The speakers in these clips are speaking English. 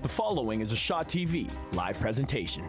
The following is a Shaw TV live presentation.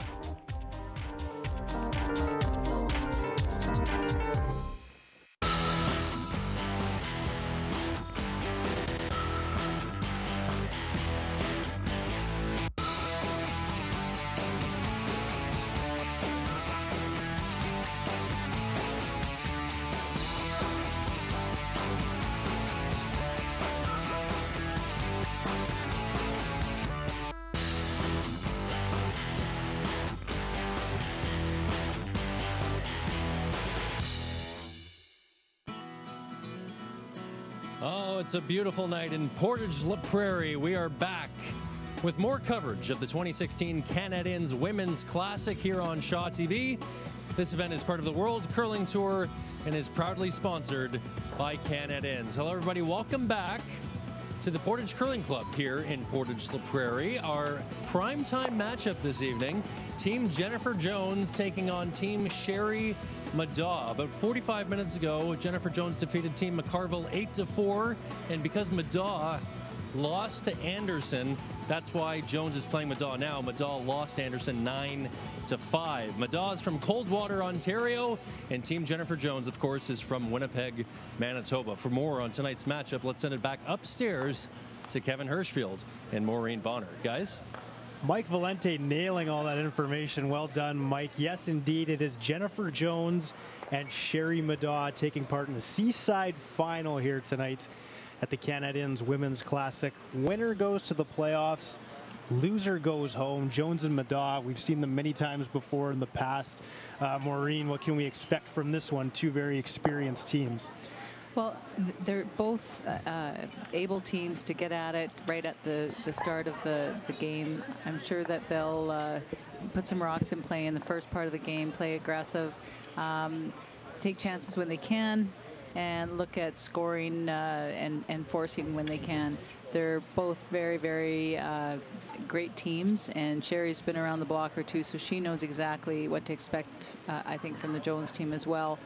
Oh, it's a beautiful night in Portage la Prairie. We are back with more coverage of the 2016 Canadians Women's Classic here on Shaw TV. This event is part of the World Curling Tour and is proudly sponsored by Canadians. Hello, everybody. Welcome back to the Portage Curling Club here in Portage la Prairie. Our primetime matchup this evening, Team Jennifer Jones taking on Team Sherry Madaw. About 45 minutes ago, Jennifer Jones defeated Team McCarville 8-4, and because Madaw lost to Anderson, that's why Jones is playing Madaw now. Madaw lost Anderson 9-5. Madaw is from Coldwater, Ontario, and Team Jennifer Jones, of course, is from Winnipeg, Manitoba. For more on tonight's matchup, let's send it back upstairs to Kevin Hirschfield and Maureen Bonner. Guys? Mike Valente nailing all that information. Well done, Mike. Yes, indeed, it is Jennifer Jones and Sherry Madaw taking part in the Seaside Final here tonight at the Canadians Women's Classic. Winner goes to the playoffs. Loser goes home. Jones and Madaw, we've seen them many times before in the past. Maureen, what can we expect from this one? Two very experienced teams. Well, they're both able teams to get at it right at the start of the game. I'm sure that they'll put some rocks in play in the first part of the game, play aggressive, take chances when they can, and look at scoring and forcing when they can. They're both very, very great teams, and Sherry's been around the block or two, so she knows exactly what to expect, I think, from the Jones team as well.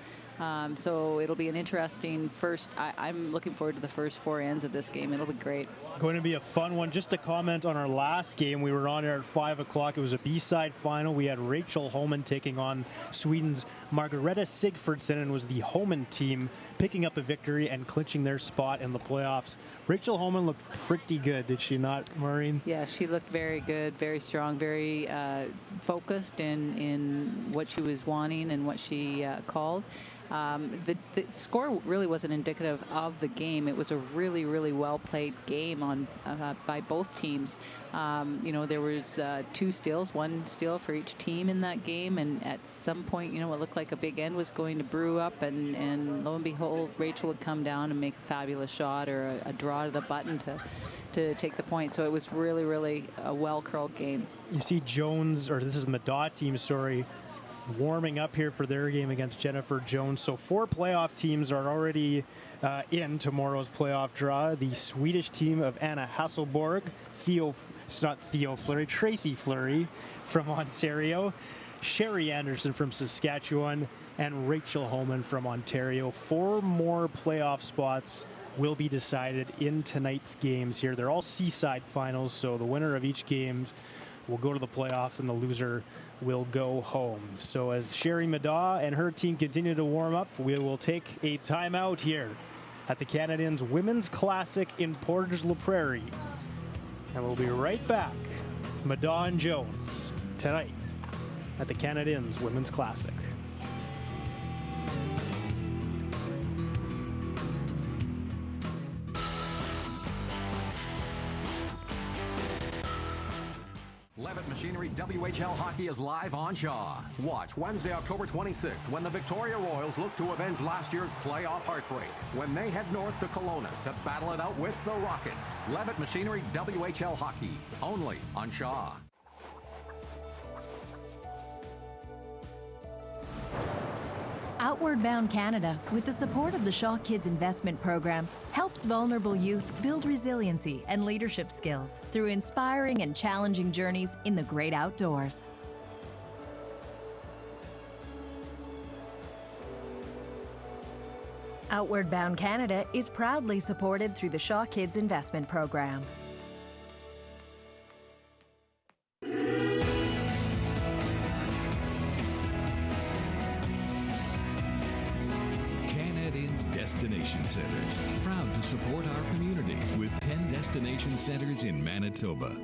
So it'll be an interesting first. I'm looking forward to the first four ends of this game. It'll be great. Going to be a fun one. Just to comment on our last game, we were on air at 5 o'clock. It was a B-side final. We had Rachel Homan taking on Sweden's Margareta Sigfridsson, and was the Homan team picking up a victory and clinching their spot in the playoffs. Rachel Homan looked pretty good, did she not, Maureen? Yeah, she looked very good, very strong, very focused in what she was wanting and what she called. The score really wasn't indicative of the game. It was a really, really well-played game by both teams. There was 2 steals, 1 steal for each team in that game, and at some point, it looked like a big end was going to brew up, and lo and behold, Rachel would come down and make a fabulous shot or a draw to the button to take the point. So it was really, really a well-curled game. You see Jones, or this is Madaw team, sorry, warming up here for their game against Jennifer Jones. So 4 playoff teams are already in tomorrow's playoff draw. The Swedish team of Anna Hasselborg, Tracy Fleury from Ontario, Sherry Anderson from Saskatchewan, and Rachel Homan from Ontario. 4 more playoff spots will be decided in tonight's games here. They're all Seaside finals, so the winner of each game will go to the playoffs and the loser will go home. So as Sherry Madaw and her team continue to warm up, we will take a timeout here at the Canadians Women's Classic in Portage la Prairie. And we'll be right back. Madaw and Jones tonight at the Canadians Women's Classic. Levitt Machinery WHL Hockey is live on Shaw. Watch Wednesday, October 26th, when the Victoria Royals look to avenge last year's playoff heartbreak, when they head north to Kelowna to battle it out with the Rockets. Levitt Machinery WHL Hockey, only on Shaw. Outward Bound Canada, with the support of the Shaw Kids Investment Program, helps vulnerable youth build resiliency and leadership skills through inspiring and challenging journeys in the great outdoors. Outward Bound Canada is proudly supported through the Shaw Kids Investment Program. Support our community with 10 destination centers in Manitoba.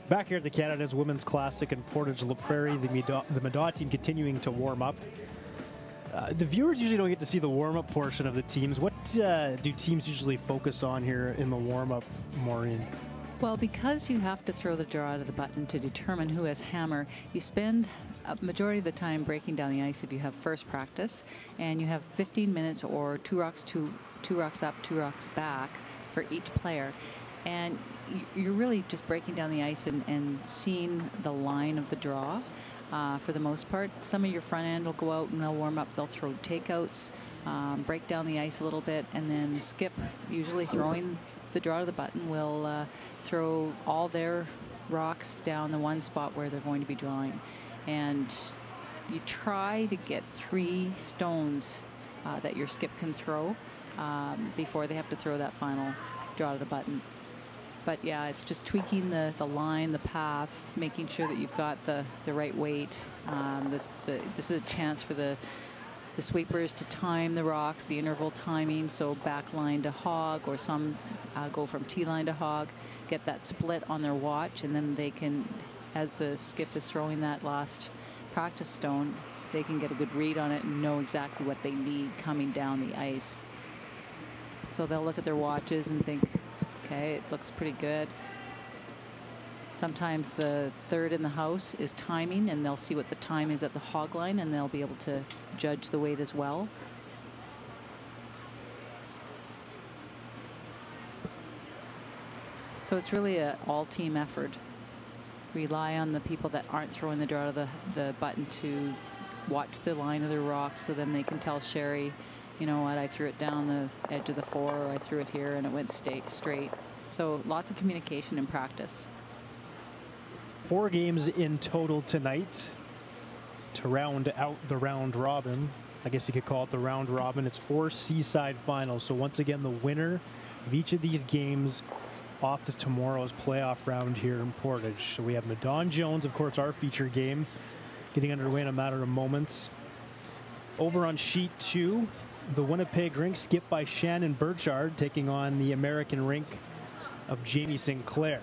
Back here at the Canada's Women's Classic in Portage la Prairie, the Middaugh team continuing to warm up. The viewers usually don't get to see the warm-up portion of the teams. What do teams usually focus on here in the warm-up, Maureen? Well, because you have to throw the draw to the button to determine who has hammer, you spend a majority of the time breaking down the ice if you have first practice, and you have 15 minutes or two rocks up, 2 rocks back for each player. And you're really just breaking down the ice and seeing the line of the draw for the most part. Some of your front end will go out and they'll warm up. They'll throw takeouts, break down the ice a little bit, and then skip, usually throwing the draw to the button, will throw all their rocks down the one spot where they're going to be drawing. And you try to get 3 stones that your skip can throw before they have to throw that final draw to the button. But yeah, it's just tweaking the line, the path, making sure that you've got the right weight. This is a chance for the sweepers to time the rocks, the interval timing, so back line to hog, or some go from T-line to hog, get that split on their watch, and then they can, as the skip is throwing that last practice stone, they can get a good read on it and know exactly what they need coming down the ice. So they'll look at their watches and think, okay, it looks pretty good. Sometimes the third in the house is timing, and they'll see what the time is at the hog line, and they'll be able to judge the weight as well. So it's really an all-team effort. Rely on the people that aren't throwing the draw to the button to watch the line of their rocks, so then they can tell Sherry, you know what, I threw it down the edge of the 4, or I threw it here and it went straight. So lots of communication and practice. 4 games in total tonight to round out the round robin. I guess you could call it the round robin. It's 4 Seaside finals. So once again, the winner of each of these games off to tomorrow's playoff round here in Portage. So we have Madaw Jones, of course, our feature game, getting underway in a matter of moments. Over on sheet 2, the Winnipeg rink, skipped by Shannon Burchard, taking on the American rink of Jamie Sinclair.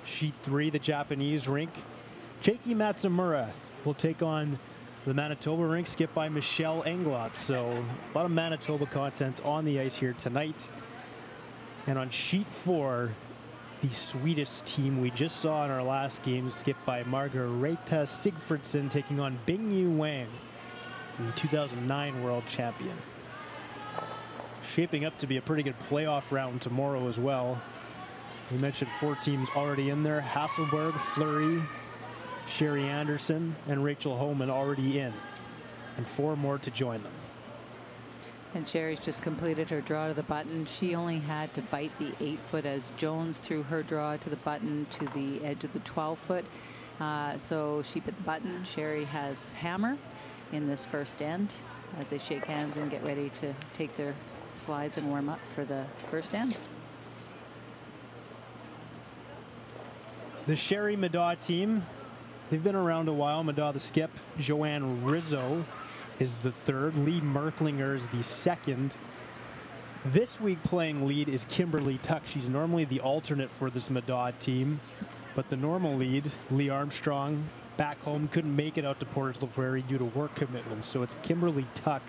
Sheet 3, the Japanese rink, Cheiki Matsumura will take on the Manitoba rink, skipped by Michelle Englot. So a lot of Manitoba content on the ice here tonight. And on sheet 4, the Swedish team we just saw in our last game, skipped by Margareta Sigfridsson, taking on Bingyu Wang, the 2009 world champion. Shaping up to be a pretty good playoff round tomorrow as well. We mentioned 4 teams already in there. Hasselberg, Fleury, Sherry Anderson, and Rachel Homan already in. And 4 more to join them. And Sherry's just completed her draw to the button. She only had to bite the 8-foot as Jones threw her draw to the button to the edge of the 12-foot. So she bit the button. Sherry has hammer in this first end as they shake hands and get ready to take their slides and warm up for the first end. The Sherry Middaugh team, they've been around a while. Middaugh the skip, Joanne Rizzo is the 3rd. Lee Merklinger is the 2nd. This week playing lead is Kimberly Tuck. She's normally the alternate for this Middaugh team, but the normal lead, Lee Armstrong, back home, couldn't make it out to Portage la Prairie due to work commitments. So it's Kimberly Tuck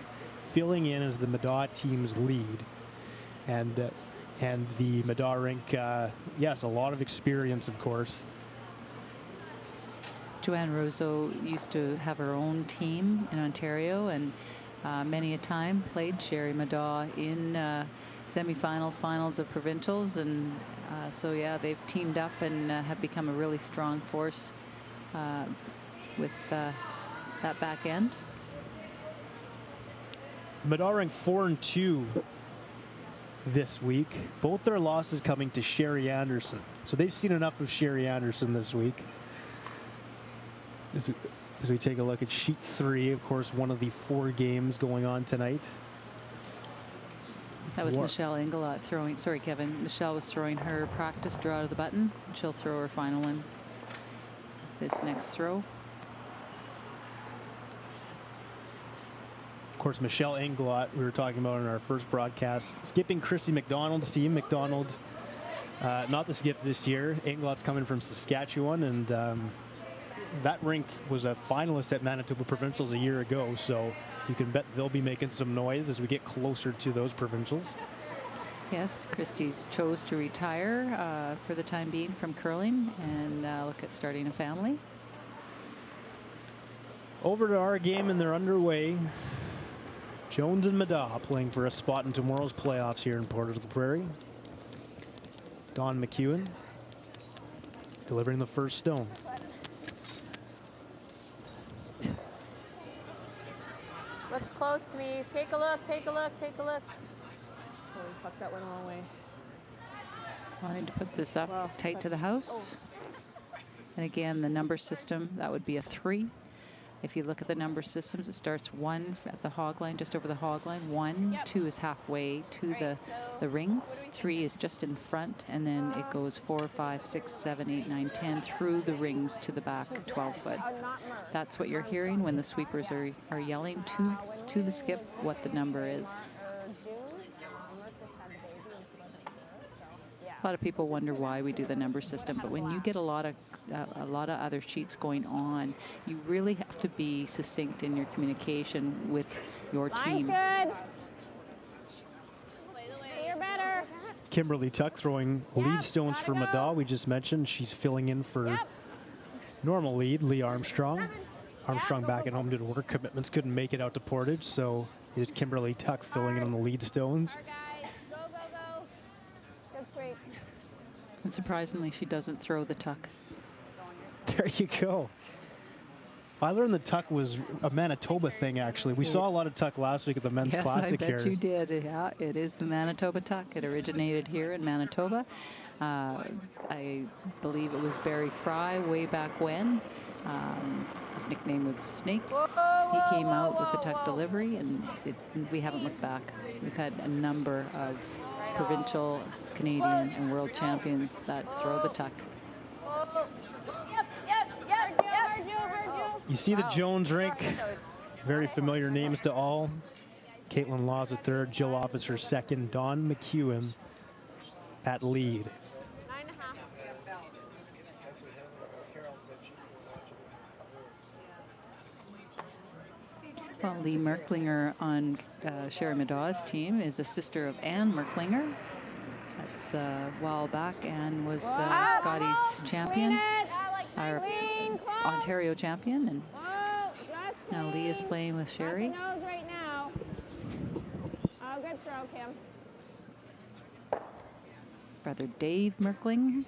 filling in as the Middaugh team's lead. And the Middaugh rink, yes, a lot of experience, of course. Joanne Rizzo used to have her own team in Ontario, and many a time played Sherry Middaugh in semifinals, finals of provincials, and so yeah, they've teamed up and have become a really strong force with that back end. Middaugh ranked 4-2 this week. Both their losses coming to Sherry Anderson, so they've seen enough of Sherry Anderson this week. As we take a look at sheet 3, of course, one of the 4 games going on tonight. That was Michelle Engelot throwing, sorry Kevin, Michelle was throwing her practice draw to the button. She'll throw her final one this next throw. Of course, Michelle Englot, we were talking about in our first broadcast, skipping Christy McDonald's team. McDonald, not the skip this year. Englot's coming from Saskatchewan, and that rink was a finalist at Manitoba Provincials a year ago, so you can bet they'll be making some noise as we get closer to those provincials. Yes, Christie's chose to retire for the time being from curling and look at starting a family. Over to our game, and they're underway. Jones and Madaw playing for a spot in tomorrow's playoffs here in Portage la Prairie. Don McEwen delivering the first stone. Looks close to me. Take a look, take a look, take a look. Oh, fuck, that went a long way. Wanting to put this up tight to the house. And again, the number system, that would be a 3. If you look at the number systems, it starts 1 at the hog line, just over the hog line. 1, 2 is halfway to the rings. 3 is just in front, and then it goes 4, 5, 6, 7, 8, 9, 10 through the rings to the back 12 foot. That's what you're hearing when the sweepers are yelling to the skip what the number is. A lot of people wonder why we do the number system, but when you get a lot of other sheets going on, you really have to be succinct in your communication with your team. Good. You're better. Kimberly Tuck throwing lead stones for Madaw. We just mentioned she's filling in for normal lead Lee Armstrong. Armstrong back at home due to work commitments, couldn't make it out to Portage, so it is Kimberly Tuck filling in on the lead stones. And surprisingly, she doesn't throw the tuck. There you go. I learned the tuck was a Manitoba thing, actually. We saw a lot of tuck last week at the men's classic here. Yes, I bet you did. Yeah, it is the Manitoba tuck. It originated here in Manitoba. I believe it was Barry Fry way back when. His nickname was the Snake. He came out with the tuck delivery, and we haven't looked back. We've had a number of provincial, Canadian, and world champions that throw the tuck. You see the Jones rink, very familiar names to all. Caitlin Laws at third, Jill Officer second, Don McEwen at lead. Well, Lee Merklinger on Sherry Middaugh's team is the sister of Ann Merklinger. That's a while back. Ann was Scotty's champion, our Ontario champion, and now Lee is playing with Sherry. Right now. Oh, good throw, Kim. Brother Dave Merkling,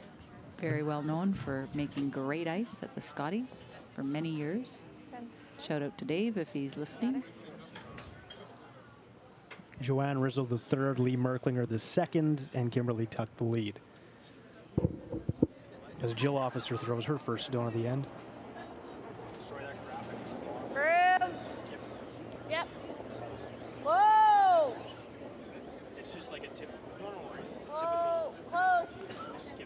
very well known for making great ice at the Scotties for many years. Shout out to Dave if he's listening. Joanne Rizzo the third, Lee Merklinger the second, and Kimberly Tuck the lead. As Jill Officer throws her first stone at the end. Yep. Whoa! It's just like a tip. No, it's a whoa, close.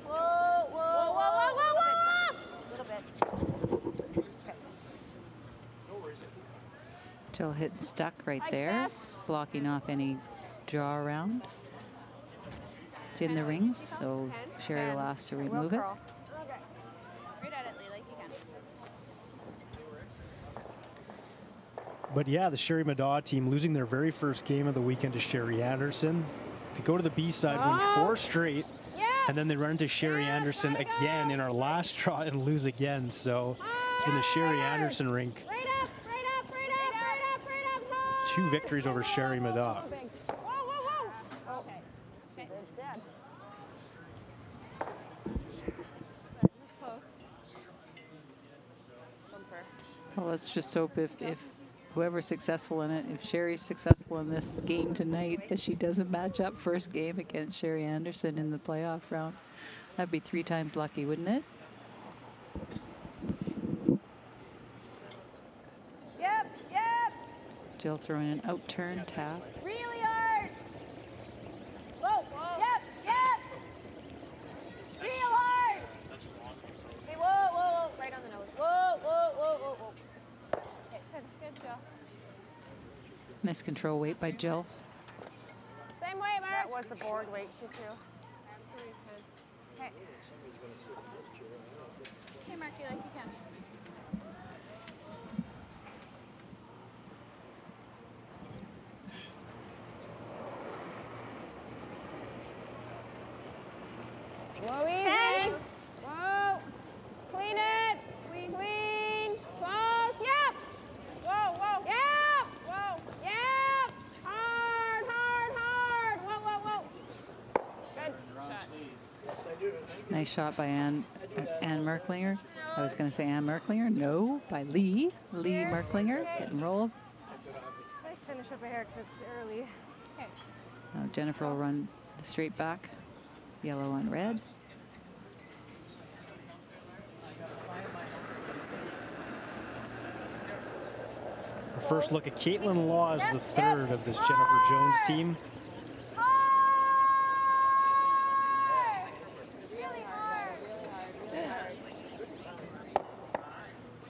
Whoa, whoa, whoa, whoa, whoa, whoa! A little bit. Jill hit stuck right there, blocking off any draw around. It's in the rings, so Sherry will ask to remove it. Okay. Right at it, Lee, like you can. But yeah, the Sherry Middaugh team losing their very first game of the weekend to Sherry Anderson. They go to the B-side, win 4 straight, and then they run into Sherry Anderson again in our last draw and lose again. So it's been the Sherry Anderson rink. 2 victories over Sherry Middaugh. Well, let's just hope if whoever's successful in it, if Sherry's successful in this game tonight, that she doesn't match up first game against Sherry Anderson in the playoff round. That'd be 3 times lucky, wouldn't it? Jill throwing an out turn tap. Really hard. Whoa. Yep. Real hard. That's wrong. Hey, whoa. Right on the nose. Whoa. Okay, good, Jill. Nice control weight by Jill. Same way, Mark. That was the board weight she threw. Okay. Okay, Marky, like you can. Whoa, easy. Whoa. Clean it. Clean. Clean. Close. Yep. Whoa, whoa. Yep. Whoa. Yep. Hard, hard, hard. Whoa, whoa, whoa. Good shot. Nice shot by Ann Merklinger. I was going to say Ann Merklinger. No, by Lee Merklinger. Hit and roll. Nice finish up here because it's early. Okay. Now Jennifer will run the straight back. Yellow on red. The first look at Caitlin Law as the third of this Jennifer Jones team. Really hard.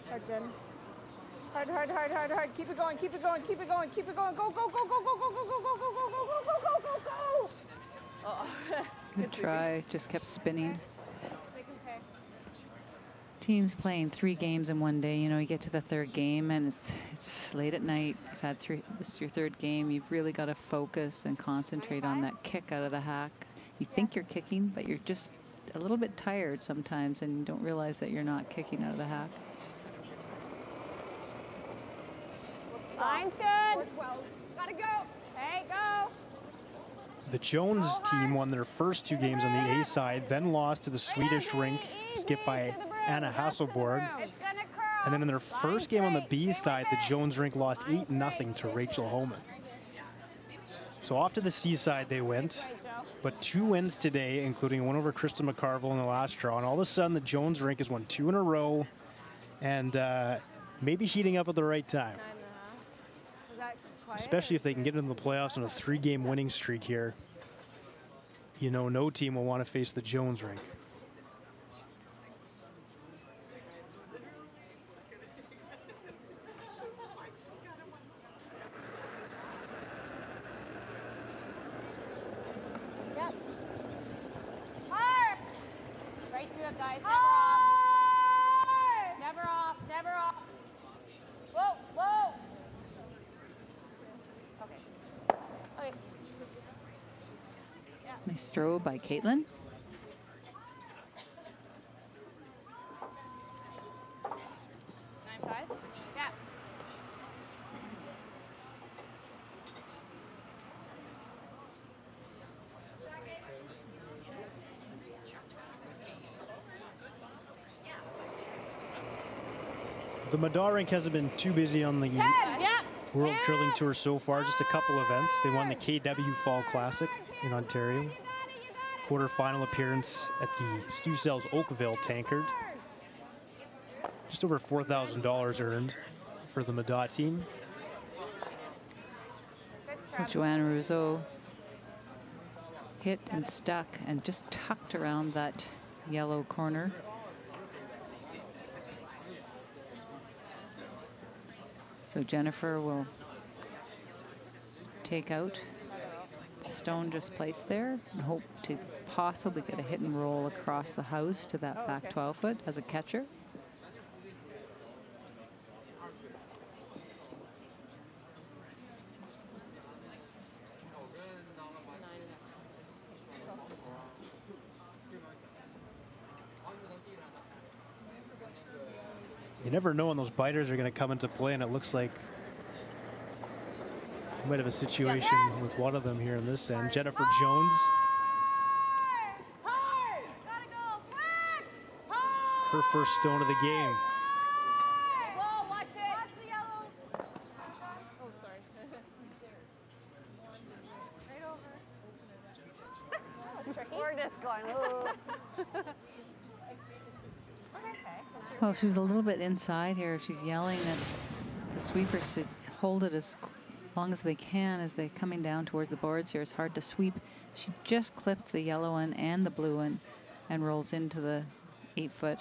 Hard, Jen. Hard, hard, hard, hard, hard. Keep it going, keep it going, keep it going, keep it going. Go, go, go, go, go, go, go, go, go, go, go, go, go, go, go, go. Oh. Good try. Just kept spinning. Teams playing 3 games in one day. You know, you get to the third game and it's late at night. You've had 3. This is your third game. You've really got to focus and concentrate on that kick out of the hack. You think you're kicking, but you're just a little bit tired sometimes, and you don't realize that you're not kicking out of the hack. Line's good. Gotta go. Hey, go. The Jones team won their first 2 games on the A side, then lost to the Swedish rink, skipped by Anna Hasselborg. And then in their first game on the B side, the Jones rink lost 8-0 to Rachel Homan. So off to the C side they went, but 2 wins today, including one over Krista McCarville in the last draw. And all of a sudden, the Jones rink has won 2 in a row, and maybe heating up at the right time. Especially if they can get into the playoffs on a 3-game winning streak here. You know, no team will want to face the Jones rink. Yep. Hard. Right to it, guys. Never off. Never off. Never off. Whoa, whoa. Okay. Yeah. Nice throw by Caitlin. 9-5. Yeah. The Madaw rink hasn't been too busy on the 10. Yeah. World Curling Tour so far, just a couple events. They won the KW Fall Classic in Ontario. Quarterfinal appearance at the Stu Sells Oakville Tankard. Just over $4,000 earned for the Madaw team. Joanne Rousseau hit and stuck and just tucked around that yellow corner. So Jennifer will take out the stone just placed there and hope to possibly get a hit and roll across the house to that back 12-foot as a catcher. You never know when those biters are going to come into play, and it looks like we might have a situation with one of them here in this end. Jennifer Jones. Her first stone of the game. Whoa, watch it. Watch the yellow. Oh, sorry. Right over. We're just going. Well, she was a little bit inside here. She's yelling at the sweepers to hold it as long as they can as they're coming down towards the boards here. It's hard to sweep. She just clips the yellow one and the blue one and rolls into the 8-foot,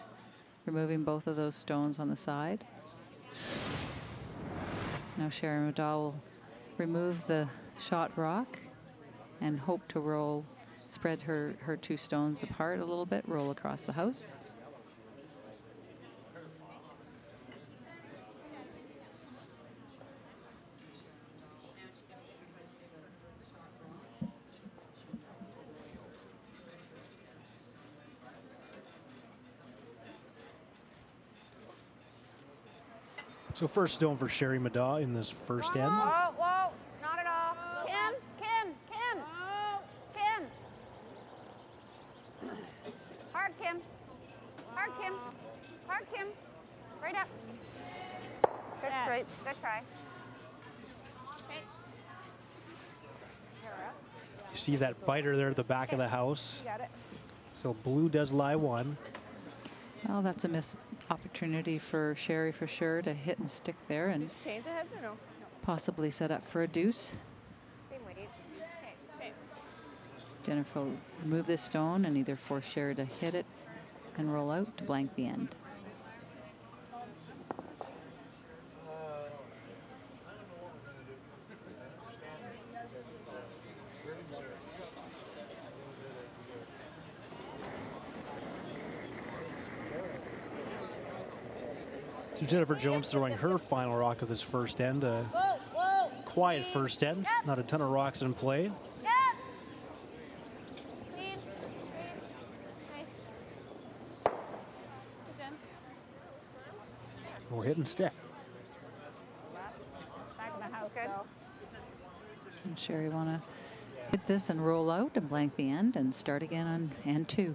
removing both of those stones on the side. Now Sharon Madaw will remove the shot rock and hope to roll, spread her two stones apart a little bit, roll across the house. So first stone for Sherry Madaw in this first end. Whoa, whoa, not at all. Kim. Hard, Kim. Right up. Good straight. Good try. You see that biter there at the back of the house. You got it. So blue does lie one. Well, that's a missed opportunity for Sherry for sure to hit and stick there and Change the heads or no? possibly set up for a deuce. Same weight. Okay. Jennifer will remove this stone and either force Sherry to hit it and roll out to blank the end. So Jennifer Jones throwing her final rock of this first end. A quiet first end, not a ton of rocks in play. We'll hit and stick. Back of the house, good. And Sherry want to hit this and roll out and blank the end and start again on end 2,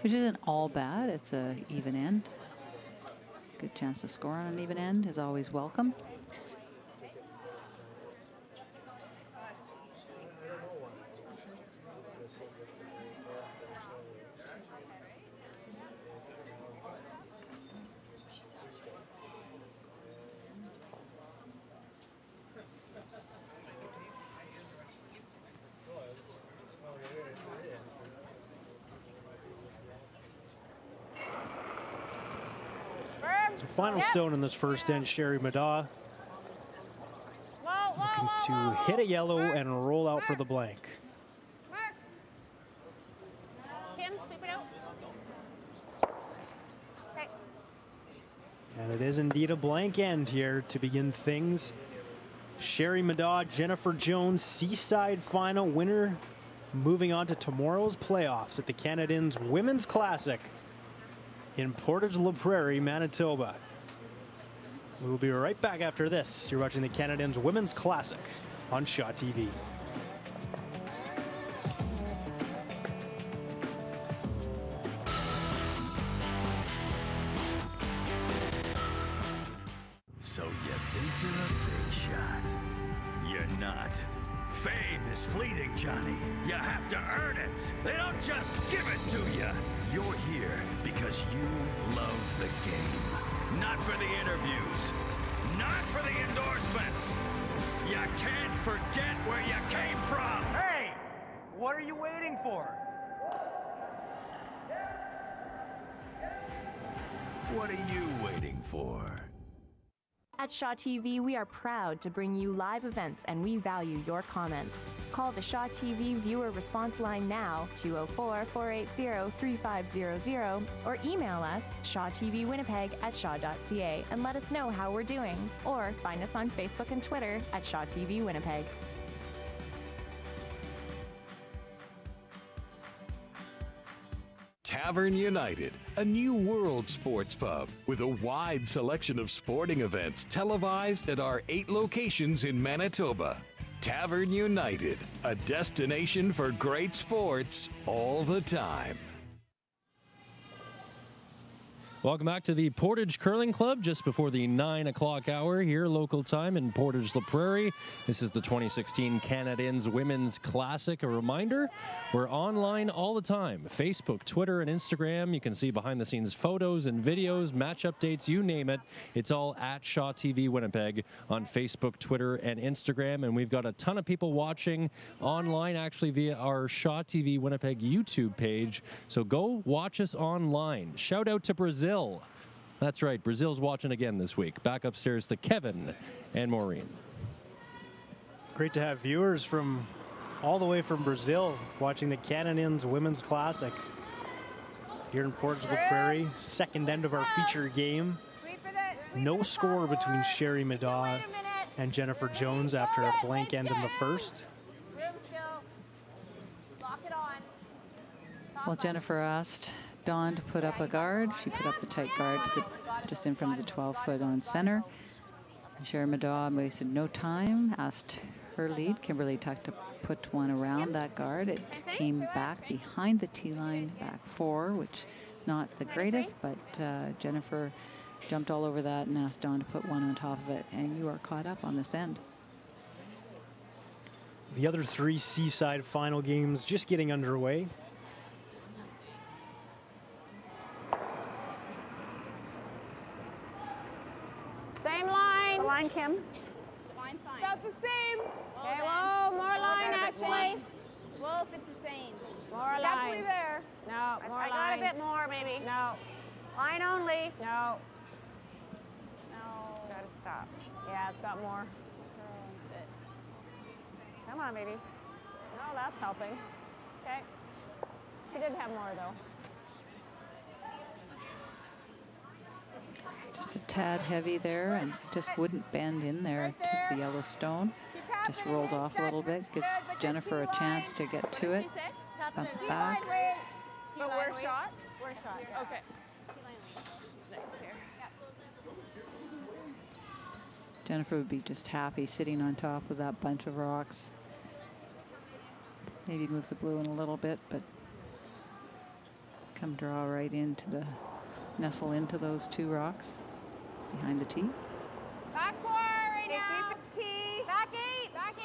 which isn't all bad. It's a even end. Good chance to score on an even end is always welcome. Final stone in this first end, Sherry Madaw looking to hit a yellow and roll out for the blank. Kim, sweep it out. Okay. And it is indeed a blank end here to begin things. Sherry Madaw, Jennifer Jones, Seaside final winner, moving on to tomorrow's playoffs at the Canadians Women's Classic in Portage la Prairie, Manitoba. We will be right back after this. You're watching the Canadians Women's Classic on Shaw TV. So you think you're a big shot? You're not. Fame is fleeting, Johnny. You have to earn it. They don't just give it to you. You're here because you love the game. Not for the interviews. Not for the endorsements. You can't forget where you came from. Hey! What are you waiting for? What are you waiting for? At Shaw TV, we are proud to bring you live events and we value your comments. Call the Shaw TV viewer response line now, 204-480-3500, or email us, shawtvwinnipeg@shaw.ca, and let us know how we're doing. Or find us on Facebook and Twitter at Shaw TV Winnipeg. Tavern United, a new world sports pub with a wide selection of sporting events televised at our 8 locations in Manitoba. Tavern United, a destination for great sports all the time. Welcome back to the Portage Curling Club just before the 9 o'clock hour here, local time in Portage la Prairie. This is the 2016 Canadians Women's Classic. A reminder, we're online all the time. Facebook, Twitter, and Instagram. You can see behind-the-scenes photos and videos, match updates, you name it. It's all at Shaw TV Winnipeg on Facebook, Twitter, and Instagram. And we've got a ton of people watching online, actually, via our Shaw TV Winnipeg YouTube page. So go watch us online. Shout out to Brazil. That's right, Brazil's watching again this week. Back upstairs to Kevin and Maureen. Great to have viewers from all the way from Brazil watching the Canadians Women's Classic here in Portage la Prairie. Second end of our feature game. No score between Sherry Middaugh and Jennifer Jones after a blank end in the first. Well, Jennifer asked Dawn to put up a guard. She put up the tight guard to the, just in front of the 12-foot on center. And Sherry Madaw wasted no time, asked her lead, Kimberly Tuck, to put one around that guard. It came back behind the tee line, back 4, which not the greatest, but Jennifer jumped all over that and asked Dawn to put one on top of it. And you are caught up on this end. The other 3 Seaside final games just getting underway. Same line. The line, Kim. The line's fine. About the same. Okay, whoa, more line, actually. Well, if it's the same. More line. Definitely there. No, more line. I got a bit more, maybe. No. Line only. No. No. Gotta stop. Yeah, it's got more. Come on, baby. No, that's helping. Okay. She did have more, though. Just a tad heavy there and just wouldn't bend in there to the yellow stone. Just rolled off a little bit. Gives Jennifer a chance to get to it. Bump back. But we're shot? We're shot. Okay. Nice here. Jennifer would be just happy sitting on top of that bunch of rocks. Maybe move the blue in a little bit, but come draw right into the, nestle into those 2 rocks behind the tee. Back 4 right now. T. Back 8. Back 8.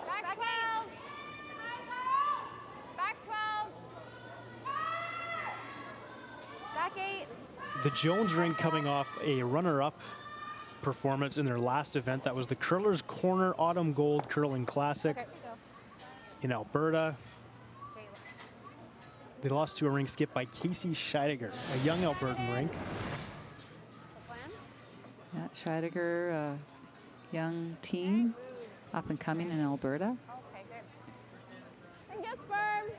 Back 12. Back 12. Back 8. The Jones Ring coming off a runner-up performance in their last event. That was the Curlers Corner Autumn Gold Curling Classic in Alberta. They lost to a rink skipped by Casey Scheidegger, a young Albertan rink. Yeah, Scheidegger, young team, up and coming in Alberta. Okay, good. And just firm.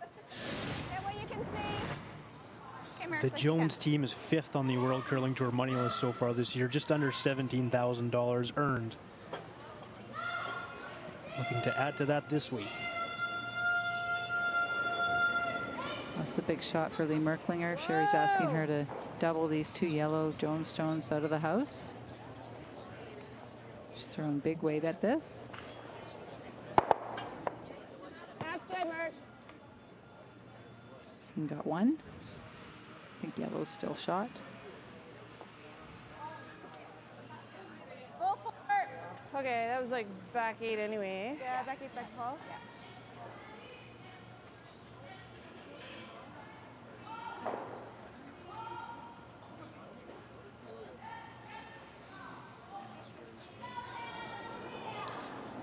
Okay, what you can see. The Jones team is 5th on the World Curling Tour money list so far this year, just under $17,000 earned. Looking to add to that this week. That's the big shot for Lee Merklinger. Sherry's asking her to double these 2 yellow Jones stones out of the house. She's throwing big weight at this. That's good, Merk. And got 1. I think yellow's still shot. Full 4. Okay, that was like back 8 anyway. Yeah, back 8, back 12. Yeah.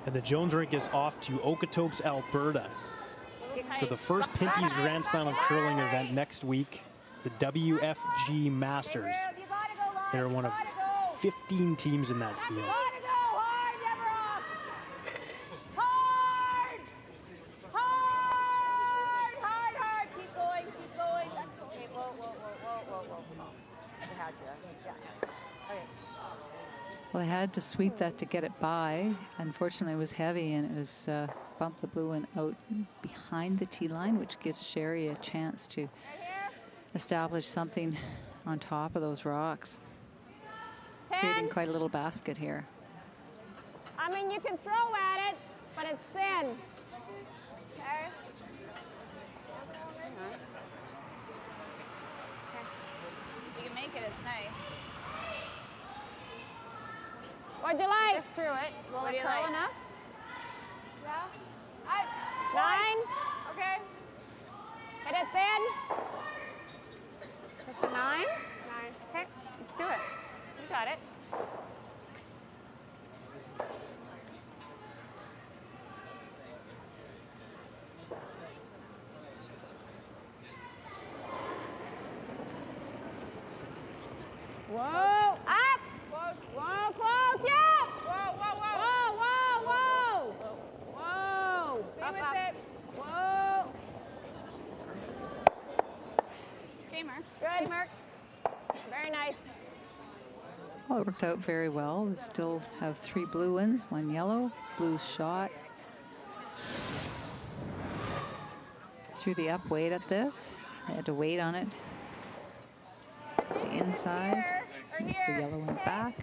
And the Jones rink is off to Okotoks, Alberta for the first Pinty's Grand Slam of Curling event next week, the WFG Masters. They're one of 15 teams in that field. Well, they had to sweep that to get it by. Unfortunately, it was heavy and it was bumped the blue one out behind the tee line, which gives Sherry a chance to establish something on top of those rocks. 10. Creating quite a little basket here. I mean, you can throw at it, but it's thin. Okay. You can make it, it's nice. What'd you like? Just through it. Will What it do you curl like? enough? Yeah. 9. Okay. Hit it thin. Just a 9? 9. Okay, let's do it. You got it. Whoa. Up. Close. Whoa, close. Yeah. Whoa, whoa, whoa. Okay, Mark. Good, Mark. Very nice. Well, it worked out very well. They still have 3 blue ones, 1 yellow. Blue shot. Threw the up weight at this. They had to wait on it. The inside. The yellow went back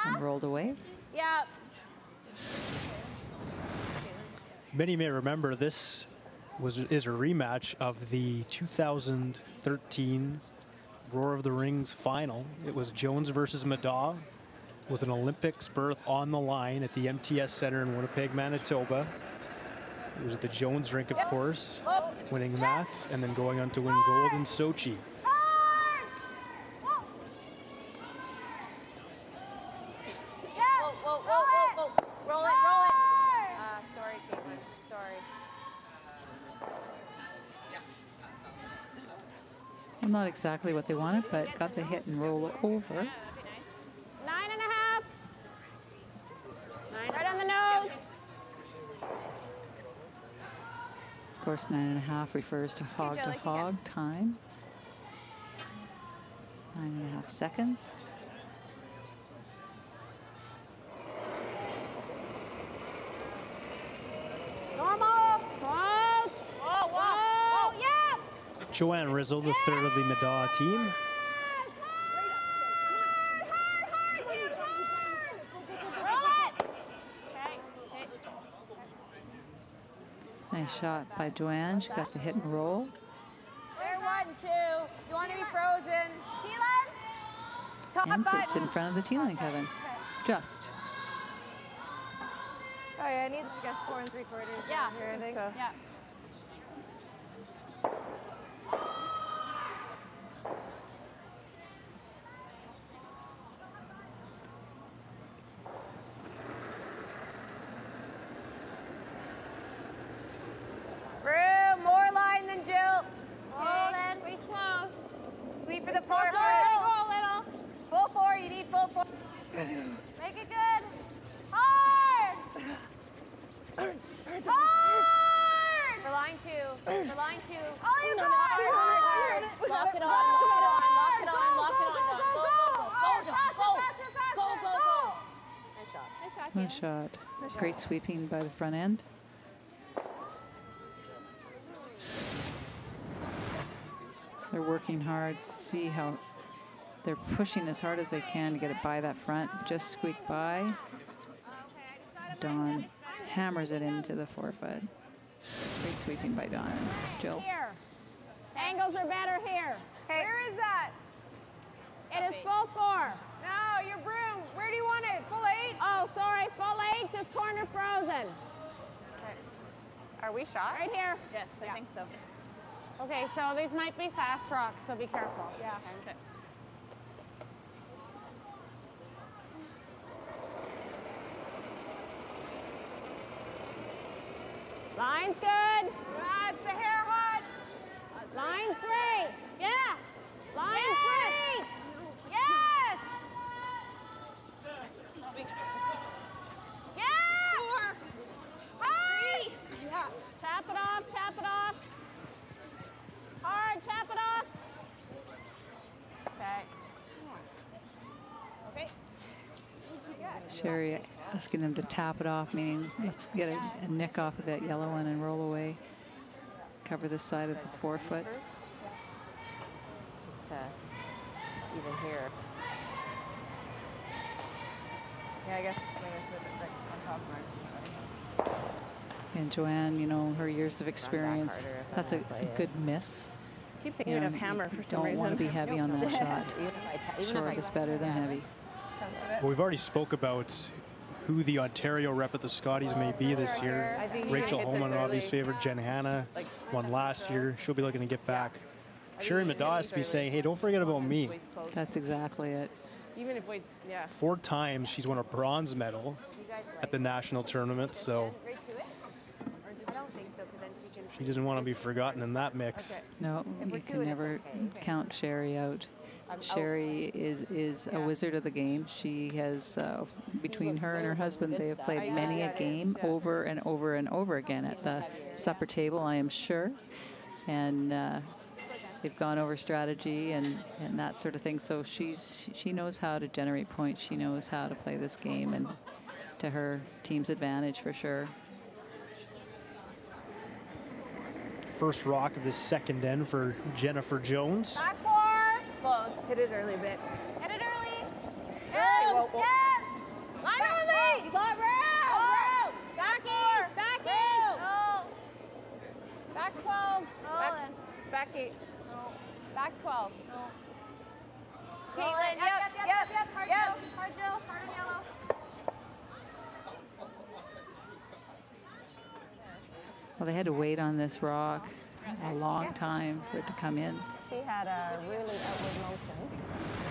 and rolled away. Yep. Many may remember this is a rematch of the 2013 Roar of the Rings final. It was Jones versus Madaw with an Olympics berth on the line at the MTS Center in Winnipeg, Manitoba. It was at the Jones rink, of course, winning that and then going on to win gold in Sochi. Roll it. Sorry, Caitlin. Sorry. Well, not exactly what they wanted, but got the hit and roll over. 9.5. Right on the nose. Of course, 9.5 refers to hog time. 9.5 seconds. Normal. Close. Whoa, yeah. Joanne Rizzo, the third of the Middaugh team. Nice shot by Joanne. She got the hit and roll. There, 1, 2. You want to be frozen. T-line. Top And button. it's in front of the T-line, Kevin. Just. Oh yeah, I need to get 4 3/4 Yeah. here, I think. So. Yeah. Brew, more line than Jill. Hold it. Squeeze close. Sweep for the forward. Go a little. Full 4, you need full 4. Make it good. Hard! Hard! For line 2. For line 2. All you got! Hard! Lock it on, lock it on, lock it on, lock it on. Go. Nice shot. Nice shot. Great sweeping by the front end. They're working hard. See how they're pushing as hard as they can to get it by that front. Just squeaked by. Dawn hammers it into the forefoot. Great sweeping by Dawn and Jill. Here. Angles are better here. Okay. Where is that? It is full 4. No, your broom. Where do you want it? Full 8? Oh, sorry. Full 8, just corner frozen. Okay. Are we shot? Right here. Yes, I think so. Okay, so these might be fast rocks, so be careful. Yeah. Okay. Line's good. It's a hair hot. Line's great. Yeah. Line's great. Yes. Yeah. 4. Hard. 3. Yeah. Chap it off. Chap it off. Hard. Chap it off. Okay. Okay. Sherry asking them to tap it off, meaning let's get a nick off of that yellow one and roll away. Cover this side of the forefoot. Just to even here. Yeah, I guess I'm going to slip it like on top of ours. And Joanne, you know, her years of experience, that's a good miss. Keep thinking of hammer for some reason. Don't want to be heavy on that shot. Short is better than heavy. Well, we've already spoke about who the Ontario rep at the Scotties may be this year. Rachel Holman, Robbie's favorite. Jen Hanna won last year. She'll be looking to get back. Sherry Middaugh has to be saying, hey, don't forget about me. That's exactly it. Even if we, 4 times she's won a bronze medal at the national tournament, so she doesn't want to be forgotten in that mix. No, you can never count Sherry out. Sherry is a wizard of the game. She has, between her and her husband, they have played many a game over and over and over again at the supper table, I am sure. And they've gone over strategy and that sort of thing. So she knows how to generate points. She knows how to play this game, and to her team's advantage for sure. First rock of the second end for Jennifer Jones. Back 4. Close. Hit it early a bit. Hit it early. Okay, whoa, whoa. Yeah. Line only. You got round. Back 4. Back 8. No. Back 12. Back 8. No. Back 12. No. Caitlin, Yep. Hard drill. Hard and yellow. Well, they had to wait on this rock a long time for it to come in. She had a really outward motion.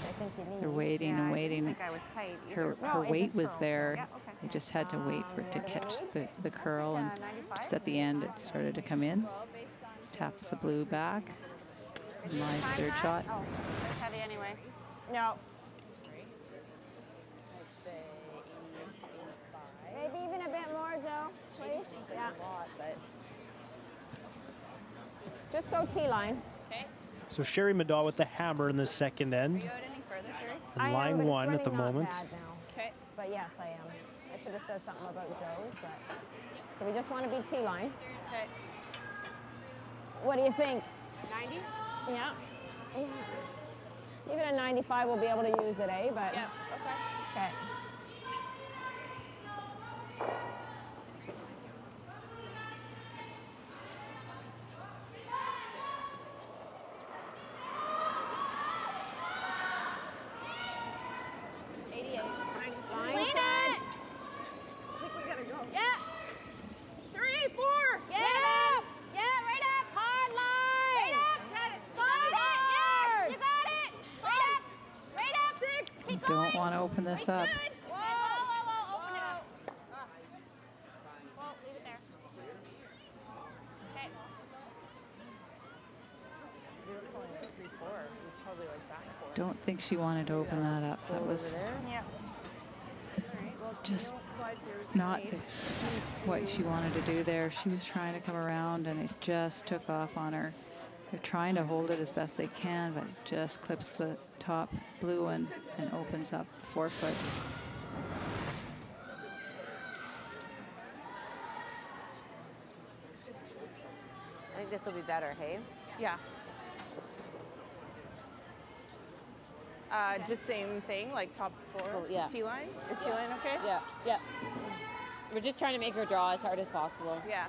I think you need. They're waiting and waiting. I think I was tight Her No, it weight just was curled. there. Yeah, okay. They just had to wait for it to catch the curl, and just at the end it started to come in. Taps the blue back. Nice third shot. Oh, that's heavy anyway. No. Maybe even a bit more, Joe, please. Yeah. Just go T-line. Okay. So Sherry Madaw with the hammer in the second end. Are you out any further, Sherry? And line 1 at the moment. Okay. But yes, I am. I should have said something about Joe's, but so we just want to be T-line. Okay. What do you think? 90? Yeah. Even a 95 we'll be able to use it, eh? But yeah. Okay. Okay. Don't want to open this up. Whoa, open it up. Whoa, leave it there. Okay. Don't think she wanted to open that up. That was just not what she wanted to do there. She was trying to come around and it just took off on her. They're trying to hold it as best they can, but it just clips the top blue and opens up the forefoot. I think this will be better, hey? Yeah. Just same thing, like top 4. So, yeah. T-line? Is T-line okay? Yeah. We're just trying to make her draw as hard as possible. Yeah.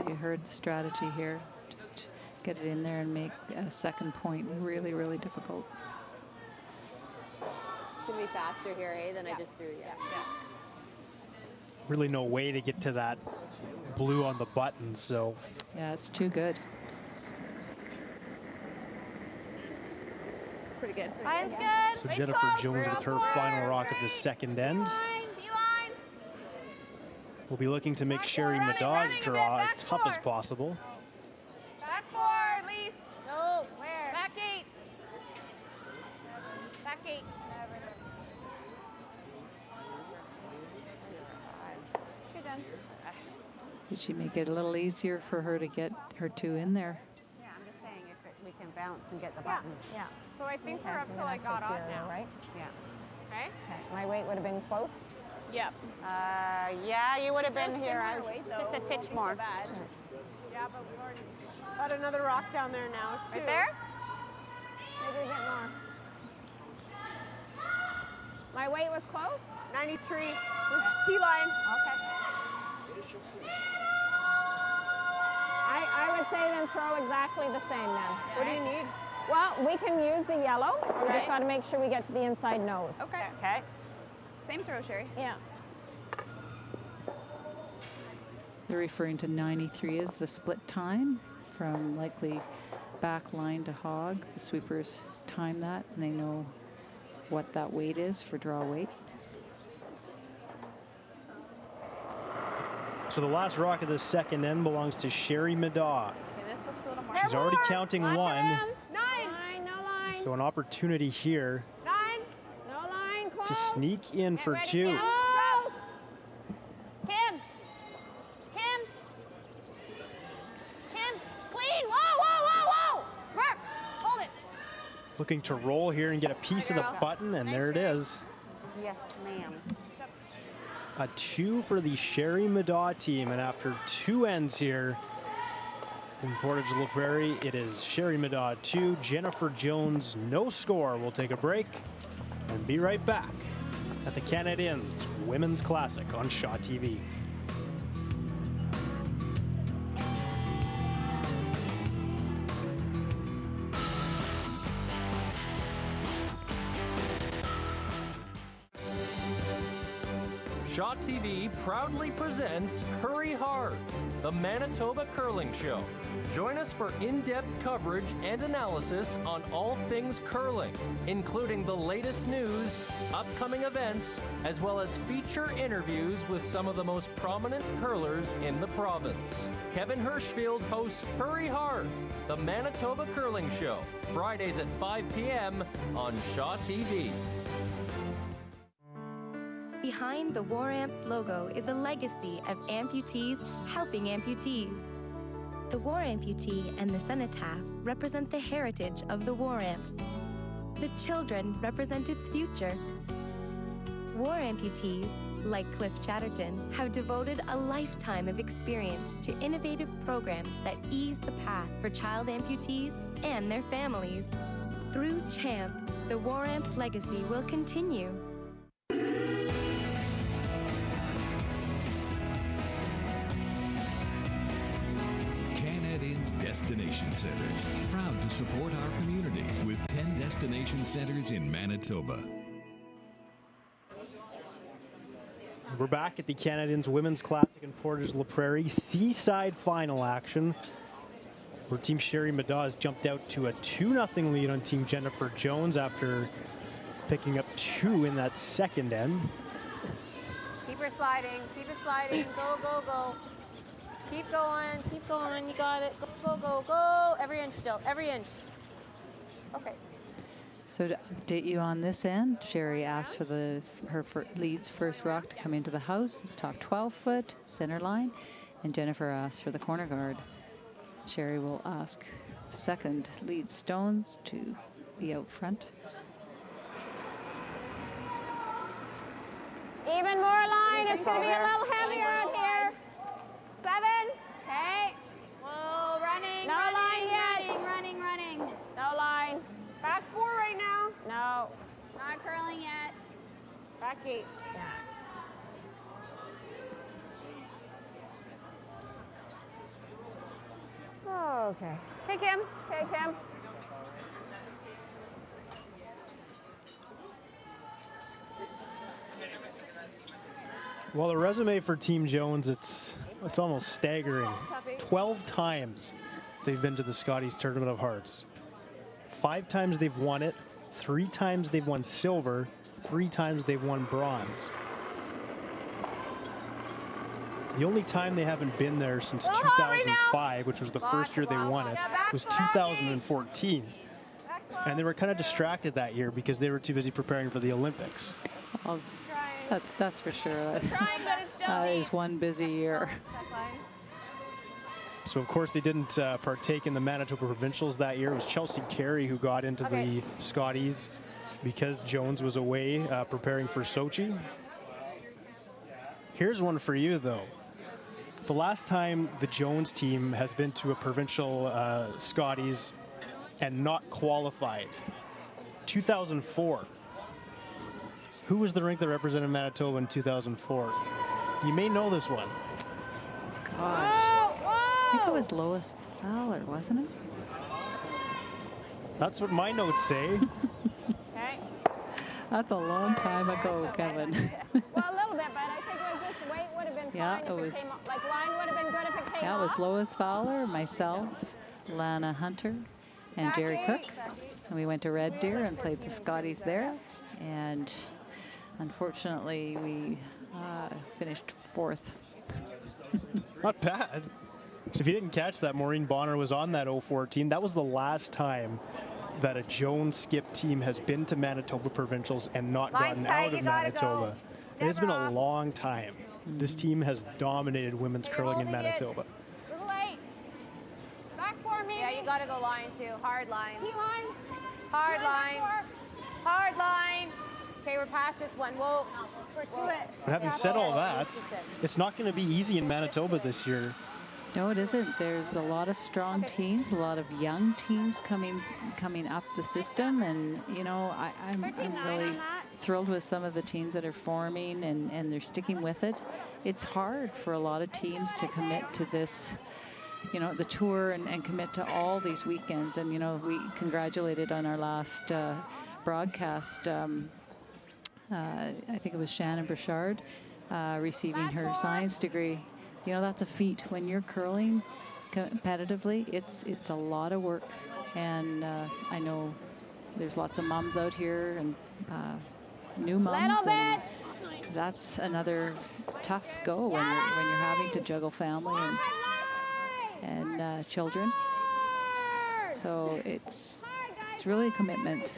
You heard the strategy here. Just get it in there and make a second point really, really difficult. It's going to be faster here, hey, than I just threw. Yeah. Really no way to get to that blue on the button, so. Yeah, it's too good. It's pretty good. Line's good. So Jennifer Jones with her final rock of the second end. T-line. We'll be looking to make Sherry Madaw's draw as tough as possible. Back 4, at least. No. Where? Back 8. Back 8. Good done. Did she make it a little easier for her to get her 2 in there? Yeah, I'm just saying if we can bounce and get the button. Yeah. So I think we're up till I got on now, right? Yeah. Okay. My weight would have been close. Yep. Yeah, you would have been here. Just a titch more. Yeah, but we've already got another rock down there now, too. Right there? Maybe a bit more. My weight was close? 93. This is T-line. Okay. I would say then throw exactly the same then. What do you need? Well, we can use the yellow. We just got to make sure we get to the inside nose. Okay. Okay. Same throw, Sherry. Yeah. They're referring to 93 as the split time from likely back line to hog. The sweepers time that, and they know what that weight is for draw weight. So the last rock of the second end belongs to Sherry Middaugh. Okay, this looks a little more. She's already counting 1. 9. No line. So an opportunity here 9. No line. Close. to sneak in for 2. Kim. Kim. Clean. Whoa. Mark. looking to roll here and get a piece of the button, and there it is. Yes, ma'am. A 2 for the Sherry Middaugh team, and after 2 ends here in Portage la Prairie, it is Sherry Middaugh 2, Jennifer Jones no score. We'll take a break and be right back at the Canadians Women's Classic on Shaw TV. Shaw TV proudly presents Hurry Hard, the Manitoba Curling Show. Join us for in-depth coverage and analysis on all things curling, including the latest news, upcoming events, as well as feature interviews with some of the most prominent curlers in the province. Kevin Hirschfield hosts Hurry Hard, the Manitoba Curling Show, Fridays at 5 p.m. on Shaw TV. Behind the War Amps logo is a legacy of amputees helping amputees. The War Amputee and the cenotaph represent the heritage of the War Amps. The children represent its future. War amputees, like Cliff Chatterton, have devoted a lifetime of experience to innovative programs that ease the path for child amputees and their families. Through CHAMP, the War Amps legacy will continue. Destination Centers, proud to support our community with 10 destination centers in Manitoba. We're back at the Canadians Women's Classic in Portage la Prairie. Seaside final action, where Team Sherry Middaugh has jumped out to a 2-0 lead on Team Jennifer Jones after picking up 2 in that second end. Keep her sliding. Keep it sliding. Go, go, go. Keep going, you got it. Go, go, go, go. Every inch, Jill, every inch. Okay. So to update you on this end, Sherry asked for her lead's first rock to come into the house. It's top 12-foot, center line, and Jennifer asked for the corner guard. Sherry will ask second lead stones to be out front. Even more line, it's gonna be a little heavier out here. 7. Okay. Whoa, running. No line yet. Running. No line. Back 4 right now. No. Not curling yet. Back 8. Okay. Hey, Kim. Okay, Kim. Well, the resume for Team Jones, it's almost staggering. 12 times they've been to the Scotties Tournament of Hearts. 5 times they've won it. 3 times they've won silver. 3 times they've won bronze. The only time they haven't been there since 2005, which was the first year they won it, was 2014. And they were kind of distracted that year because they were too busy preparing for the Olympics. Oh, that's for sure. That is one busy year. So, of course, they didn't partake in the Manitoba Provincials that year. It was Chelsea Carey who got into the Scotties because Jones was away preparing for Sochi. Here's one for you, though. The last time the Jones team has been to a provincial Scotties and not qualified, 2004. Who was the rink that represented Manitoba in 2004? You may know this one. Gosh. I think it was Lois Fowler, wasn't it? That's what my notes say. Okay. That's a long time ago, Kevin. Well, a little bit, but I think it was just weight would have been fine if it came up. Like line would have been good if it came Yeah, it was off. Lois Fowler, myself, Lana Hunter, and Jerry Cook. And we went to Red Deer and played the Scotties there. And unfortunately, we finished 4th. Not bad. So if you didn't catch that, Maureen Bonner was on that 04 team. That was the last time that a Jones skip team has been to Manitoba Provincials and not gotten out of Manitoba. It's been a long time. This team has dominated women's curling in Manitoba. Little late. Back for me. Yeah, you got to go line too. Hard line. Keep line. Hard line. Hard line. Okay, we're past this one. Whoa. But having said all that, it's not going to be easy in Manitoba this year. No, it isn't. There's a lot of strong teams, a lot of young teams coming up the system, and you know, I'm really thrilled with some of the teams that are forming and they're sticking with it. It's hard for a lot of teams to commit to this, you know, the tour and commit to all these weekends. And you know, we congratulated on our last broadcast. I think it was Shannon Burchard receiving her science degree. You know, that's a feat. When you're curling competitively, it's a lot of work. And I know there's lots of moms out here and new moms. And that's another tough go when you're having to juggle family and children. So it's really a commitment.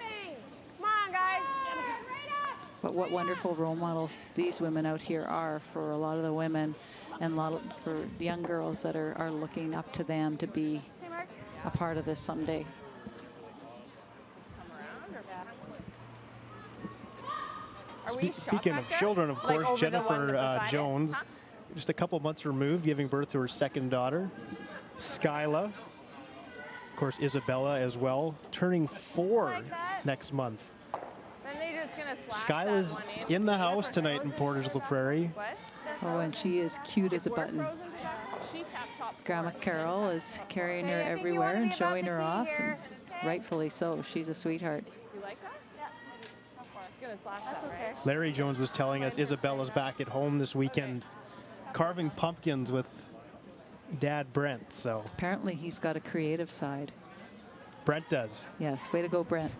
But what wonderful role models these women out here are for a lot of the women and for the young girls that are looking up to them to be a part of this someday. Speaking of children, of course, like Jennifer Jones, just a couple months removed, giving birth to her second daughter, Skyla. Of course, Isabella as well, turning 4 next month. Skyla's in the house tonight in Portage la Prairie. Oh, and she is cute as a button. Grandma Carol is carrying her everywhere and showing her off, and rightfully so. She's a sweetheart. You like that? Yeah. Gonna slash that, right? Larry Jones was telling us Isabella's back at home this weekend, carving pumpkins with Dad Brent. So apparently he's got a creative side. Brent does. Yes, way to go, Brent.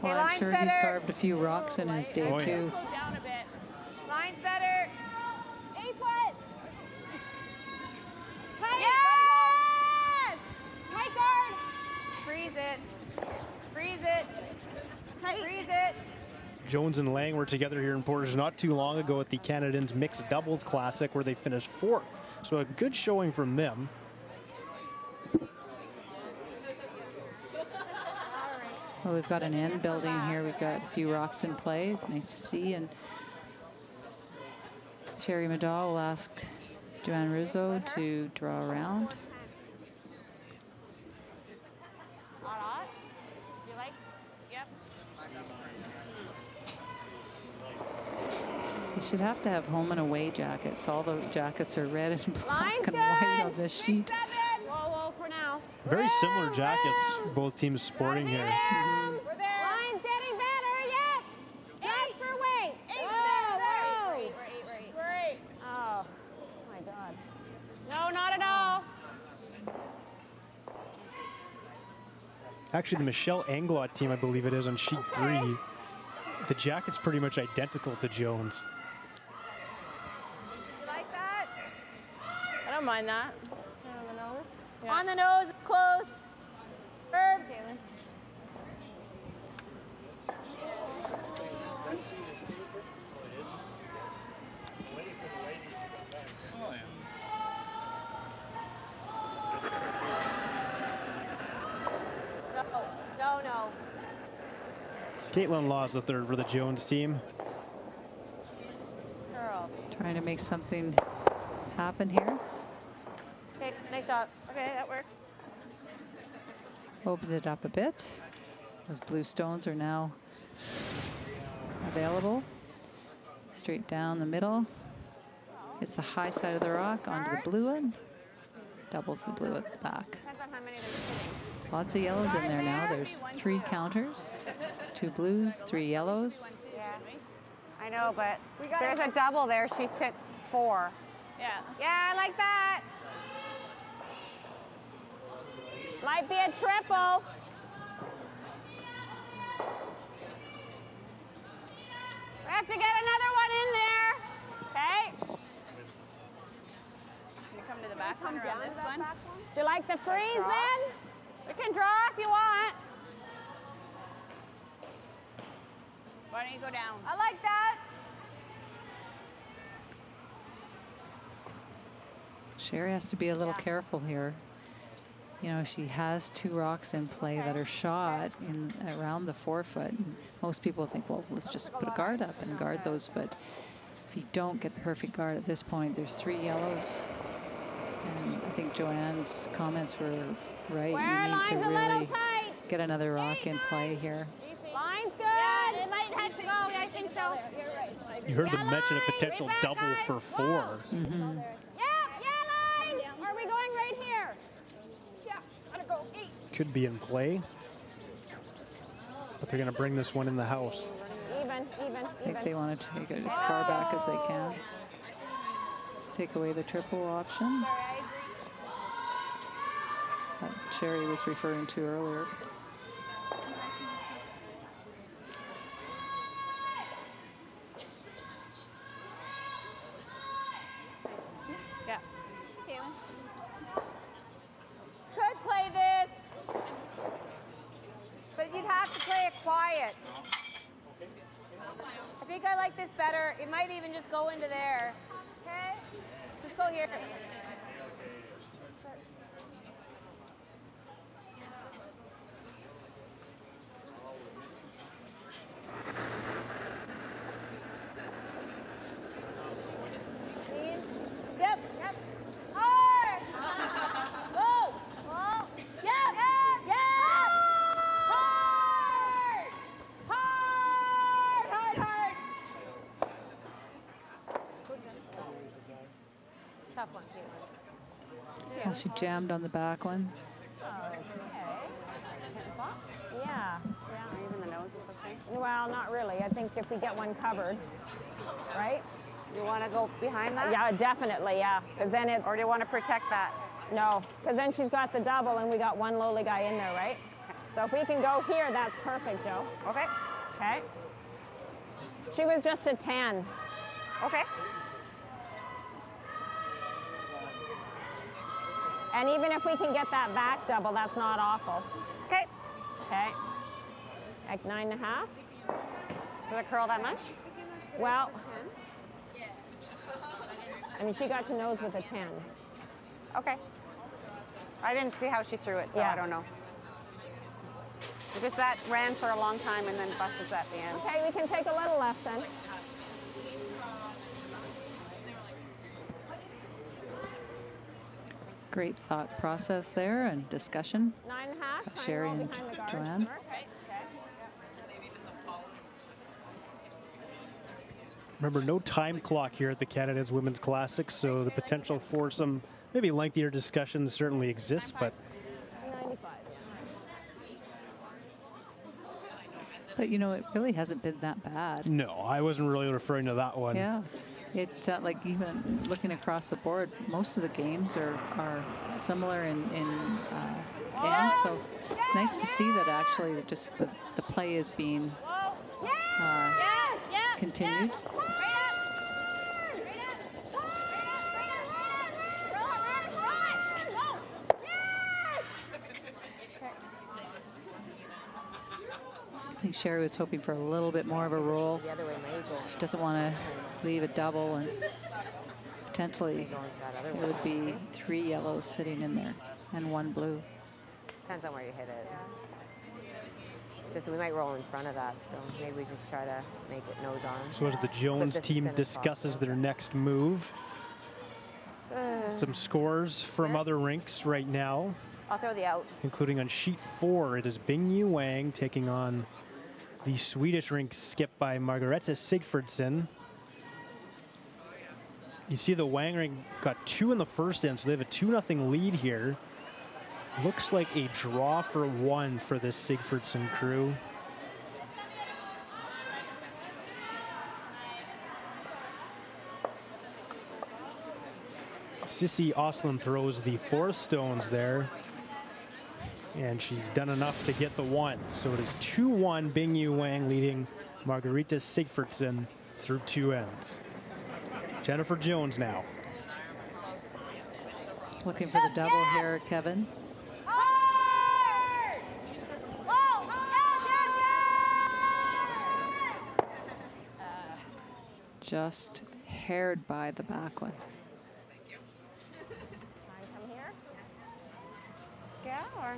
Well, I'm sure he's carved a few rocks in his day, too. Slow down a bit. Line's better. 8 foot. Tight. Yes! Tight guard. Freeze it. Freeze it. Tight. Freeze it. Jones and Lang were together here in Portage not too long ago at the Canadians Mixed Doubles Classic, where they finished 4th. So a good showing from them. Well, we've got an end building here. We've got a few rocks in play. Nice to see. And Sherry Madaw will ask Joanne Rizzo to draw around. You like? Yep. You should have to have home and away jackets. All the jackets are red and black and white on this sheet. Whoa, for now. Very similar jackets both teams sporting here. We're there. Line's getting better, yes. Just for weight. We're 8. Oh, my God. No, not at all. Actually, the Michelle Anglot team, I believe it is, on sheet 3. The jacket's pretty much identical to Jones. You like that? I don't mind that. On the nose? Yeah. On the nose, close. Herb. No. Caitlin Law's the third for the Jones team. Girl. Trying to make something happen here. Okay, nice shot. Okay, that worked. Opened it up a bit. Those blue stones are now available. Straight down the middle. It's the high side of the rock onto the blue one. Doubles the blue at the back. Depends on how many there's sitting. Lots of yellows in there now. There's 3 counters, 2 blues, 3 yellows. Yeah, I know, but there's a double there. She sits 4. Yeah. Yeah, I like that. Might be a triple. We have to get another one in there. Okay. Can you come to the back one or on this one? Do you like the freeze, then? We can draw if you want. Why don't you go down? I like that. Sherry has to be a little careful here. You know, she has 2 rocks in play that are shot in around the 4-foot. And most people think, well, let's just put a guard up and guard those. But if you don't get the perfect guard at this point, there's 3 yellows. And I think Joanne's comments were right. You need to really get another rock in play here. Line's good. Yeah, it might have to go. I think so. You heard them mention a potential double for 4. Yeah, line. Are we going right here? Yeah, gotta go. 8. Could be in play. But they're going to bring this one in the house. Even. I think they want to take it as far back as they can. Take away the triple option that Sherry was referring to earlier. Yeah. Could play this, but you'd have to play it quiet. I think I like this better. It might even just go into there. Okay. Let's just go here. Yep. Hard. Go. Yep. Hard. Tough one, Caitlin. Yeah, she jammed on the back one. Yeah. Even the nose is okay. Well, not really. I think if we get one covered, right? You want to go behind that? Yeah, definitely, yeah. Because then it's... Or do you want to protect that? No, because then she's got the double and we got one lowly guy in there, right? So if we can go here, that's perfect, Joe. Okay. Okay. She was just a 10. Okay. And even if we can get that back double, that's not awful. Okay. Okay. Like 9.5. Does it curl that much? Well, I mean, she got to nose with a 10. Okay. I didn't see how she threw it, so Yeah. I don't know. It just that ran for a long time and then busted at the end. Okay, we can take a little left then. Great thought process there and discussion. 9.5. Sherry and Joanne. Remember, no time clock here at the Canada's Women's Classic, so the potential for some maybe lengthier discussions certainly exists, but... 95. But, you know, it really hasn't been that bad. No, I wasn't really referring to that one. Yeah. It, like, even looking across the board, most of the games are similar in end, so nice to see that actually that just the play is being continued. I think Sherry was hoping for a little bit more of a roll. The other way may go. She doesn't want to leave a double, and potentially it would be 3 yellows sitting in there and 1 blue. Depends on where you hit it. Just we might roll in front of that, so maybe we just try to make it nose on. So as the Jones team discusses their next move, some scores from other rinks right now. I'll throw the out. Including on sheet 4, it is Bingyu Wang taking on the Swedish rink skipped by Margareta Sigfridsson. You see the Wang rink got 2 in the first end, so they have a 2-0 lead here. Looks like a draw for 1 for this Sigfridsson crew. Sissy Oslin throws the 4 stones there. And she's done enough to get the 1. So it is 2-1, Bingyu Wang leading Margareta Sigfridsson through 2 ends. Jennifer Jones now. Looking for the double here, Kevin. Just haired by the back one. Yeah, or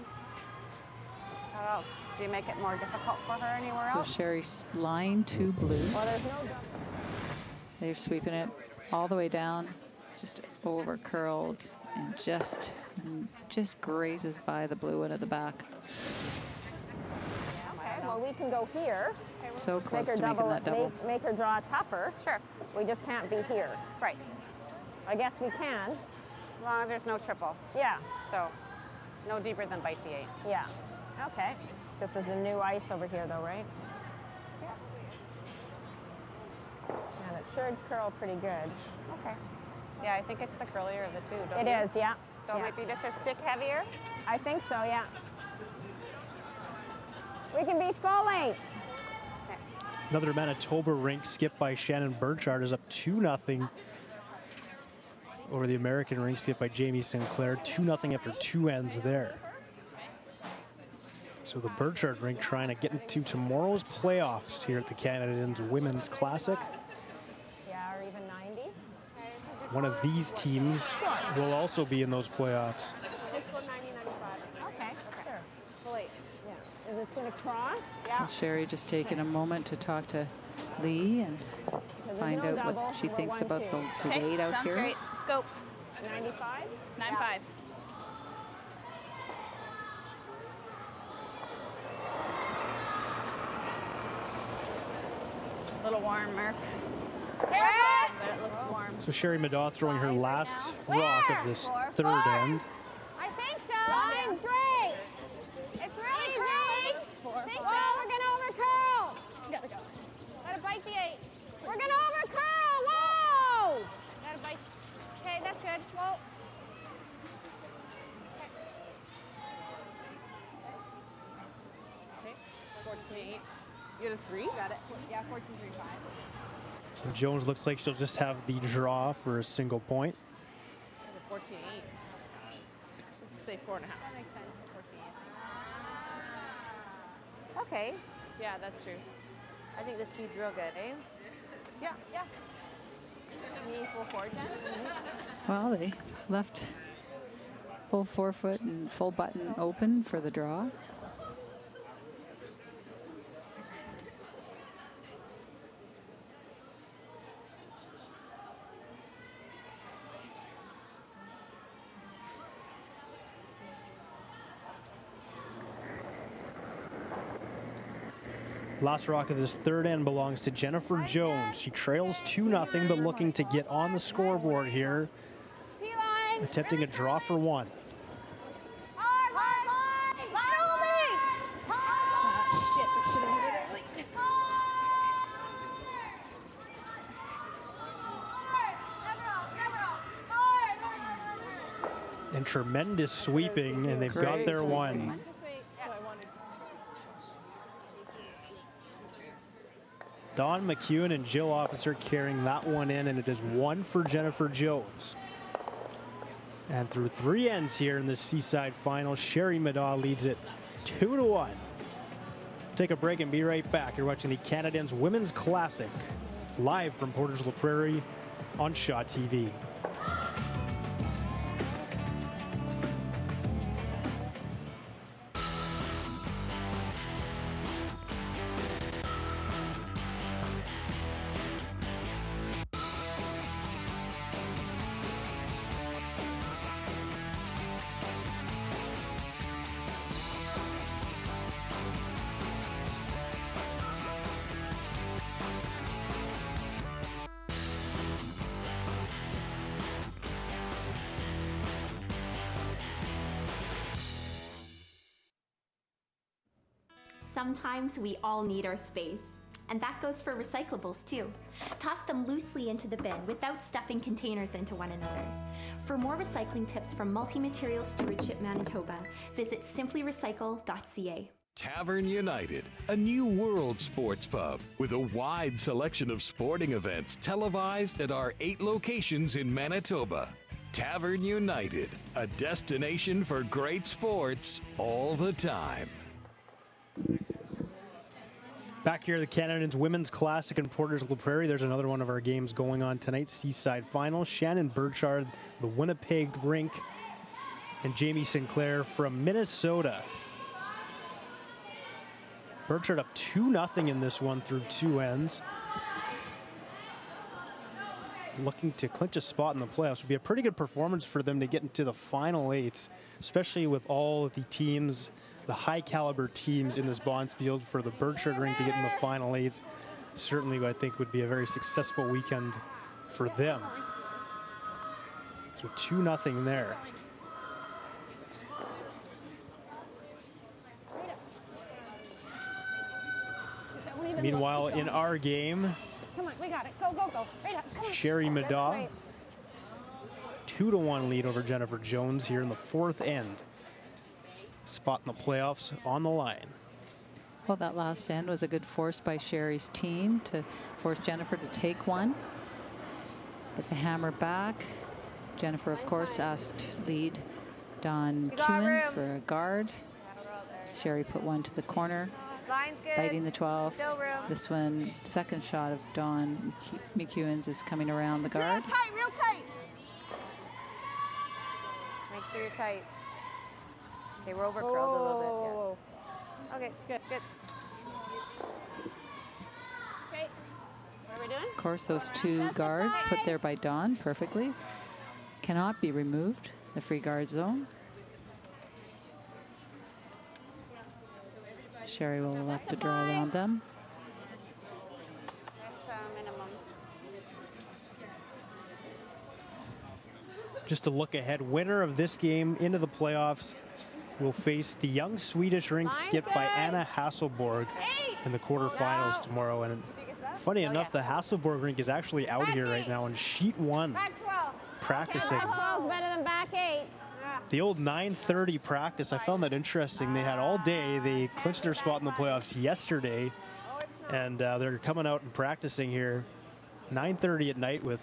what else? Do you make it more difficult for her anywhere else? So Sherry's line to blue. Well, there's no. They're sweeping it all the way down, just over curled, and just grazes by the blue one at the back. Okay, well, we can go here. So close Make her to making that double. Make her draw tougher. Sure. We just can't be here. Right. I guess we can. As long as there's no triple. Yeah. So, no deeper than bite the 8. Yeah. Okay. This is the new ice over here, though, right? Yeah. And it should curl pretty good. Okay. Yeah, I think it's the curlier of the two, don't you? It is, yeah. So it might be just a stick heavier? I think so, yeah. We can be full length. Another Manitoba rink skipped by Shannon Burchard is up 2-0 over the American rink skipped by Jamie Sinclair. 2-0 after 2 ends there. So the Burchard rink trying to get into tomorrow's playoffs here at the Canadians Women's Classic. Yeah, or even 90. One of these teams will also be in those playoffs. Just for 90-95. Okay, sure. Full 8. Yeah. Is this going to cross? Yeah. Well, Sherry just taking a moment to talk to Lee and find out what she thinks about the weight out sounds here. Great. Let's go. 95? 9.5. A little warm, Mark. But it looks warm. So Sherry Madaw throwing her last rock of this third end. I think so. Line's great. It's really great. Think so. We're going to overcurl. Gotta go. Gotta bite the 8. We're going to overcurl. Whoa. Gotta bite. Okay, that's good. Whoa. Okay. 14-8. You got a 3? Got it. Yeah, 14-3-5. Jones looks like she'll just have the draw for a single point. 14-8. Let's say 4.5. That makes sense. 14-8. Okay. Yeah, that's true. I think the speed's real good, eh? Yeah, yeah. Knee full forward, Jen? Well, they left full forefoot and full button open for the draw. Last rock of this third end belongs to Jennifer Jones. She trails 2-0, but looking to get on the scoreboard here. Attempting a draw for 1. And tremendous sweeping, and they've got their 1. Dawn McEwen and Jill Officer carrying that one in, and it is 1 for Jennifer Jones. And through 3 ends here in the Seaside Final, Sherry Middaugh leads it 2-1. Take a break and be right back. You're watching the Canadians Women's Classic, live from Portage la Prairie on Shaw TV. Sometimes we all need our space, and that goes for recyclables too. Toss them loosely into the bin without stuffing containers into one another. For more recycling tips from Multi-Material Stewardship Manitoba, visit simplyrecycle.ca. Tavern United, a new world sports pub with a wide selection of sporting events televised at our 8 locations in Manitoba. Tavern United, a destination for great sports all the time. Back here at the Canadians Women's Classic in Portage la Prairie, there's another one of our games going on tonight, Seaside Final. Shannon Burchard, the Winnipeg rink, and Jamie Sinclair from Minnesota. Burchard up 2-0 in this one through 2 ends. Looking to clinch a spot in the playoffs. Would be a pretty good performance for them to get into the final 8, especially with all of the teams, the high caliber teams in this Bondsfield. For the Burchard ring to get in the final 8, certainly I think would be a very successful weekend for them. So 2-0 there. Meanwhile, in our game, Come on, we got it. Go, go, go. Right up. Come on. Sherry Madaw, Right. 2-1 lead over Jennifer Jones here in the 4th end. Spot in the playoffs on the line. Well, that last end was a good force by Sherry's team to force Jennifer to take one. Get the hammer back. Jennifer, of course, asked lead Dawn Kuhn for a guard. Sherry put one to the corner. Line's good. Biting the 12. Still room. This one, second shot of Dawn McEwen's is coming around the guard. Real tight, real tight. Make sure you're tight. They were over curled a little bit. Yeah. Okay, good, good. Okay. What are we doing? Of course, those 2 guards put there by Dawn perfectly cannot be removed. The free guard zone. Sherry will have to draw around them. That's minimum. Just to look ahead, winner of this game into the playoffs will face the young Swedish rink skip by Anna Hasselborg in the quarterfinals tomorrow. And funny enough, the Hasselborg rink is actually out here right now in sheet 1 practicing. Back 12 is better than back 8. The old 9:30 practice, I found that interesting. They had all day. They clinched their spot in the playoffs yesterday, and they're coming out and practicing here 9:30 at night with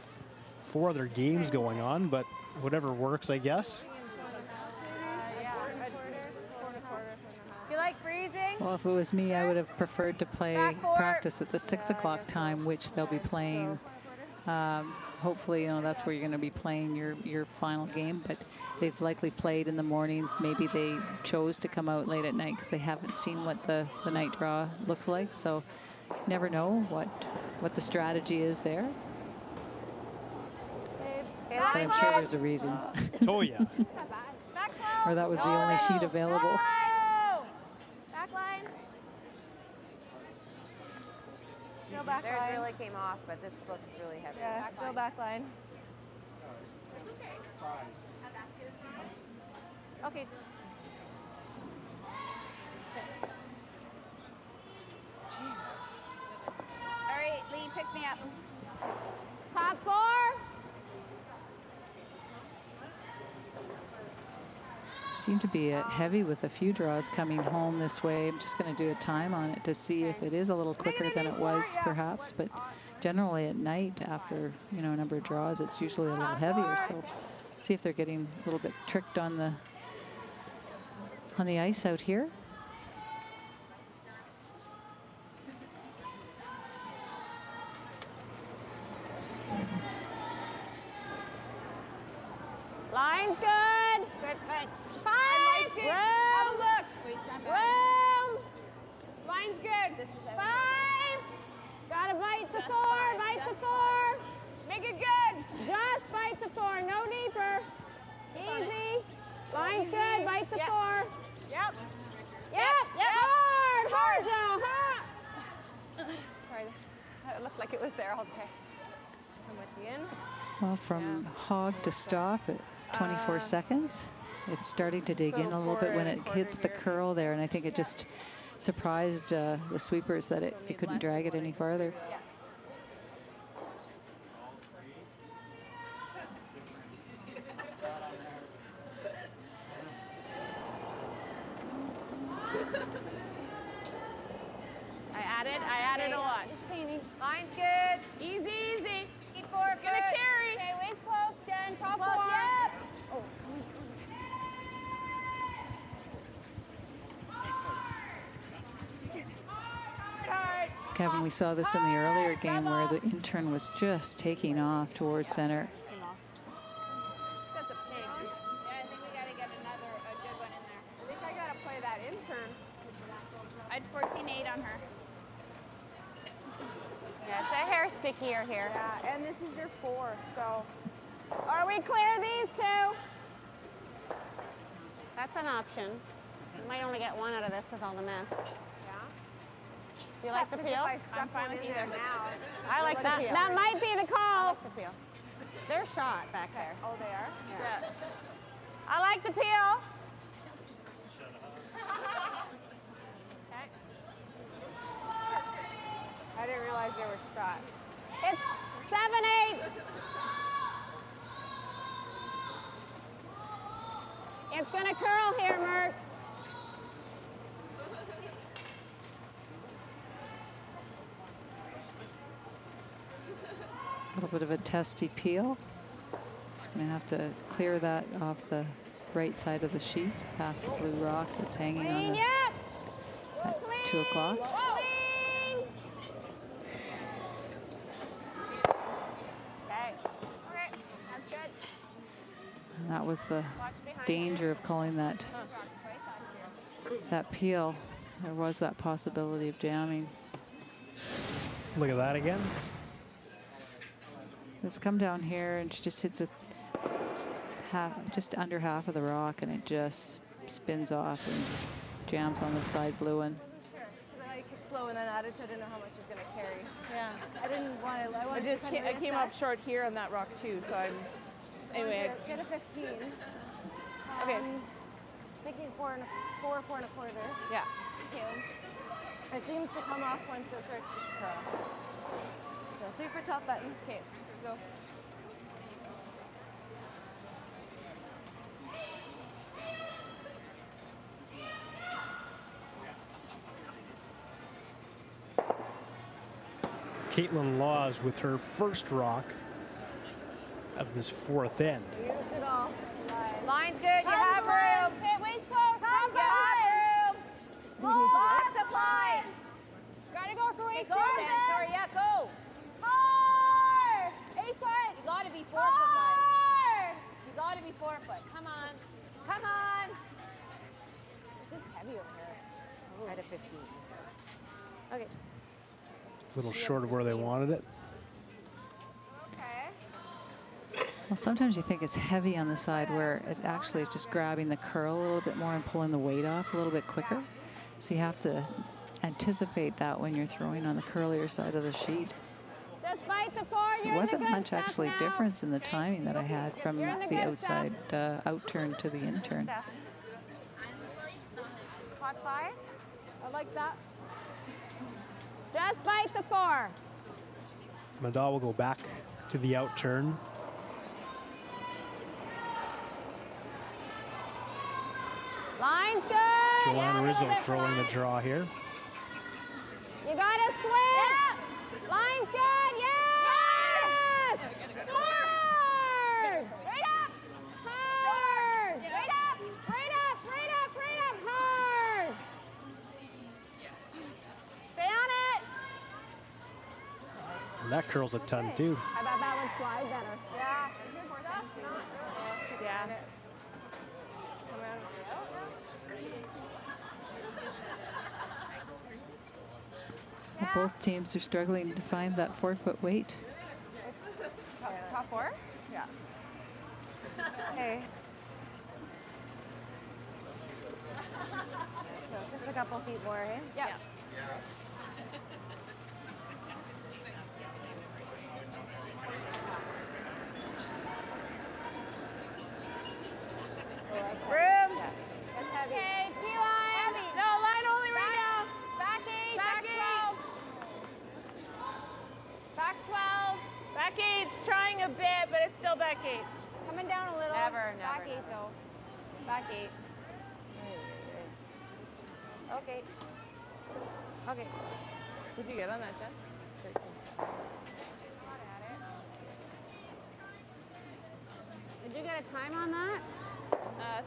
4 other games going on, but whatever works, I guess. Do you like freezing? Well, if it was me, I would have preferred to play practice at the 6 o'clock time, which they'll be playing. Hopefully, you know, that's where you're going to be playing your final game, but they've likely played in the mornings. Maybe they chose to come out late at night because they haven't seen what the night draw looks like. So never know what the strategy is there. But I'm sure there's a reason. Oh, yeah. Or that was the only sheet available. Back line. Still back Theirs line. really came off, but this looks really heavy. Yeah, still back line. Okay. All right, Lee, pick me up. Top 4. Seem to be heavy with a few draws coming home this way. I'm just going to do a time on it to see if it is a little quicker than it was perhaps, but generally at night after, you know, a number of draws, it's usually a little heavier. So see if they're getting a little bit tricked on the ice out here. Line's good. Good, good. 5. Room. Have a look. Wait, room. Line's good. This is 5. Gotta bite the Just 4. 5, Bite just the 4. Make it good. Just bite the 4. No deeper. Easy. Line's Easy. good. Bite the Yep. 4. Yep. Yep. Yep. Hard. Hard. Joe. Ha. Sorry, it looked like it was there all day. Come with the in. Well, from hog to stop, it's 24 seconds. It's starting to dig in a little bit when it hits the curl there, and I think it just surprised the sweepers that it couldn't drag it any farther. I added a lot. Line's good. Easy, easy. Keep 4. It's gonna carry. Okay, waist close, Jen. Top 4. Yep. Oh. Hard. Kevin, we saw this in the earlier game where the intern was just taking off towards center. Yeah, I think we gotta get another. are stickier here. Yeah, and this is your 4, so. Or we clear these 2. That's an option. You might only get one out of this with all the mess. Yeah. Do you like the peel? I'm fine with either now. I like the peel. That might be the call. I like the peel. They're shot back there. Oh, they are? Yeah. I like the peel. Okay. I didn't realize they were shot. It's 7/8. It's going to curl here, Merck. A little bit of a testy peel. Just going to have to clear that off the right side of the sheet, past the blue rock that's hanging on the, at 2 o'clock. Okay. Okay, that's good. And that was the danger of calling that peel. There was that possibility of jamming. Look at that again. It's come down here and she just hits a just under half of the rock, and it just spins off and jams on the side blue one. Sure, because I kicked slow and then added, so I didn't know how much it was going to carry. Yeah. I didn't want to. I came up short here on that rock too, so I'm. Anyway. Get a 15. Okay. Making 4 and a quarter. Yeah. Okay. It seems to come off once it starts to curl. So super top button. Okay, let's go. Caitlin Laws with her first rock of this 4th end. Use it all. Line's good. You have room. Hit waist close. Come you have room. Lots of line. Gotta go for waist close. Go then. Sorry, yeah, go. Hard. 8 foot. You gotta be 4 foot, guys. You gotta be 4 foot. Come on. Come on. This is heavy over here. At a 15. Okay. A little short of where they wanted it. Well, sometimes you think it's heavy on the side where it actually is just grabbing the curl a little bit more and pulling the weight off a little bit quicker. So you have to anticipate that when you're throwing on the curlier side of the sheet. Just bite the 4. There wasn't much actually difference in the timing that I had from the outside out-turn to the in-turn. Hot 5. I like that. Just bite the 4. Madaw will go back to the out-turn. Line's good. Joanne Rizzo throwing the draw here. You gotta switch. Line's good. Yes. Hard. Right up. Hard. Right up. Right up. Right up. Right up. Hard. Stay on it. And that curls a ton too. How about that one slide better? Yeah. Yeah. Well, both teams are struggling to find that 4-foot weight. Top 4? Yeah. Okay. So just a couple feet more, eh? Yeah. Room. Yeah. That's heavy. Okay, T-line. Heavy. No, line only right now. Back 8. Back 12. Back 12. Back 8's trying a bit, but it's still back 8. Coming down a little. Never. Back 8 though. Back 8. Okay. Okay. What did you get on that, Jen? 13. Did you get a time on that?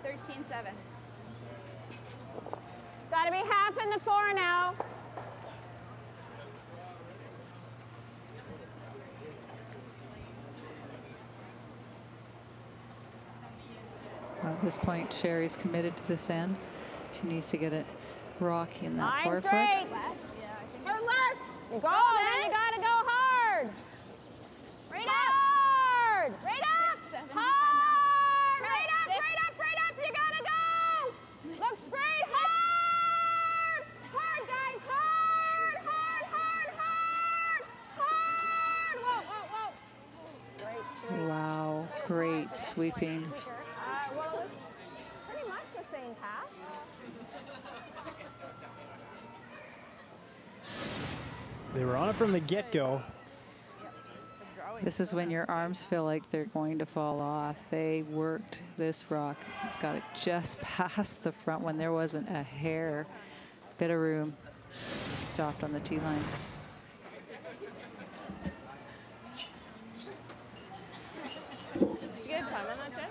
13.7. Gotta be half in the 4 now. At this point, Sherry's committed to this end. She needs to get a rock in that Line's 4 foot. great. Or less. You go, then you gotta go hard. Great sweeping. Well, it's pretty much the same path. They were on it from the get-go. This is when your arms feel like they're going to fall off. They worked this rock, got it just past the front when there wasn't a hair, bit of room. Stopped on the tee line. Good time on that, Jen?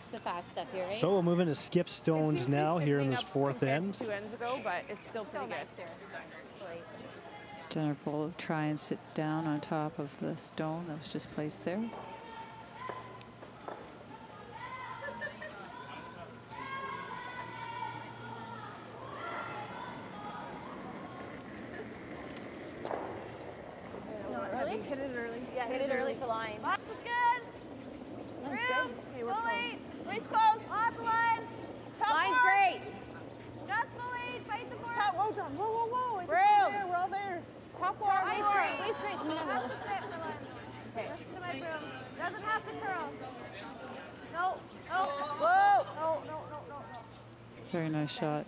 It's the fast stuff here, right? So we'll move into skip stones now here in this fourth end. 2 ends ago, but it's still pretty good. Jennifer will try and sit down on top of the stone that was just placed there. Hit it early. Yeah, hit it early for line. Lots is good. Room. Okay, we're close. Lead's close. Lots of line. Top Line's board. great. Just the lead. Fight the board. Top. Whoa, John. Whoa, whoa, whoa. It's Room. there. We're all there. Top board. Line's great. Lead's great. Has to sit for line. Okay. Just to my room. Doesn't have to curl. No. No. Whoa. No, no, no, no, no. Very nice shot.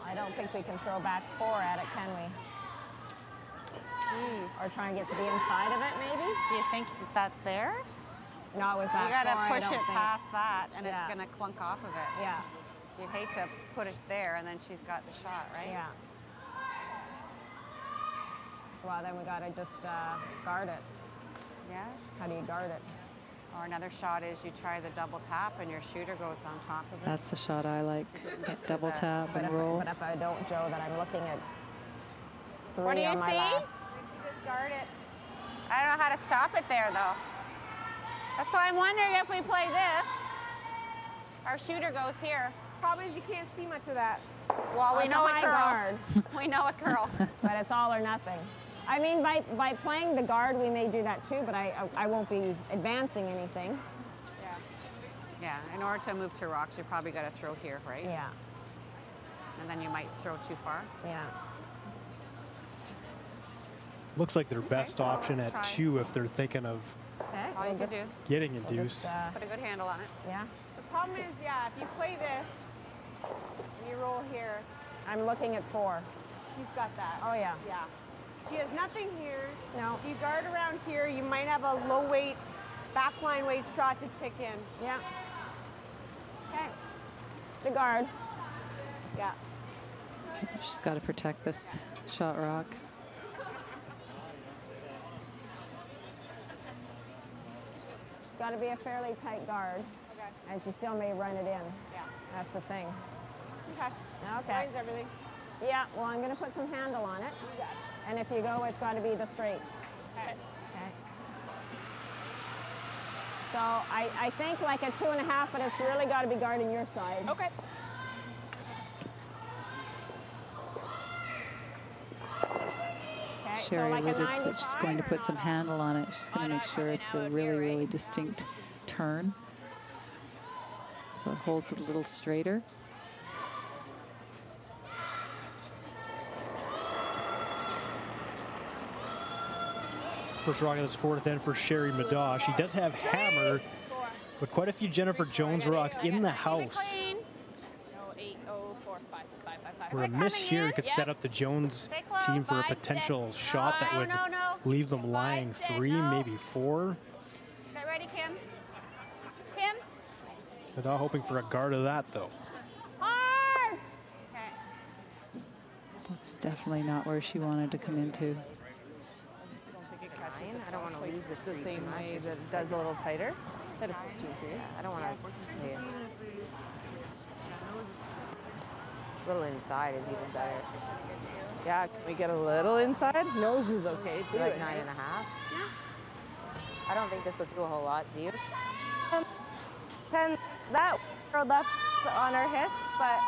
I don't think we can throw back 4 at it, can we? Jeez. Or try and get to the inside of it, maybe? Do you think that that's there? Not with that You got to 4, I push don't it think. past that, and Yeah. it's going to clunk off of it. Yeah. You'd hate to put it there, and then she's got the shot, right? Yeah. Well, then we got to just guard it. Yeah. How do you guard it? Or another shot is you try the double tap, and your shooter goes on top of it. That's the shot I like. Get double tap But and if, roll. but if I don't, Joe, then I'm looking at 3 What do you on my see? last. Just guard it. I don't know how to stop it there, though. That's why I'm wondering if we play this. Our shooter goes here. Problem is you can't see much of that. Well, we It's a know it high curls. guard. We know it curls. But it's all or nothing. I mean, by playing the guard, we may do that too, but I won't be advancing anything. Yeah, in order to move to rocks, you probably got to throw here, right? Yeah. And then you might throw too far. Yeah. Looks like their best option at try. 2 if they're thinking of Okay. All you can do. getting a deuce. Put a good handle on it. Yeah. The problem is, yeah, if you play this, and you roll here, I'm looking at 4. she's got that. Oh, yeah. Yeah. She has nothing here. No. If you guard around here, you might have a low weight, backline weight shot to tick in. Yeah. Okay. Just a guard. Yeah. She's got to protect this shot rock. It's got to be a fairly tight guard. Okay. And she still may run it in. Yeah. That's the thing. Okay. Okay. Mine's everything. Yeah, well, I'm going to put some handle on it. You got it. And if you go, it's got to be the straight. Okay. Okay. So I think like a 2.5, but it's really got to be guarding your side. Okay. Okay, Sherry so like a alluded 95 that she's going to put some handle on it. She's going to make sure it's a really, really distinct turn. So it holds it a little straighter. First rock of this fourth end for Sherry Middaugh. She does have hammer, but quite a few Jennifer Jones rocks in the house. No, 8, 0, 4, 5, 5, 5, 5. Where a miss here could set up the Jones team for a potential shot that would leave them lying 3, maybe 4. Get ready, Kim. Kim. Middaugh hoping for a guard of that, though. Hard! Okay. That's definitely not where she wanted to come into. I don't want to lose the The 3 same so much. way It's that just it does a little tighter. That is I don't want to. A little inside is even better. Yeah, can we get a little inside? Nose is okay too. Like 9.5. Yeah. I don't think this will do a whole lot. Do you? 10. That curled up on our hips, but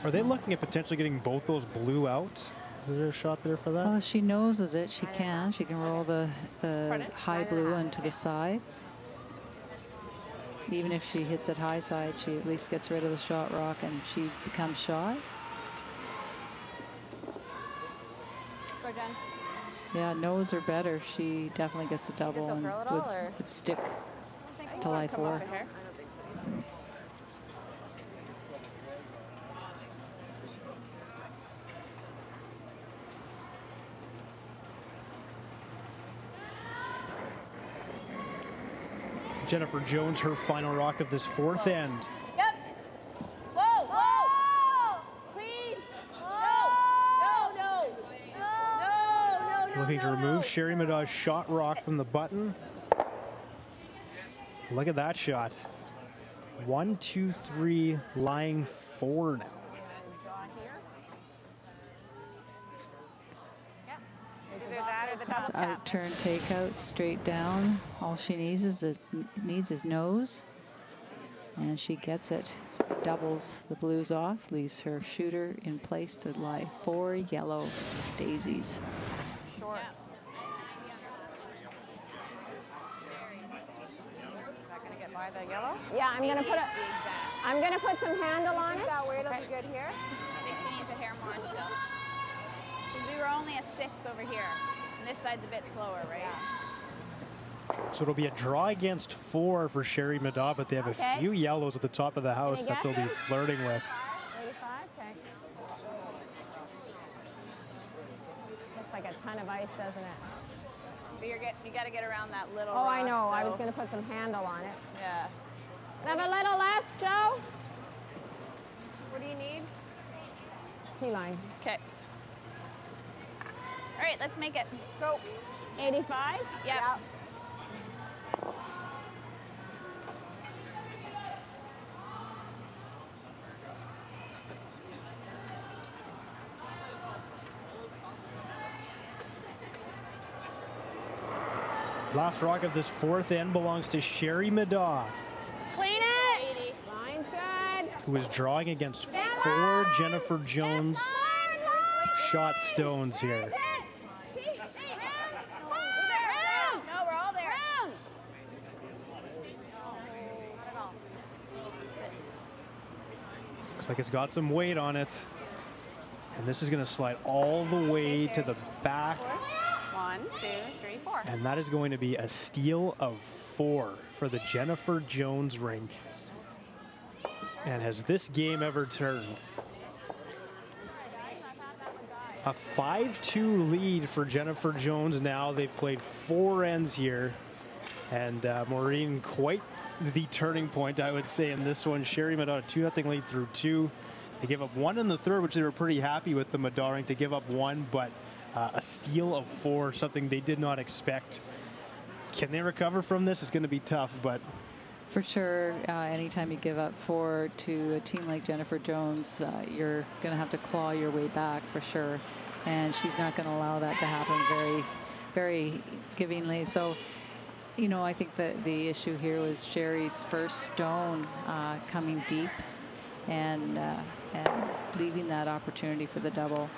Are they looking at potentially getting both those blue out? Is there a shot there for that? Well, if she noses it, she can. She can roll the high blue into the side. Even if she hits it high side, she at least gets rid of the shot rock and she becomes shot. Go, Jen. Yeah, nose or better. She definitely gets the double and would stick to lie 4. Jennifer Jones, her final rock of this 4th end. Yep. Whoa, whoa. Clean. No. Looking to remove Sherry Madaw's shot rock from the button. Look at that shot. 1, 2, 3, lying 4 now. Either that or the double It's tap. out turn takeout straight down. All she needs is nose, and she gets it. Doubles the blues off, leaves her shooter in place to lie 4 yellow daisies. Short. Is that going to get by the yellow? Yeah, I'm going to put I'm going to put some handle on it. That way it'll be good here. I think she needs a hair more still. Because we were only a 6 over here. And this side's a bit slower, right? So it'll be a draw against 4 for Sherry Middaugh, but they have a few yellows at the top of the house that they'll be flirting with. 85, okay. Looks like a ton of ice, doesn't it? But you got to get around that little Oh, rock, I know. I so- was going to put some handle on it. Yeah. Have a little less, Joe. What do you need? T-line. Okay. All right, let's make it. Let's go. 85? Yep. Last rock of this 4th end belongs to Sherry Middaugh, Clean it. Line's good. who is drawing against 4 Jennifer Jones shot stones here. No, we're all there. Looks like it's got some weight on it. And this is going to slide all the way to the back. 1, 2, 3, 4. And that is going to be a steal of 4 for the Jennifer Jones rink. And has this game ever turned? A 5-2 lead for Jennifer Jones now. They've played 4 ends here. And Maureen, quite the turning point, I would say, in this one. Sherry Middaugh, 2-0 lead through 2. They gave up 1 in the 3rd, which they were pretty happy with the Middaugh rink to give up 1, but a steal of 4, something they did not expect. Can they recover from this? It's going to be tough, but For sure, anytime you give up 4 to a team like Jennifer Jones, you're going to have to claw your way back for sure. And she's not going to allow that to happen very, very givingly. So, you know, I think that the issue here was Sherry's first stone coming deep and leaving that opportunity for the double.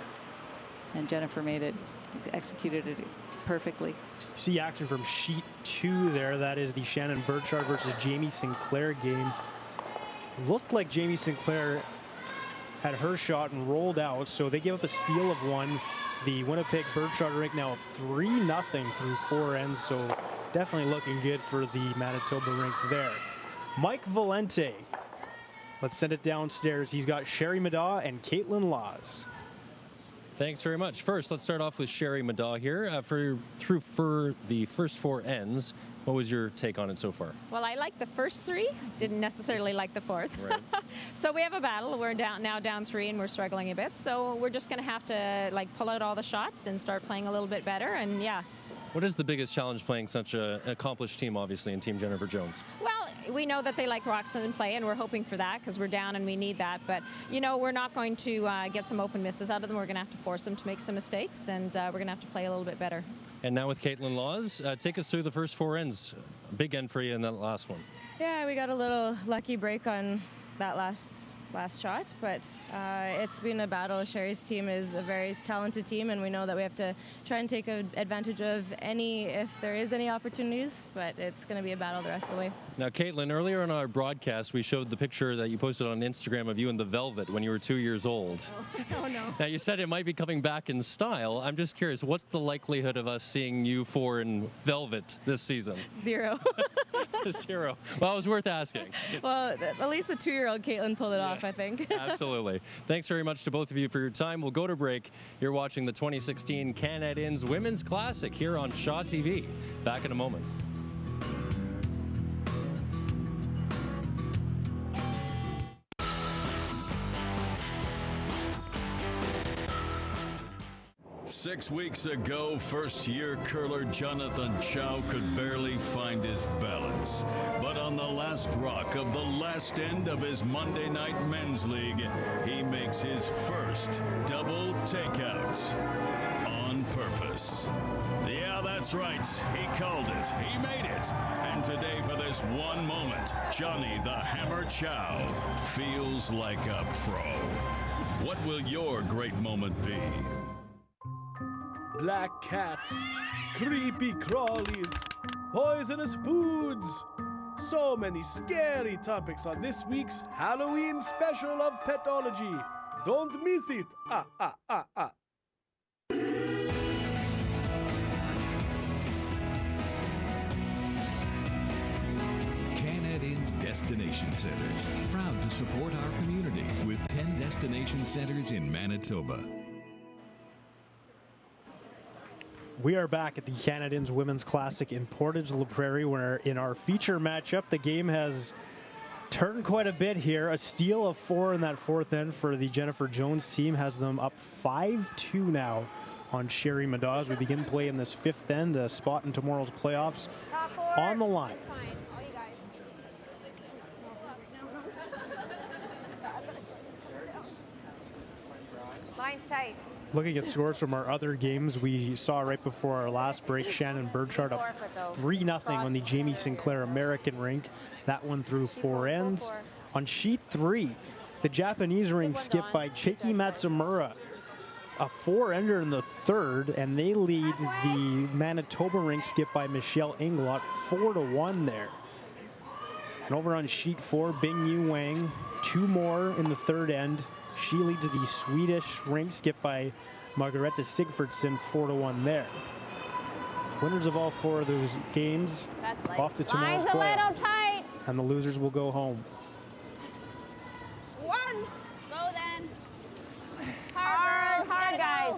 And Jennifer executed it perfectly. See action from sheet 2 there. That is the Shannon Burchard versus Jamie Sinclair game. Looked like Jamie Sinclair had her shot and rolled out, so they gave up a steal of 1. The Winnipeg Burchard rink now up 3-0 through 4 ends, so definitely looking good for the Manitoba rink there. Mike Valente. Let's send it downstairs. He's got Sherry Middaugh and Caitlin Laws. Thanks very much. First, let's start off with Sherry Middaugh here. For the first 4 ends, what was your take on it so far? Well, I liked the first 3. Didn't necessarily like the 4th. Right. So we have a battle. We're down 3, and we're struggling a bit. So we're just going to have to pull out all the shots and start playing a little bit better. And yeah. What is the biggest challenge playing such an accomplished team, obviously, in Team Jennifer Jones? Well, we know that they like rocks in play, and we're hoping for that because we're down and we need that. But, you know, we're not going to get some open misses out of them. We're going to have to force them to make some mistakes, and we're going to have to play a little bit better. And now with Caitlin Laws, take us through the first 4 ends. Big end for you in that last one. Yeah, we got a little lucky break on that last last shot, but it's been a battle. Sherry's team is a very talented team, and we know that we have to try and take advantage of if there is any opportunities, but it's going to be a battle the rest of the way. Now, Caitlin, earlier in our broadcast, we showed the picture that you posted on Instagram of you in the Velvet when you were 2 years old. Oh no. Now, you said it might be coming back in style. I'm just curious, what's the likelihood of us seeing you four in Velvet this season? 0. 0. Well, it was worth asking. Well, at least the 2-year-old Caitlin pulled it off, I think. Absolutely. Thanks very much to both of you for your time. We'll go to break. You're watching the 2016 Canad Inns Women's Classic here on Shaw TV. Back in a moment. Six weeks ago, first-year curler Jonathan Chow could barely find his balance. But on the last rock of the last end of his Monday night men's league, he makes his first double takeout on purpose. Yeah, that's right. He called it. He made it. And today, for this one moment, Johnny the Hammer Chow feels like a pro. What will your great moment be? Black cats, creepy crawlies, poisonous foods. So many scary topics on this week's Halloween special of Petology. Don't miss it. Canad Inns Destination Centers, proud to support our community with 10 destination centers in Manitoba. We are back at the Canad Inns Women's Classic in Portage la Prairie, where in our feature matchup, the game has turned quite a bit here. A steal of 4 in that fourth end for the Jennifer Jones team has them up 5-2 now on Sherry Middaugh as we begin play in this fifth end, a spot in tomorrow's playoffs on the line. Line's tight. Looking at scores from our other games, we saw right before our last break, Shannon Burchard up 3-0 on the Jamie Sinclair American rink. That one through 4 ends. On sheet 3, the Japanese rink skipped by Cheiki Matsumura. A 4-ender in the third, and they lead the Manitoba rink skipped by Michelle Englot 4-1 there. And over on sheet 4, Bing Yu Wang, 2 more in the third end. She leads the Swedish rink skip by Margareta Sigfridsson 4-1 there. Winners of all 4 of those games off to tomorrow's playoffs. Tight. And the losers will go home. 1. Go then. Hard, guys.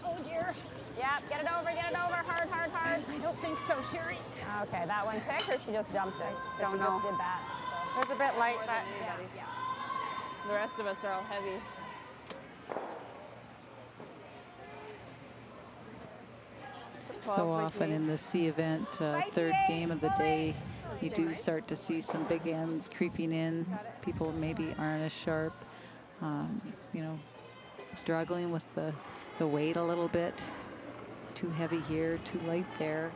Oh dear. Yep, get it over, hard. I don't think so, Sherry. Okay, that one picked, or she just dumped it? Don't know. Just did that. It was a bit light, but yeah. The rest of us are all heavy. So often in the C event, third game of the day, you do start to see some big ends creeping in. People maybe aren't as sharp, you know, struggling with the weight a little bit. Too heavy here, too light there.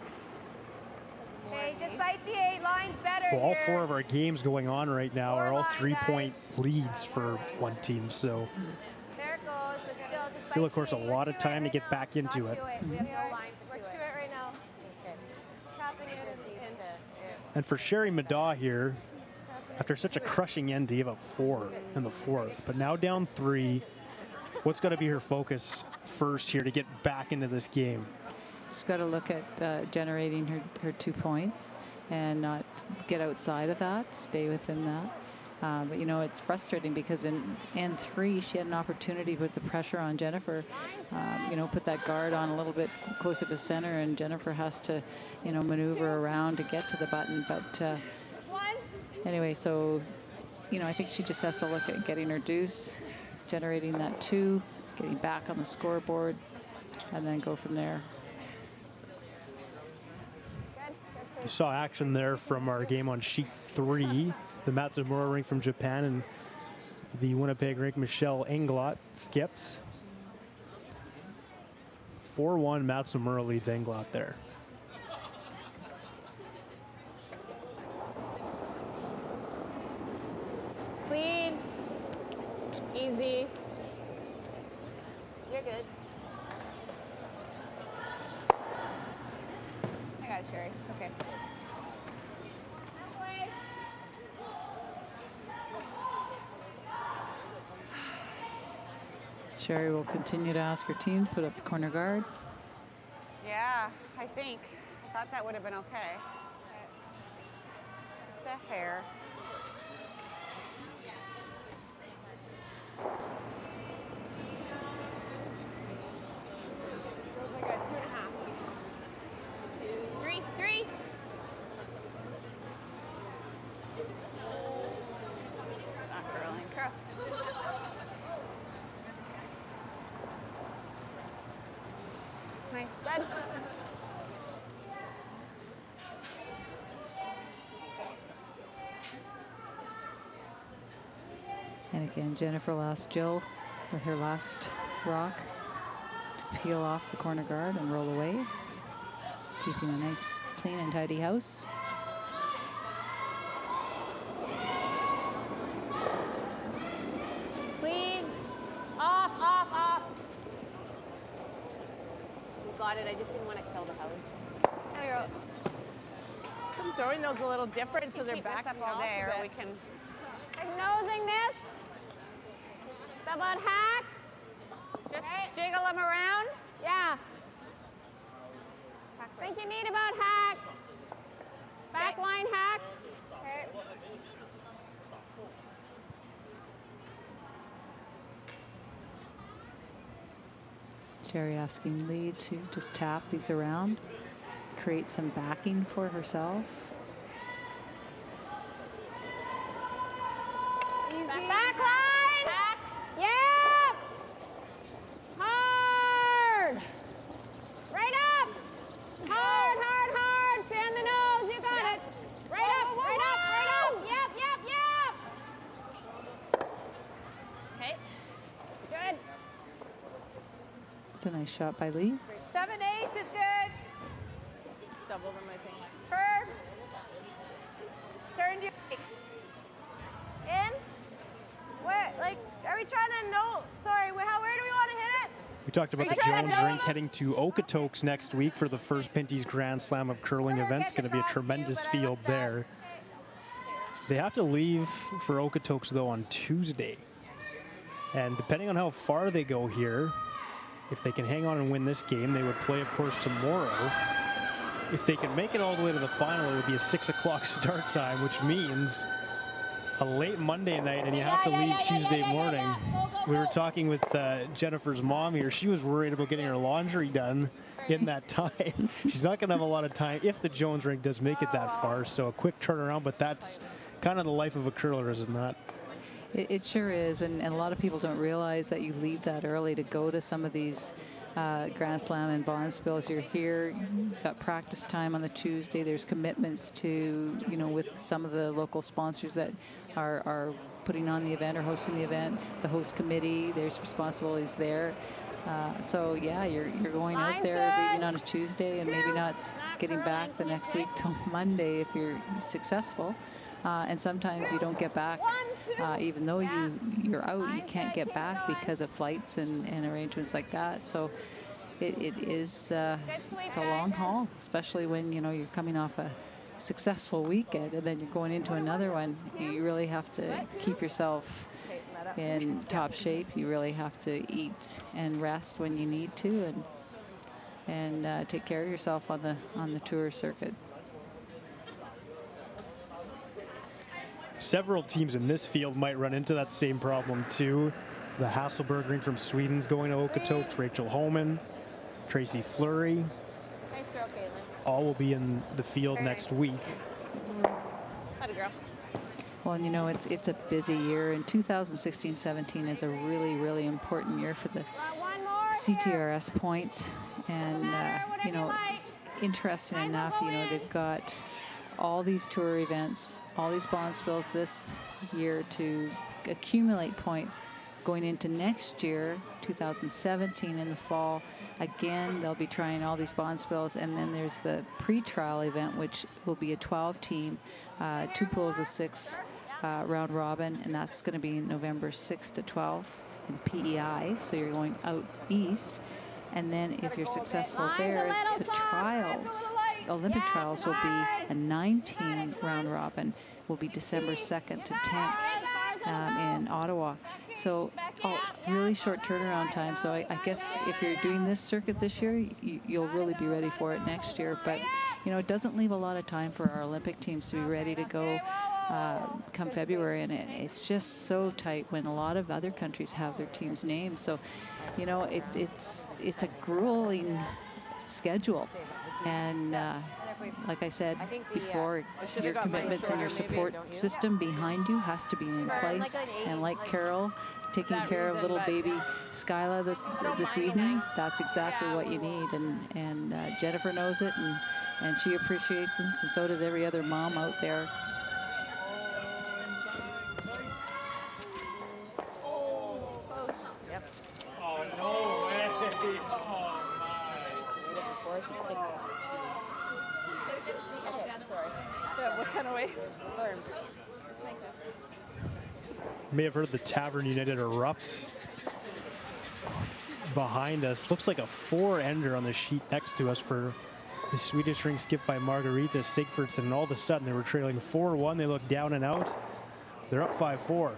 Okay, just bite the 8, line's better. Well, all 4 of our games going on right now are all 3-point leads for one team, so there it goes, but still, of course, a lot of time to get back into it. We have no lines to it right now. Tapping it And for Sherry Middaugh here, after such a crushing end to give up 4 in the fourth, but now down 3, what's got to be her focus first here to get back into this game? She's got to look at generating her 2 points and not get outside of that, stay within that. But, you know, it's frustrating because in end 3, she had an opportunity with the pressure on Jennifer, you know, put that guard on a little bit closer to center, and Jennifer has to, you know, maneuver around to get to the button. But anyway, so, you know, I think she just has to look at getting her deuce, generating that 2, getting back on the scoreboard, and then go from there. You saw action there from our game on sheet 3. The Matsumura rink from Japan and the Winnipeg rink, Michelle Englot skips. 4-1, Matsumura leads Englot there. easy. You're good. I got it, Sherry. Okay. Sherry will continue to ask her team to put up the corner guard. Yeah, I think. I thought that would have been okay. Just a hair. Feels like a 2.5. 2, 3, 3. It's not curling. Curl. Nice. Good. And again, Jennifer will ask Jill with her last rock to peel off the corner guard and roll away, keeping a nice, clean and tidy house. Clean. Off, off, off. You got it. I just didn't want to kill the house. There you go. I'm throwing those a little different so they're Keep this backing up all off day, a or bit. we can. Nosing this. How about hack? Just jiggle them around. Yeah. Think you need about hack. Backline hack. Okay. Sherry asking Lee to just tap these around, create some backing for herself. Backline. Back. Yeah. Hard. Right up. Hard, hard, hard. Stay on the nose. You got it. Right up, right up, right up. Yep, yep, yep. Okay. Good. It's a nice shot by Lee. 7, 8 is good. Double them, I think. Turn. Turn to your right. In. Where, like, are we trying to know? Sorry, where do we want to hit it? We talked about Are the you trying to Jones go? rink heading to Okotoks next week for the first Pinty's Grand Slam of curling event. It's going to be a tremendous field there. They have to leave for Okotoks, though, on Tuesday. And depending on how far they go here, if they can hang on and win this game, they would play, of course, tomorrow. If they can make it all the way to the final, it would be a 6 o'clock start time, which means a late Monday night, and you have to leave Tuesday morning. We were talking with Jennifer's mom here. She was worried about getting her laundry done in that time. She's not going to have a lot of time if the Jones rink does make it that far. So a quick turnaround, but that's kind of the life of a curler, is it not? It sure is, and a lot of people don't realize that you leave that early to go to some of these Grand Slam and Bonspills. You're here, you've got practice time on the Tuesday. There's commitments to, you know, with some of the local sponsors that are putting on the event or hosting the event. The host committee, there's responsibilities there. So yeah, you're going out there, leaving on a Tuesday, and maybe not getting back the next week till Monday if you're successful. And sometimes you don't get back, even though you're out, you can't get back because of flights and arrangements like that. So it is it's a long haul, especially when, you know, you're coming off a successful weekend and then you're going into another one. You really have to keep yourself in top shape. You really have to eat and rest when you need to, and take care of yourself on the tour circuit. Several teams in this field might run into that same problem too. The Hasselberg rink from Sweden's going to Okotoks. Rachel Homan, Tracy Fleury. Nice throw, Caitlin. All will be in the field next week. Had a girl. Well, and you know, it's a busy year, and 2016-17 is a really, really important year for the CTRS points. And, you know, interesting enough, you know, they've got all these tour events, all these Bonspills this year to accumulate points going into next year, 2017 in the fall. Again, they'll be trying all these Bonspills, and then there's the pre-trial event, which will be a 12-team, 2 pools of 6 round robin, and that's going to be November 6th to 12th in PEI. So you're going out east. And then if you're successful there, the trials, Olympic trials, will be a 19 round robin, will be December 2nd to 10th in Ottawa. So really short turnaround time. So I guess if you're doing this circuit this year, you'll really be ready for it next year. But, you know, it doesn't leave a lot of time for our Olympic teams to be ready to go come February. And it's just so tight when a lot of other countries have their teams named. So, you know, it's a grueling schedule. And like I said before, your commitments and your support system behind you has to be in place. And like Carol, taking care of little baby Skyla this evening, that's exactly what you need. And Jennifer knows it, and she appreciates it, and so does every other mom out there. You may have heard the Tavern United erupt behind us. Looks like a 4-ender on the sheet next to us for the Swedish ring skip by Margarita Sigfridsson, and all of a sudden they were trailing 4-1. They look down and out. They're up 5-4.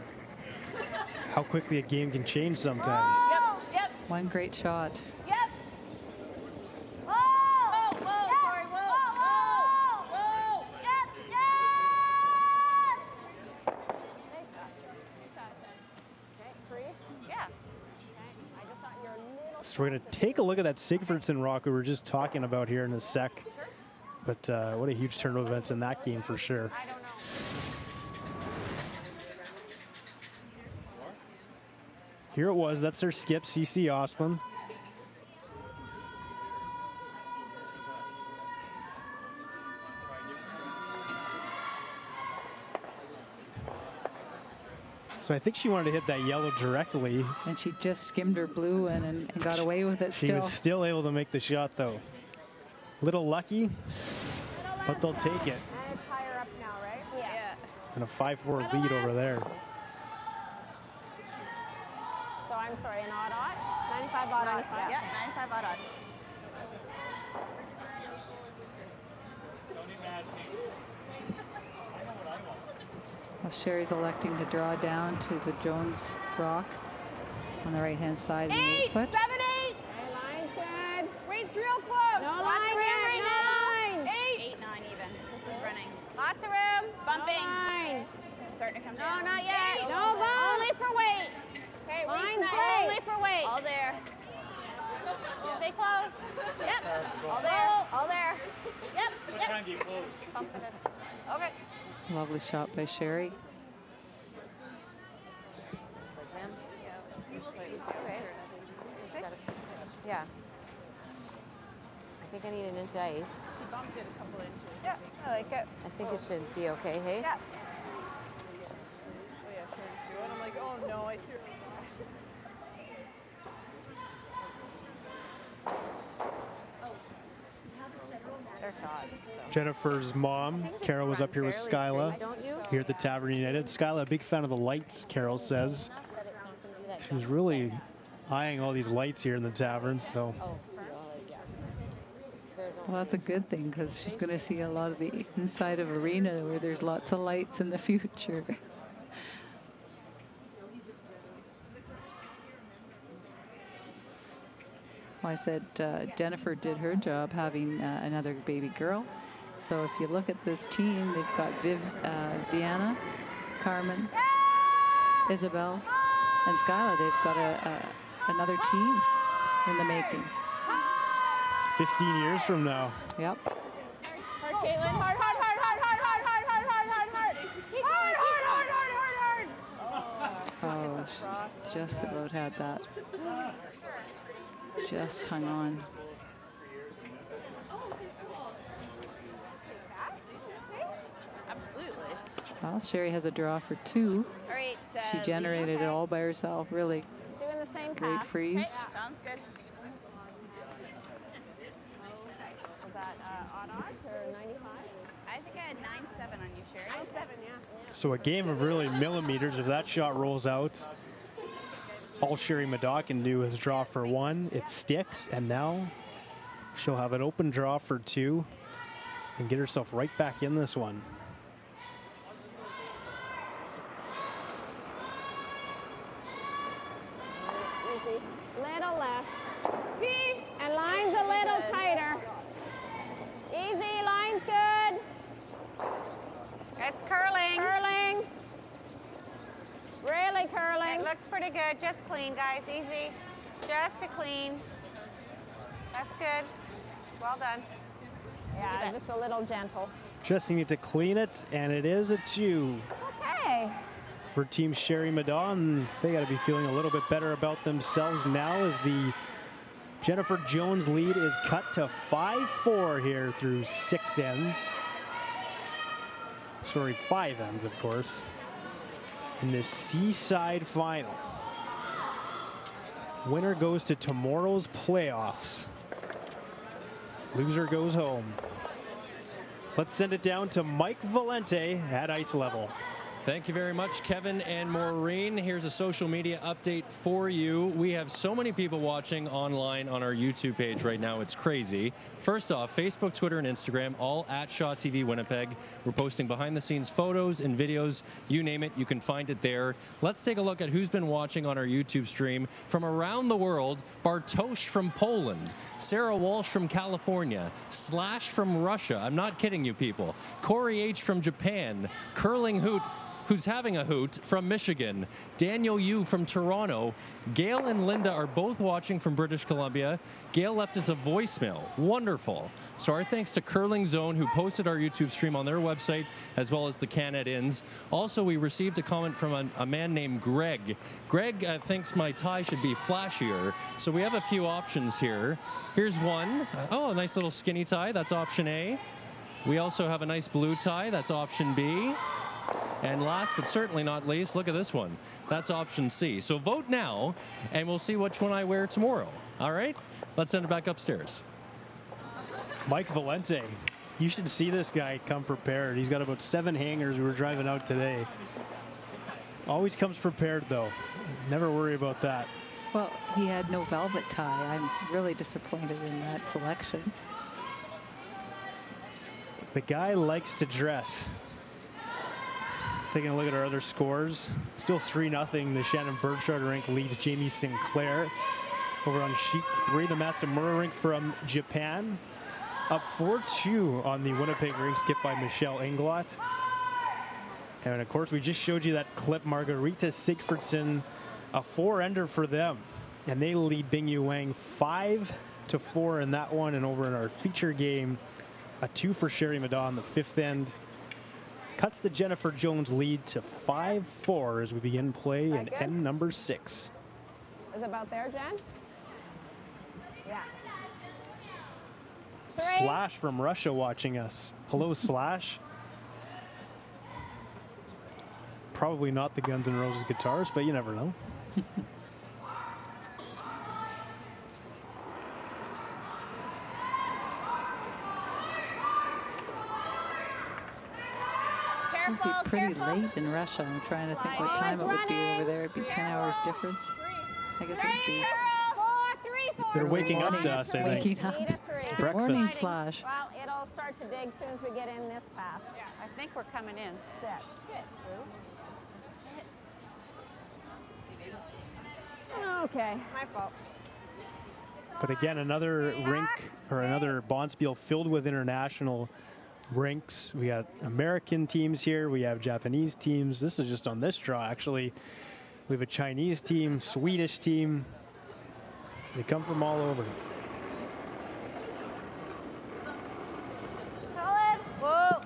How quickly a game can change sometimes. Yep. One great shot. So we're going to take a look at that Sigfridsson rock we were just talking about here in a sec. But what a huge turn of events in that game for sure. Here it was. That's their skip, CC Ostlund. So I think she wanted to hit that yellow directly. And she just skimmed her blue and got away with it still. She was still able to make the shot, though. Little lucky, but they'll take it. And it's higher up now, right? Yeah. And a 5-4 lead over there. So I'm sorry, an odd-odd? 95 odd-odd. Yeah, 95 odd-odd. Don't even ask me. Well, Sherry's electing to draw down to the Jones rock on the right-hand side. 8, 7, 8. Hey, line's good. Wade's real close. No Lots line of room here, right no now. line. 8. 8, 9 even. This is running. Lots of room. Bumping. No line. Starting to come No, down. not yet. No bump. Only for Wade. Okay, Wade's Line's not. great. Only for Wade. All there. Stay close. Yep. All there. All there. Yep. What time do you close? Okay. Lovely shot by Sherry. Okay. Yeah. I think I need an inch of ice. He bumped it a couple inches. Yeah, I like it. I think it should be okay, hey? Yeah. Oh yeah, sure you do. And I'm like, oh no, I threw it. Their shot. Jennifer's mom, Carol, was up here with Skyla Don't you? here at the Tavern United. Skyla, a big fan of the lights, Carol says. She was really eyeing all these lights here in the tavern, so. Well, that's a good thing because she's going to see a lot of the inside of arena where there's lots of lights in the future. Well, I said Jennifer did her job having another baby girl. So if you look at this team, they've got Viana, Carmen, Isabel, and Skyla. They've got another team in the making. 15 years from now. Yep. Hard, Caitlin. Hard, hard, hard, hard, hard, hard, hard, hard, hard, hard, hard. Hard, hard, hard, hard, hard, hard. Oh, she just about had that. Just hung on. Absolutely. Well, Sherry has a draw for 2. All right. She generated it all by herself, really. Doing the same Great path. freeze. Okay, sounds good. Was that odd-odd or 95? I think I had 9-7 on you, Sherry. 9-7, yeah. So a game of really millimeters. If that shot rolls out, all Sherry Middaugh can do is draw for 1. It sticks, and now she'll have an open draw for 2 and get herself right back in this one. Easy. Little less. T. And line's a little tighter. Easy, line's good. It's curling. Curling. Really curling. It looks pretty good. Just clean, guys. Easy. Just to clean. That's good. Well done. Yeah, just a little gentle. Just need to clean it, and it is a 2. Okay. For Team Sherry Madaw, and they got to be feeling a little bit better about themselves now as the Jennifer Jones lead is cut to 5-4 here through 6 ends. Sorry, 5 ends, of course. In the Seaside Final. Winner goes to tomorrow's playoffs. Loser goes home. Let's send it down to Mike Valente at ice level. Thank you very much, Kevin and Maureen. Here's a social media update for you. We have so many people watching online on our YouTube page right now. It's crazy. First off, Facebook, Twitter, and Instagram, all at Shaw TV Winnipeg. We're posting behind-the-scenes photos and videos. You name it, you can find it there. Let's take a look at who's been watching on our YouTube stream. From around the world, Bartosz from Poland, Sarah Walsh from California, Slash from Russia. I'm not kidding you, people. Corey H. from Japan, Curling Hoot, who's having a hoot, from Michigan. Daniel Yu from Toronto. Gail and Linda are both watching from British Columbia. Gail left us a voicemail. Wonderful. So our thanks to Curling Zone, who posted our YouTube stream on their website, as well as the Canad Inns. Also, we received a comment from a man named Greg. Greg thinks my tie should be flashier. So we have a few options here. Here's one. Oh, a nice little skinny tie. That's option A. We also have a nice blue tie. That's option B. And last but certainly not least, look at this one. That's option C. So vote now, and we'll see which one I wear tomorrow. All right? Let's send it back upstairs. Mike Valente. You should see this guy come prepared. He's got about 7 hangers. We were driving out today. Always comes prepared, though. Never worry about that. Well, he had no velvet tie. I'm really disappointed in that selection. The guy likes to dress. Taking a look at our other scores. Still 3-0. The Shannon Bergstrand rink leads Jamie Sinclair. Over on sheet 3, the Matsumura rink from Japan. Up 4-2 on the Winnipeg rink, skipped by Michelle Englot. And of course, we just showed you that clip. Margarita Sigfridsson, a 4-ender for them. And they lead Bingyu Wang 5-4 in that one. And over in our feature game, a 2 for Sherry Middaugh on the 5th end. Cuts the Jennifer Jones lead to 5-4 as we begin play in end number 6. Is it about there, Jen? Yeah. Slash from Russia watching us. Hello, Slash. Probably not the Guns N' Roses guitarist, but you never know. It'd be pretty late in Russia. I'm trying to think what time it would be over there. It'd be 10 hours difference. I guess it would be. They're waking up to us, I think. Waking up. Good morning, Slash. Well, it'll start to dig as soon as we get in this path. I think we're coming in. Sit. Okay. My fault. But again, another rink or another Bonspiel filled with international rinks. We got American teams here. We have Japanese teams. This is just on this draw, actually. We have a Chinese team, Swedish team. They come from all over.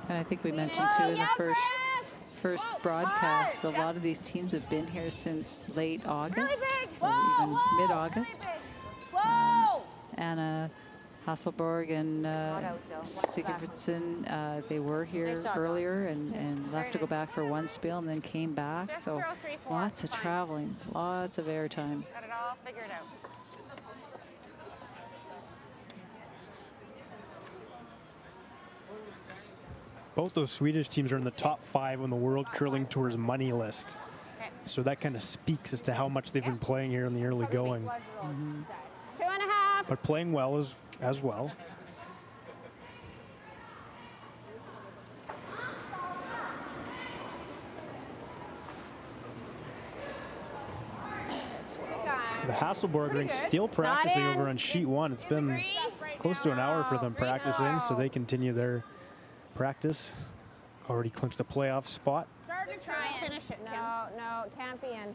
And I think we mentioned too in the first broadcast, a lot of these teams have been here since late August or even mid-August. Anna Hasselborg and Sigurdsson, they were here earlier and left to go back for one spill and then came back. So lots of traveling, lots of airtime. Got it all figured out. both those Swedish teams are in the top 5 on the World Curling Tour's money list. So that kind of speaks as to how much they've been playing here in the early going. 2.5. But playing well as well. The Hasselborg rink still practicing over on sheet 1. It's been close to an hour for them practicing, so they continue their practice. Already clinched a playoff spot. Start to try and finish it, Kim. No, it can't be in.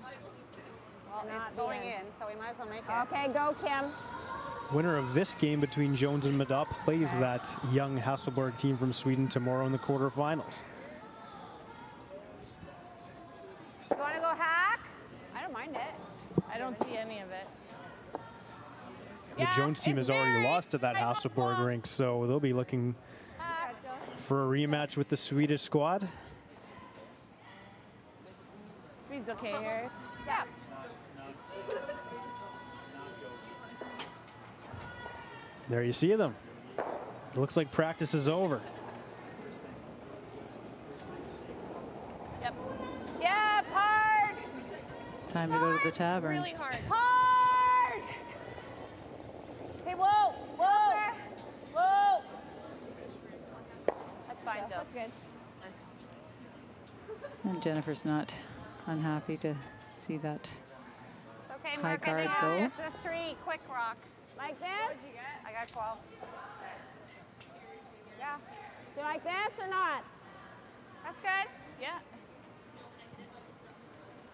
Well, it's going in, so we might as well make it. Okay, go, Kim. Winner of this game between Jones and Madaw plays that young Hasselborg team from Sweden tomorrow in the quarterfinals. You want to go hack? I don't mind it. I don't see any of it. The Jones team has already lost to that Hasselborg rink, so they'll be looking for a rematch with the Swedish squad. He's okay here. Yeah. There you see them. It looks like practice is over. Yep. Yeah, hard. Time to go to the tavern. Really hard. Hard. Hey, whoa, whoa, whoa. That's fine, Jill. That's good. And Jennifer's not unhappy to see that It's okay, high Mark. I card think go. just the 3 quick rock. Like this? What did you get? I got 12. Yeah. Do you like this or not? That's good. Yeah.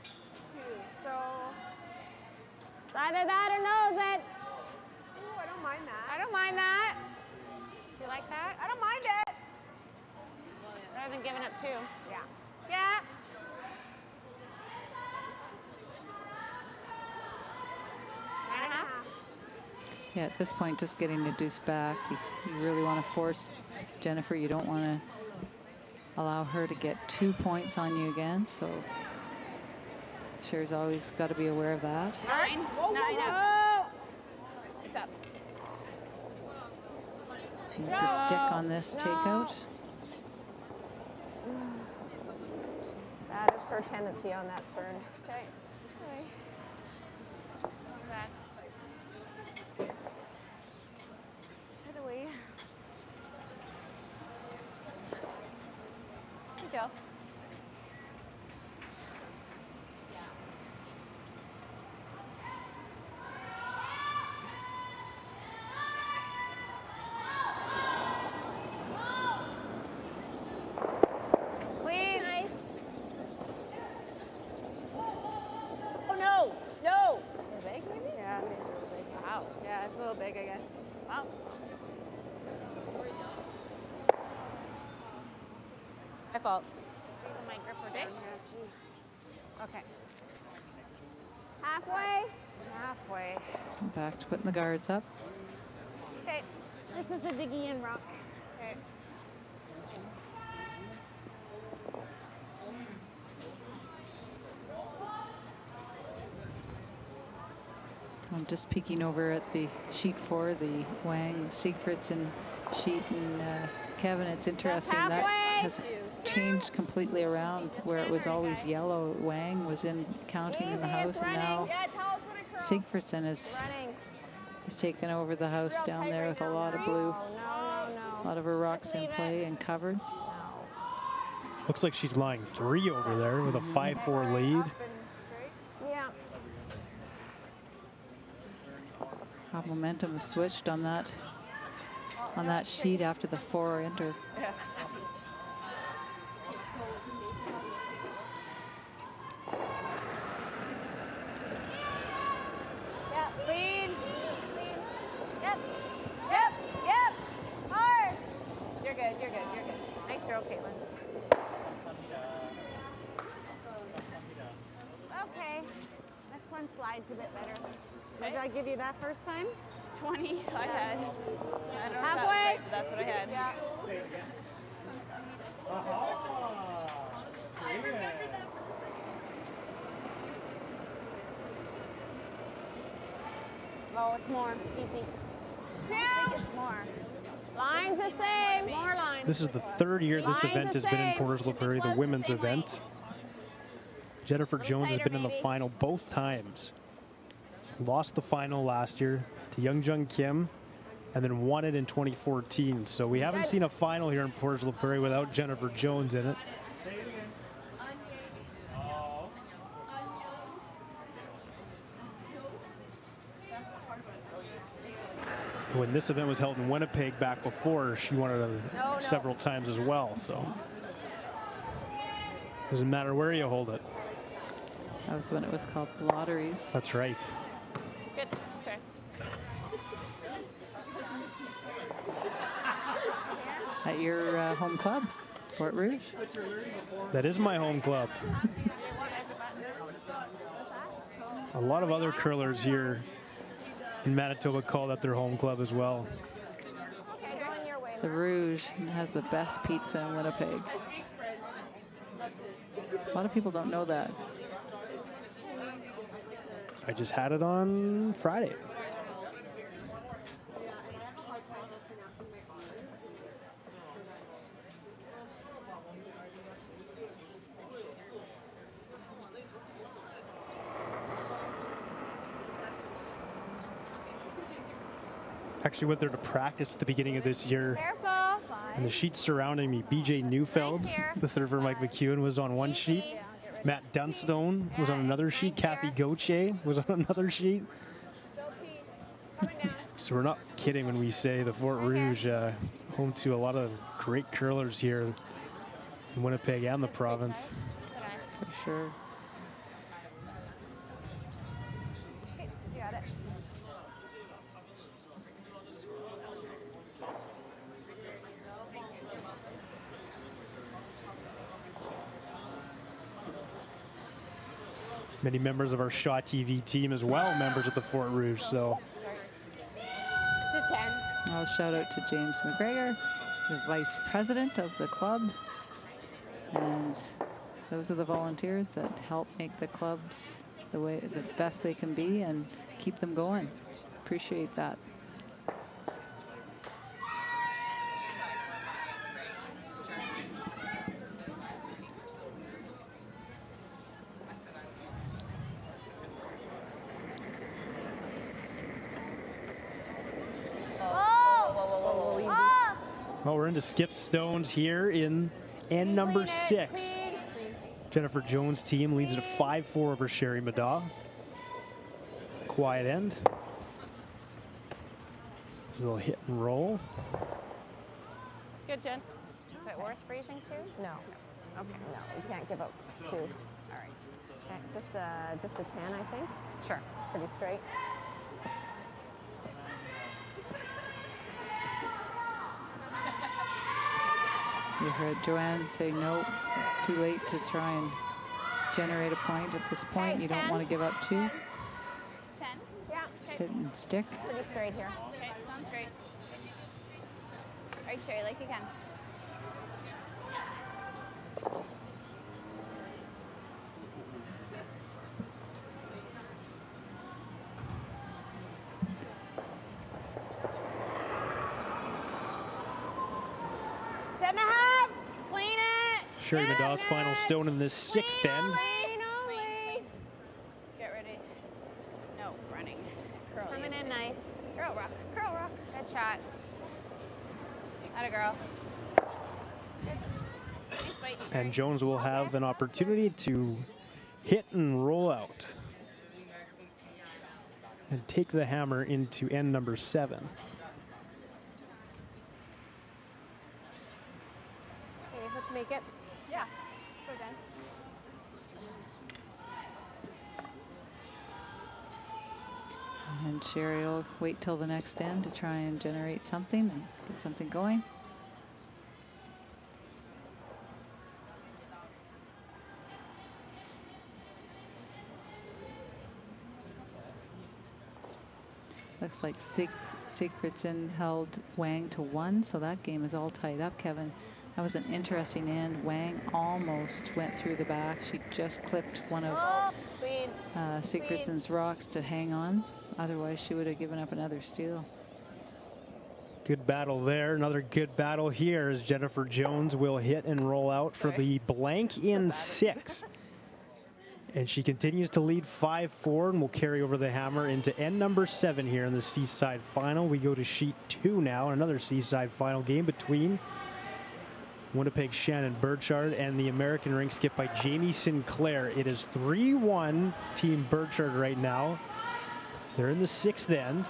2. So. It's either that or nose it. Ooh, I don't mind that. I don't mind that. You like that? I don't mind it. Rather than giving up 2. Yeah. Yeah. Yeah, at this point, just getting the deuce back. You really want to force Jennifer. You don't want to allow her to get 2 points on you again. So Sherry's always got to be aware of that. 9. Whoa, 9 whoa, up. It's up. You need to stick on this takeout. That is her tendency on that turn. Okay. Get away. Good job. Clean. Nice. Oh no! No! Big, maybe? Yeah, maybe a little big. Wow. Yeah, it's a little big, I guess. Wow. My fault. Even my gripper down here. Jeez. Okay. Halfway. Halfway. Back to putting the guards up. Okay. This is the diggy in rock. Okay. I'm just peeking over at the sheet 4, the Wang, Siegfriedsen sheet, and Kevin, it's interesting that has changed completely around where it was always yellow. Wang was in counting in the house, and now Siegfriedsen has taken over the house down there with a lot of blue. A lot of her rocks in play and covered. Looks like she's lying 3 over there with a 5-4 lead. Yeah. How momentum was switched on that sheet after the 4 enter. Yeah. Yeah. Clean. Yep. Yep. Yep. Hard. You're good. You're good. You're good. Nice throw, Caitlin. Okay. This one slides a bit better. Did I give you that first time? 20 I had. I don't know if that was Halfway. right, but that's what I had. Yeah. I remember that. Oh, it's more. Easy. 2. It's more. Line's the same. More lines. This is the third year this event has been in Portage la Prairie, the women's event. Jennifer Jones has been in the final both times. Lost the final last year to Young Jung Kim, and then won it in 2014. So we haven't seen a final here in Portage la Prairie without Jennifer Jones in it. When this event was held in Winnipeg back before, she won it several times as well. So doesn't matter where you hold it. That was when it was called the Lotteries. That's right. Good. Okay. At your home club, Fort Rouge. That is my home club. A lot of other curlers here in Manitoba call that their home club as well. The Rouge has the best pizza in Winnipeg. A lot of people don't know that. I just had it on Friday. Actually went there to practice at the beginning of this year. Careful. And the sheets surrounding me, BJ Neufeld, the third for Mike McEwen, was on one sheet. Matt Dunstone was on another sheet. Kathy Gauthier was on another sheet. So we're not kidding when we say the Fort Rouge, home to a lot of great curlers here in Winnipeg and the province. For sure. You got it. Many members of our Shaw TV team as well, members of the Fort Rouge. So, I'll shout out to James McGregor, the vice president of the club. And those are the volunteers that help make the clubs the best they can be and keep them going. Appreciate that. well, we're into skip stones here in end number 6. Jennifer Jones' team leads at 5-4 over Sherry Madaw. Quiet end. A little hit and roll. Good, Jen. Is it worth freezing 2? No. Okay, no, you can't give up 2. All right. Okay, just a 10, I think. Sure. Pretty straight. You heard Joanne say no, it's too late to try and generate a point at this point. Okay, you don't 10. want to give up 2. 10? Yeah. Okay. Hit and stick. Pretty straight here. Okay, sounds great. All right, Sherry, like you can. Sherry Madaw's final stone in this 6th end. Get ready. No, running. Curl. Coming in nice. Curl rock. Curl rock. Good shot. Atta girl. And Jones will have an opportunity to hit and roll out and take the hammer into end number 7. Okay, let's make it. Yeah. Go down. And Sherry will wait till the next end to try and generate something and get something going. Looks like Sigfridsson held Wang to 1, so that game is all tied up, Kevin. That was an interesting end. Wang almost went through the back. She just clipped one of Sigfridsson's rocks to hang on. Otherwise, she would have given up another steal. Good battle there. Another good battle here as Jennifer Jones will hit and roll out for the blank in 6. And she continues to lead 5-4 and will carry over the hammer into end number 7 here in the Seaside final. We go to sheet 2 now, another Seaside final game between Winnipeg Shannon Burchard and the American rink skip by Jamie Sinclair. It is 3-1 Team Burchard right now. They're in the 6th end.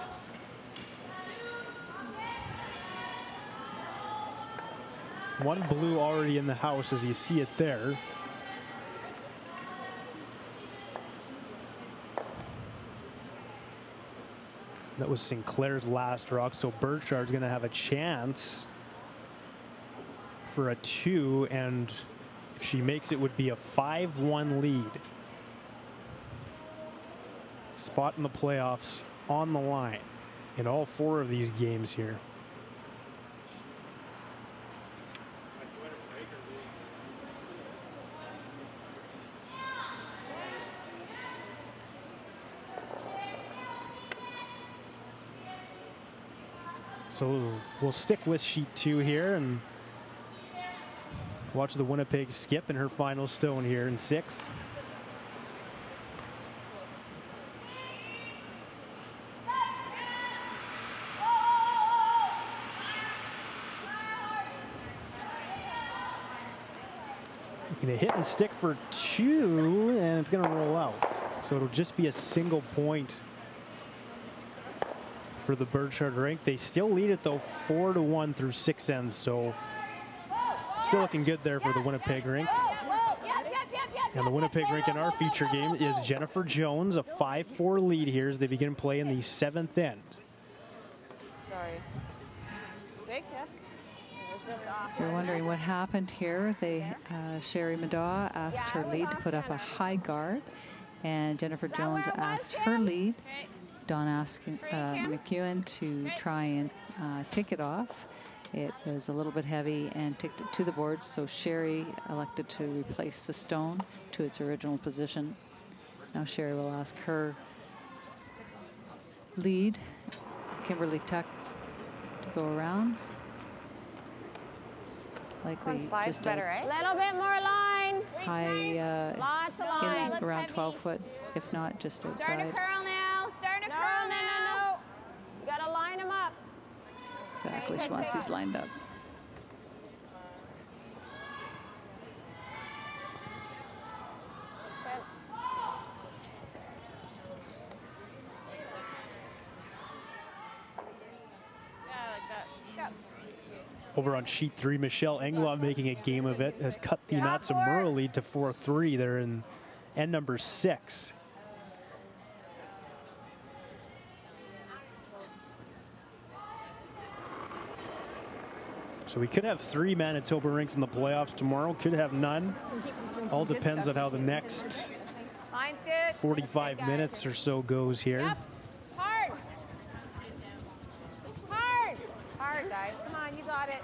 One blue already in the house as you see it there. That was Sinclair's last rock, so Burchard's going to have a chance for a 2, and if she makes it, would be a 5-1 lead. Spot in the playoffs on the line in all 4 of these games here. So we'll stick with sheet 2 here and watch the Winnipeg skip in her final stone here in 6. Gonna hit and stick for 2, and it's gonna roll out. So it'll just be a single point for the Burchard rink. They still lead it though 4-1 through 6 ends, so still looking good there for the Winnipeg rink. And the Winnipeg rink in our feature game is Jennifer Jones, a 5-4 lead here as they begin play in the 7th end. Sorry. Big, yeah. If you're wondering what happened here, Sherry Madaw asked her lead to put up a high guard, and Jennifer Jones asked her lead, Dawn McEwen, to try and tick it off. It was a little bit heavy and ticked it to the boards, so Sherry elected to replace the stone to its original position. Now Sherry will ask her lead, Kimberly Tuck, to go around. Likely just better, a little bit more line. High, Lots of line. in around 12 foot, if not just outside. Starting to curl now. Starting to curl now. You gotta line them up. Exactly, she wants these lined up. Over on sheet 3, Michelle Englaw making a game of it, has cut the Natsumura lead to 4-3. They're in end number 6. So we could have 3 Manitoba rinks in the playoffs tomorrow, could have none. All depends on how the next 45 minutes or so goes here. Yep. Hard. Hard. Hard, guys. Come on, you got it.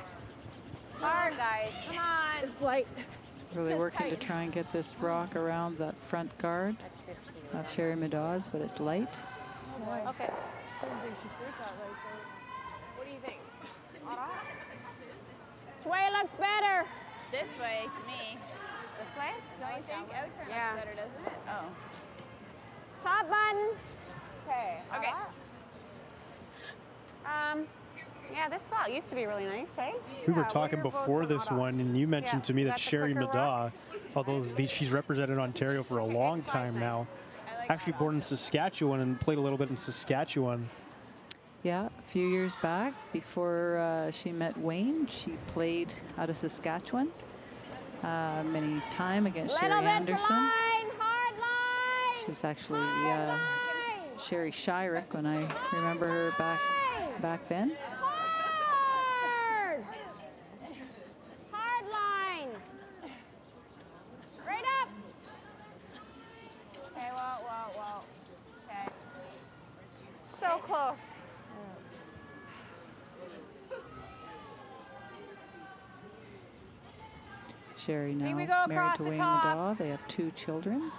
Hard, guys. Come on. It's light. Really working to try and get this rock around that front guard of Sherry Madaw's, but it's light. Okay. What do you think? Which way looks better? This way to me. This way? Don't you think? Outturn Yeah. looks better, doesn't it? Oh. Top button. Okay. Okay. Yeah, this spot used to be really nice, eh? We were talking before this one, and you mentioned to me that Sherry Middaugh, although she's represented Ontario for a long time now, actually born in Saskatchewan and played a little bit in Saskatchewan. Yeah, a few years back, before she met Wayne, she played out of Saskatchewan many time against Sherry Anderson. Hard line. She was actually Sherry Shyrick when I remember her back then. Hard. Hard line. Right up. Okay, whoa. Okay. So close. Sherry now we go married across to the Wayne top. Madaw. They have 2 children.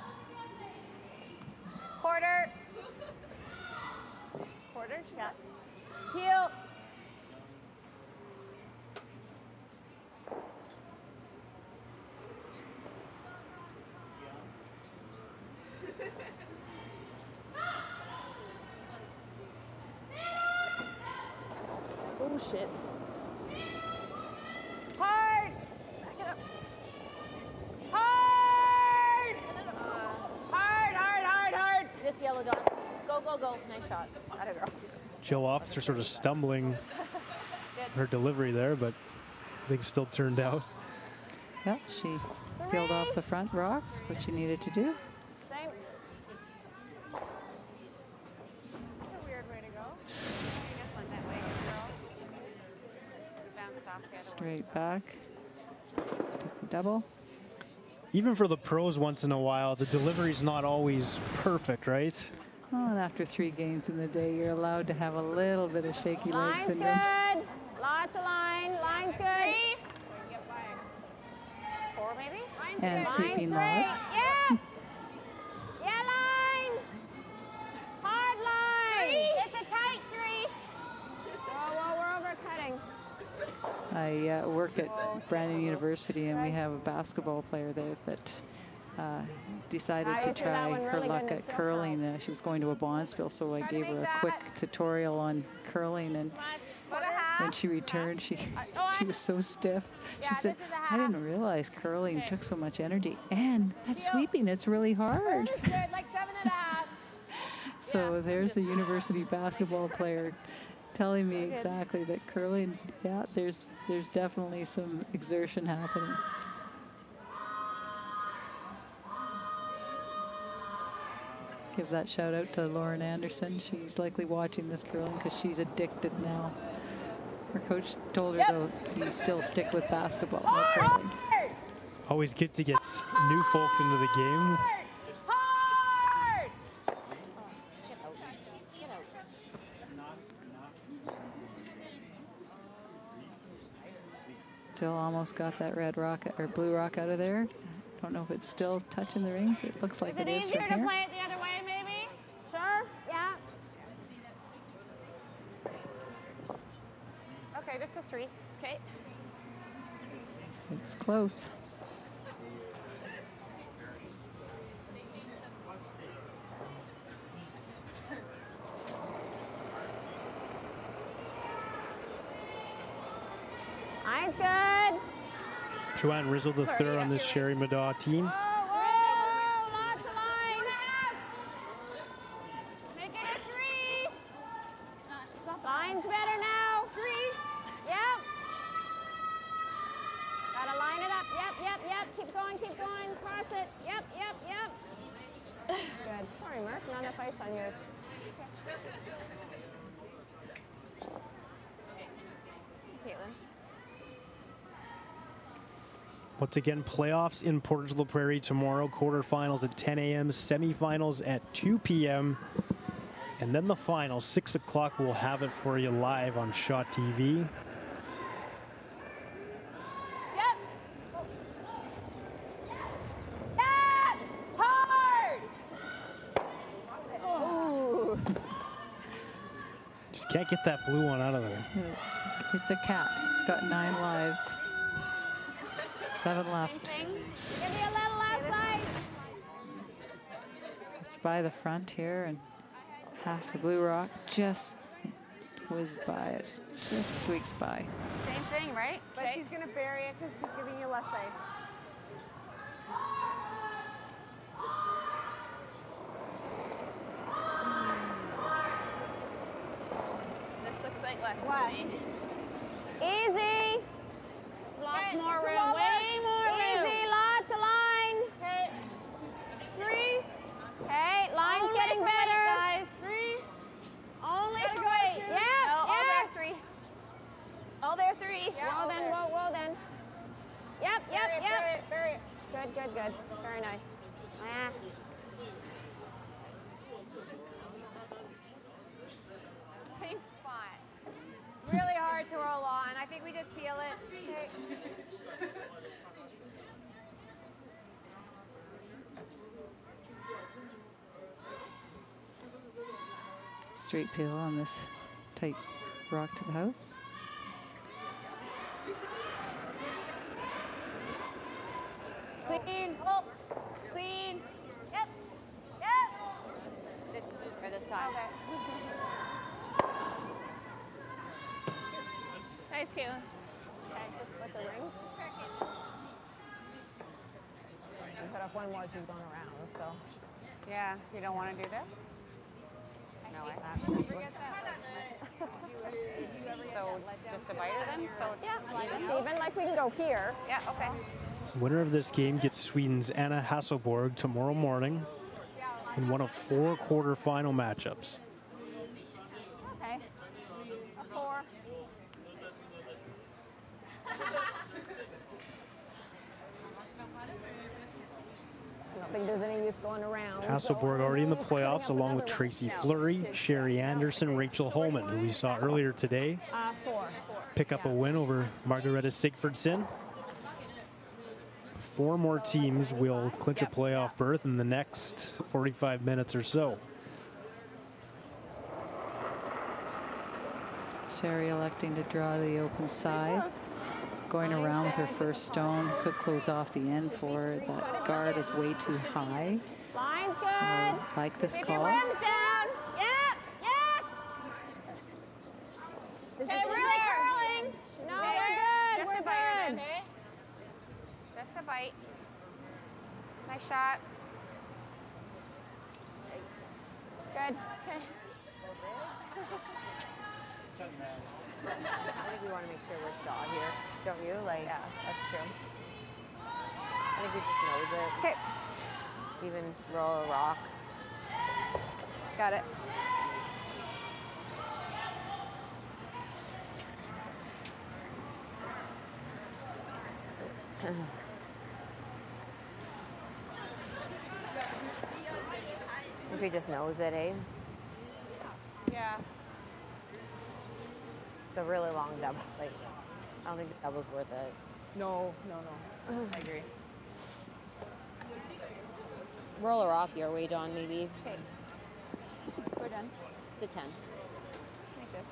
Quarter. Yeah. Heel. Oh, shit. Hard! Back it up. Hard! Hard! This yellow dot. Go, go, go. Nice shot. Atta girl. Jill Officer sort of stumbling her delivery there, but things still turned out. Yeah, she peeled off the front rocks, what she needed to do. Same. That's a weird way to go. I guess went that way, girls. Bounced off the other Straight back. Took the double. Even for the pros once in a while, the delivery's not always perfect, right? Oh, and after 3 games in the day, you're allowed to have a little bit of shaky leg Line's syndrome. good. Lots of line. Line's good. 4 maybe? Line's And good. sweeping Line's lots. great. Yeah. Yeah, line. Hard line. 3. It's a tight 3. Whoa, we're overcutting. I work at Brandon University, and we have a basketball player there that decided to try her luck at curling. She was going to a bonspiel, so I gave her a quick tutorial on curling, and when she returned, she was so stiff. She said, I didn't realize curling took so much energy, and at sweeping, it's really hard. Good, like 7.5. So there's a university basketball player telling me exactly that curling, yeah, there's definitely some exertion happening. Give that shout out to Lauren Anderson. She's likely watching this curling because she's addicted now. Her coach told her, though, you still stick with basketball, no curling. Always good to get new folks into the game. Hard! Jill almost got that red rock or blue rock out of there. Don't know if it's still touching the rings. It looks like it is Easier from to here. play it the other way, maybe? Sure, yeah. Okay, this is a 3. Okay. It's close. Line's good. Joanne Rizzo, the third on this Sherry Middaugh team. Whoa, lots of line. Make it a 3. Line's better now. 3. Yep. Gotta line it up. Yep. Keep going. Cross it. Yep. Good. Sorry, Mark. Not enough ice on yours. Caitlin. Once again, playoffs in Portage la Prairie tomorrow. Quarterfinals at 10 a.m., semifinals at 2 p.m. And then the final, 6 o'clock, we'll have it for you live on Shaw TV. Hard! Oh. Just can't get that blue one out of there. It's a cat. It's got 9 lives. 7 left. Give me a little last side. It's by the front here, and half the blue rock just whizzed by it. Just squeaks by. Same thing, right? But she's going to bury it because she's giving you less ice. This looks like less Less. to me. Easy. Lots more It's a room. lot Way less. more room. Easy, lots of line. Okay. 3. Okay, line's Only getting for better. weight, guys. 3. Only Gotta for go, weight. Sue. Yeah, Oh, yeah. there 3. Oh, there 3. Whoa then, whoa then. Yep. Bury it. Good. Very nice. Ah. Same spot. Really hard to roll on. I think we just peel it. Straight peel on this tight rock to the house. Clean. Clean. Yep. This time. Nice, Caitlin. Okay, just with the rings. And put up one more, she's going around, so. Yeah, you don't want to do this? No, I So just a bite of them? So it's just even, like we can go here. Yeah, okay. Winner of this game gets Sweden's Anna Hasselborg tomorrow morning in one of 4 quarterfinal matchups. Okay. A 4. I don't think there's any use going around. Hasselborg already in the playoffs along with Tracy Fleury, Sherry Anderson, Rachel Holman, who we saw earlier today 4. pick up a win over Margareta Sigfridsson. 4 more teams will clinch a playoff berth in the next 45 minutes or so. Sherry electing to draw the open side. Going around with her first stone, could close off the end for her. That guard is way too high. Line's good. So like this Keep call. your rims down. Yep, yes. Okay, really curling. No, we're good. Just We're a bite good. then, hey? Just a bite. Nice shot. Good. Okay. I think we want to make sure we're shot here, don't you? Like, Yeah, that's true. I think we just nose it. Okay. Even roll a rock. Got it. I think we just nose it, eh? Yeah. It's a really long double. Like, I don't think the double's worth it. No. I agree. Roll a rock your way, John, maybe. Okay. We're done. Just a 10. Like this.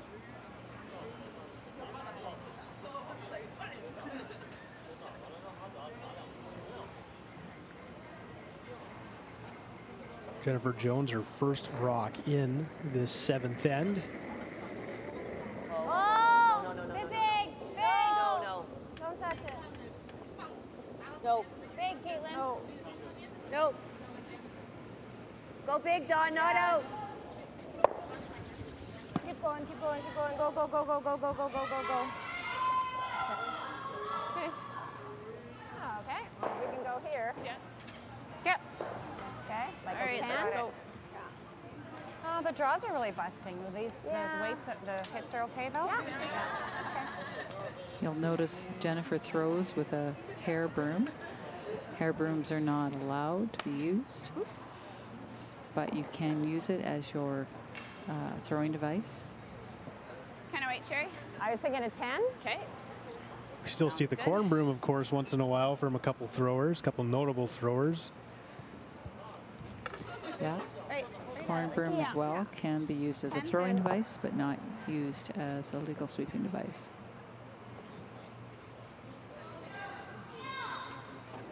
Jennifer Jones, her first rock in this 7th end. Oh! No. Big! No. Don't touch it. No. Big, Caitlin. No. Nope. Go big, Dawn, not out. Keep going. Go. Okay. Oh, okay. We can go here. Yeah. Yep. Okay. Like All right, a 10. let's go. Oh, the draws are really busting. These, Yeah. the weights, the hits are okay though? Yeah. You'll notice Jennifer throws with a hair broom. Hair brooms are not allowed to be used. Oops. But you can use it as your throwing device. Kind of wait, Sherry. I was thinking a 10. Okay. We still see the corn broom, of course, once in a while from a couple throwers, couple notable throwers. Yeah. Right. Corn broom as Yeah. well can be used as a throwing device, but not used as a legal sweeping device.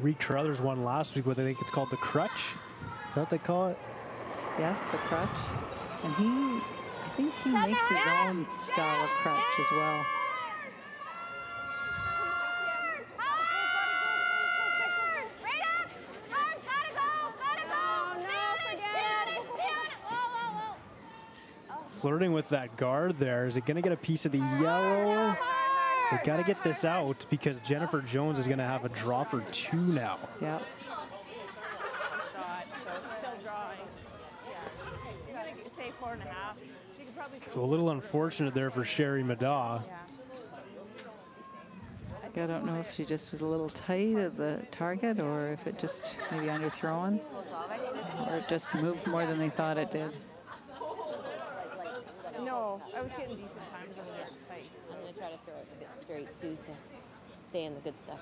Reed Carruthers won last week with, I think it's called the crutch. Is that what they call it? Yes, the crutch. And I think he makes his own style of crutch as well. Flirting with that guard there. Is it going to get a piece of the yellow? They got to get this out because Jennifer Jones is going to have a draw for 2 now. Yep. Shot, so still drawing. Yeah. I'm gonna say 4.5. She could probably. So a little unfortunate there for Sherry Madaw. I don't know if she just was a little tight of the target or if it just maybe underthrown or it just moved more than they thought it did. No, I was getting decent times on this tight. I'm going to try to throw it a bit straight, too, to stay in the good stuff.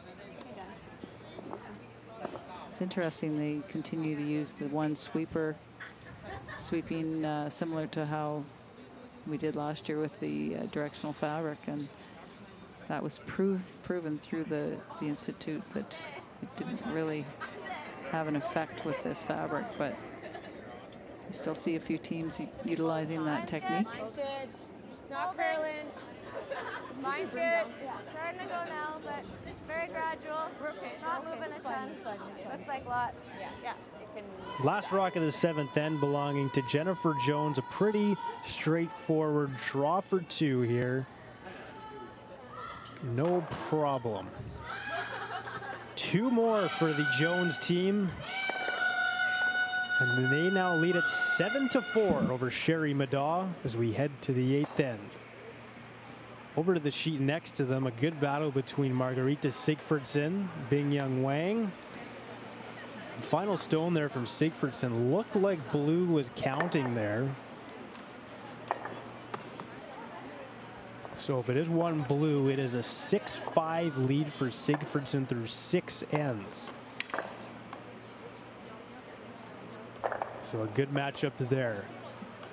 It's interesting they continue to use the one sweeper sweeping similar to how we did last year with the directional fabric, and that was proven through the Institute that it didn't really have an effect with this fabric, but you still see a few teams utilizing that technique. Good. not curling. Line's good. Yeah, starting to go now, but very gradual. Not moving a ton. Looks like a lot. Yeah. Last rock of the 7th end belonging to Jennifer Jones. A pretty straightforward draw for 2 here. No problem. 2 more for the Jones team. And they now lead at 7-4 over Sherry Madaw as we head to the 8th end. Over to the sheet next to them, a good battle between Margarita Sigfridsson, Bing Young Wang. The final stone there from Sigfridsson looked like blue was counting there. So if it is one blue, it is a 6-5 lead for Sigfridsson through 6 ends. So a good matchup there.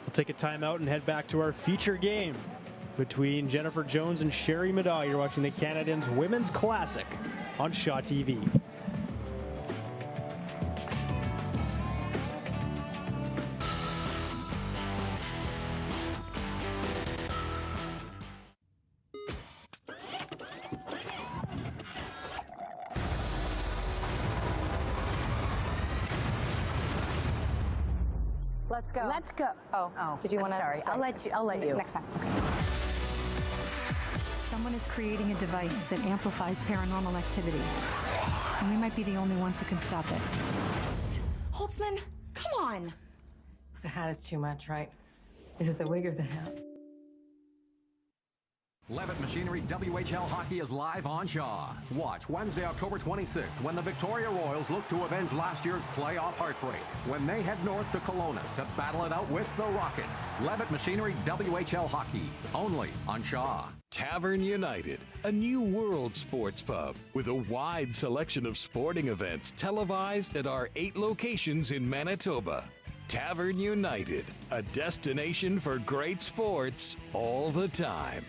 We'll take a timeout and head back to our feature game between Jennifer Jones and Sherry Madaw. You're watching the Canadians Women's Classic on Shaw TV. Let's go. Let's go. Oh. Did you want to? Sorry. I'll let you. Next time. Okay. Someone is creating a device that amplifies paranormal activity. And we might be the only ones who can stop it. Holtzman, come on. The hat is too much, right? Is it the wig or the hat? Levitt Machinery WHL Hockey is live on Shaw. Watch Wednesday, October 26th, when the Victoria Royals look to avenge last year's playoff heartbreak, when they head north to Kelowna to battle it out with the Rockets. Levitt Machinery WHL Hockey, only on Shaw. Tavern United, a new world sports pub with a wide selection of sporting events televised at our 8 locations in Manitoba. Tavern United, a destination for great sports all the time.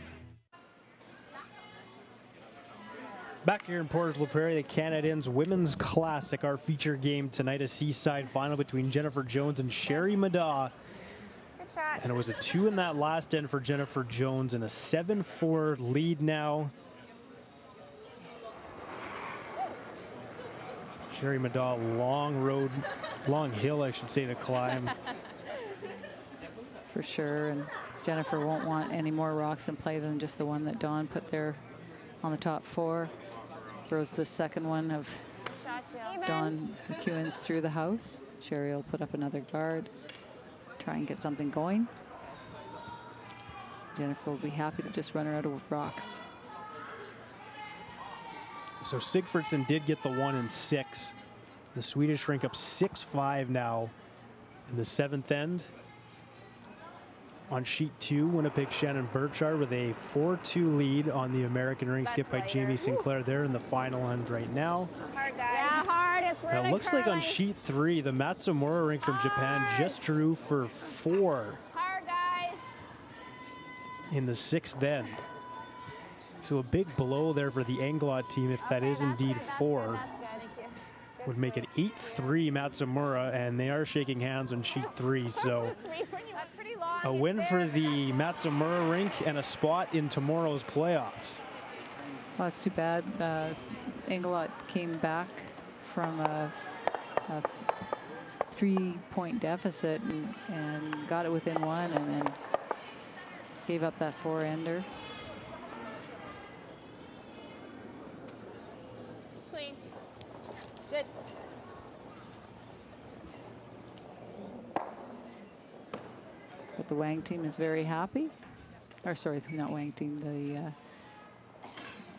Back here in Portage la Prairie, the Canadians Women's Classic, our feature game tonight, a seaside final between Jennifer Jones and Sherry Madaw. Good shot. And it was a 2 in that last end for Jennifer Jones and a 7-4 lead now. Sherry Madaw, long hill, I should say, to climb. For sure, and Jennifer won't want any more rocks in play than just the one that Dawn put there on the top 4. Throws the second one of Dawn McEwen's through the house. Sherry will put up another guard, try and get something going. Jennifer will be happy to just run her out of rocks. So Sigfridsson did get the 1 in 6. The Swedish rink up 6-5 now in the 7th end. On sheet 2, Winnipeg Shannon Burchard with a 4-2 lead on the American rink, skipped by Jamie Sinclair there in the final end right now. Hard, guys. Yeah, hard. It's really It looks like on sheet 3, the Matsumura rink from Japan just drew for 4 hard, guys. in the 6th end. So a big blow there for the Englot team, if that is indeed 4. Would make it 8-3 Matsumura, and they are shaking hands on sheet 3. So a win for the Matsumura rink and a spot in tomorrow's playoffs. Well, that's too bad. Englot came back from a 3-point deficit and got it within 1, and then gave up that 4-ender. Clean. Good. But the Wang team is very happy. Or sorry, not Wang team.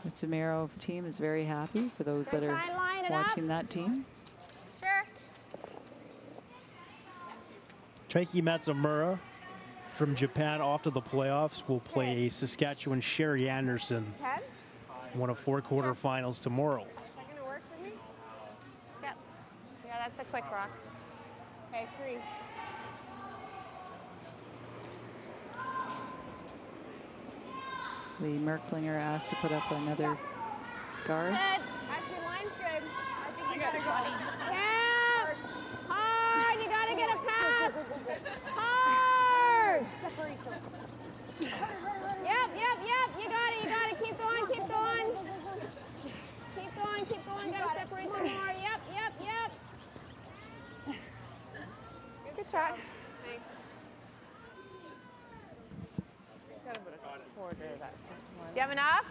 The Samaro team is very happy for those that are watching that team. Sure. Taiki Matsumura from Japan off to the playoffs will play Saskatchewan Sherry Anderson. 10? One of 4 quarterfinals tomorrow. Is that gonna work for me? Yep. Yeah, that's a quick rock. Okay, 3. The Merklinger asked to put up another guard. Good. Actually, line's good. I think you gotta go. Yeah. Hard. You gotta get a pass. Hard. Separate them. quarter of that. Do you have enough?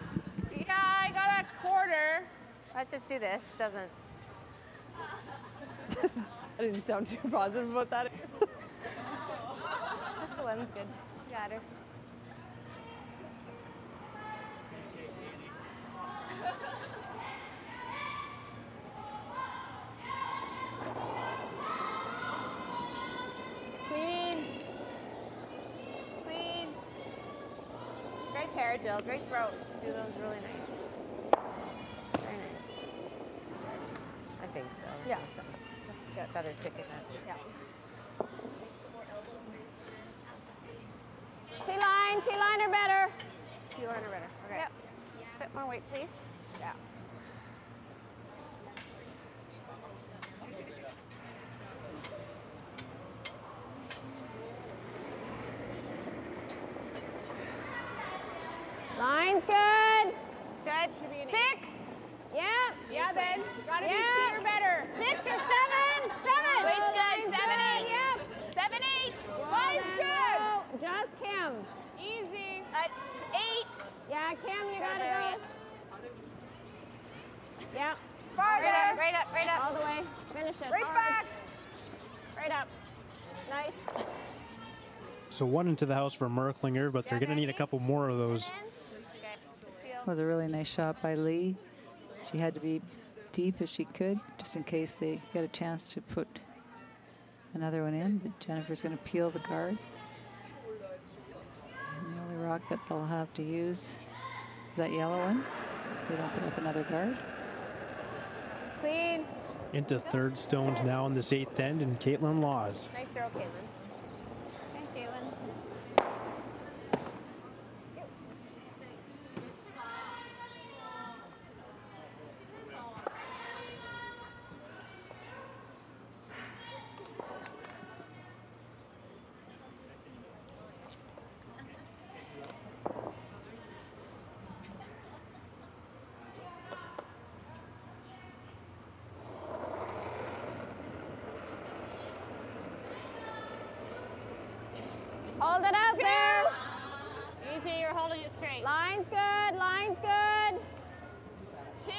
Yeah, I got a quarter. Let's just do this. Doesn't. I didn't sound too positive about that. Just the one's good. Got her. Clean. Clean. Great pair, Jill. Great throw. Do those really nice. Very nice. I think so. Yeah. Just got feather ticket that. Yeah. T-line or better. T-line or better. Okay. Yep. Just a bit more weight, please. Yeah. Line's good. Good. Should be an 6. Yeah. Yeah, Ben. Gotta be Yeah. 2 or better. 6 or 7. 7. Weight's good. Line's 7, 8. Yep. 7, 8. Well Line's done. good. Go. Just Kim. Easy. 8. Yeah, Kim, you gotta go. Yeah. Farther. Right up, right up. All the way. Finish it. Right hard. back. Right up. Nice. So one into the house for Merklinger, but they're going to need a couple more of those. Was a really nice shot by Lee. She had to be deep as she could, just in case they get a chance to put another one in. But Jennifer's going to peel the guard. And the only rock that they'll have to use is that yellow one. They don't put up another guard. Clean. Into third stones now in this 8th end, and Caitlin Laws. Nice throw, Caitlin. Thanks, Caitlin. Hold it out there. Easy, you're holding it straight. Line's good. Line's good. 2.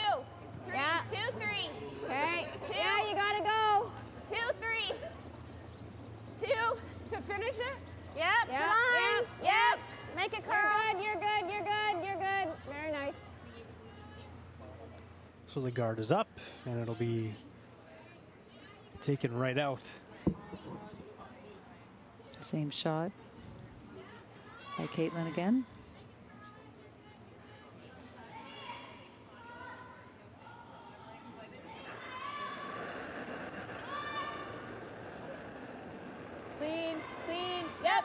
3. Yeah. 2, 3. Okay. 2. Yeah, you gotta go. 2, 3. 2 to finish it. Yep. Yep, Line. yep, Yes. Make it You're curl. good. You're good. You're good. You're good. Very nice. So the guard is up, and it'll be taken right out. Same shot by Caitlin again. Clean, clean. Yep.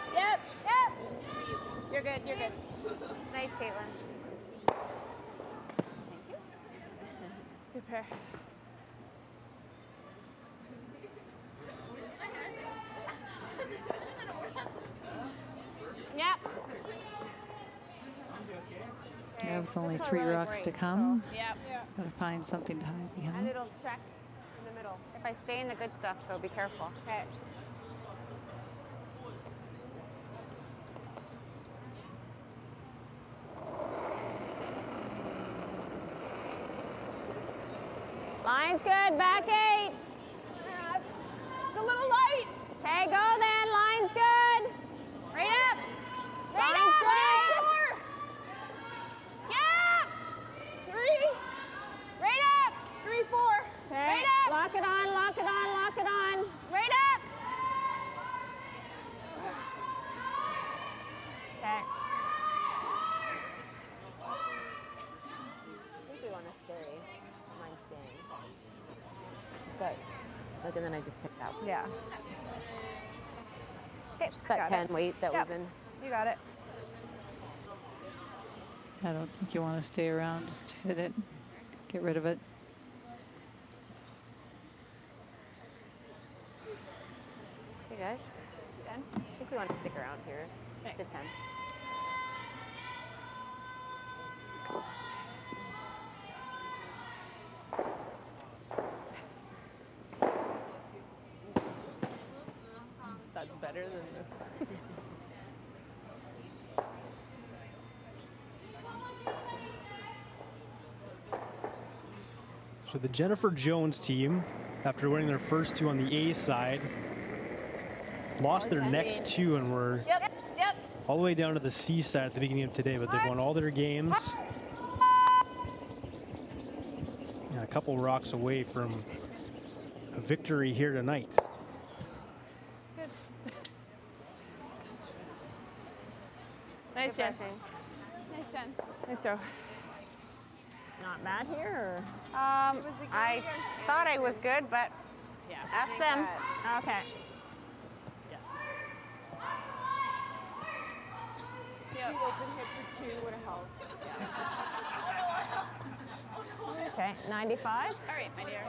You're good, you're good. Nice, Caitlin. Good pair. Yep. Yeah, with only That's 3 not really rocks to great, come. Yep. Got to find something to hide And behind. it'll check in the middle. If I stay in the good stuff, so be careful. Okay. Line's good. Back 8. It's a little light. Okay, go then. Line's good. Right up. Line's great. 4. Yeah. 3. Right up. 3, 4. Okay. Right up. Lock it on. Lock it on. Lock it on. Right up. Okay. I think we want to stay. Mine's staying. Good. Look, and then I just picked that one. Yeah. Okay. Just that got 10 it. weight that Yep. we've been. You got it. I don't think you want to stay around. Just hit it. Get rid of it. Hey guys. Ben? I think we want to stick around here. Just the 10. That's better than the. So the Jennifer Jones team, after winning their first 2 on the A side, lost their next 2 and were all the way down to the C side at the beginning of today, but they've won all their games. And a couple rocks away from a victory here tonight. Good. Nice, Jen. Nice, Jen. Nice, Joe. Not bad here. I thought I was good, but ask them. Okay. Yeah. Open hit for 2 would have helped. Okay, 95. All right, my dear.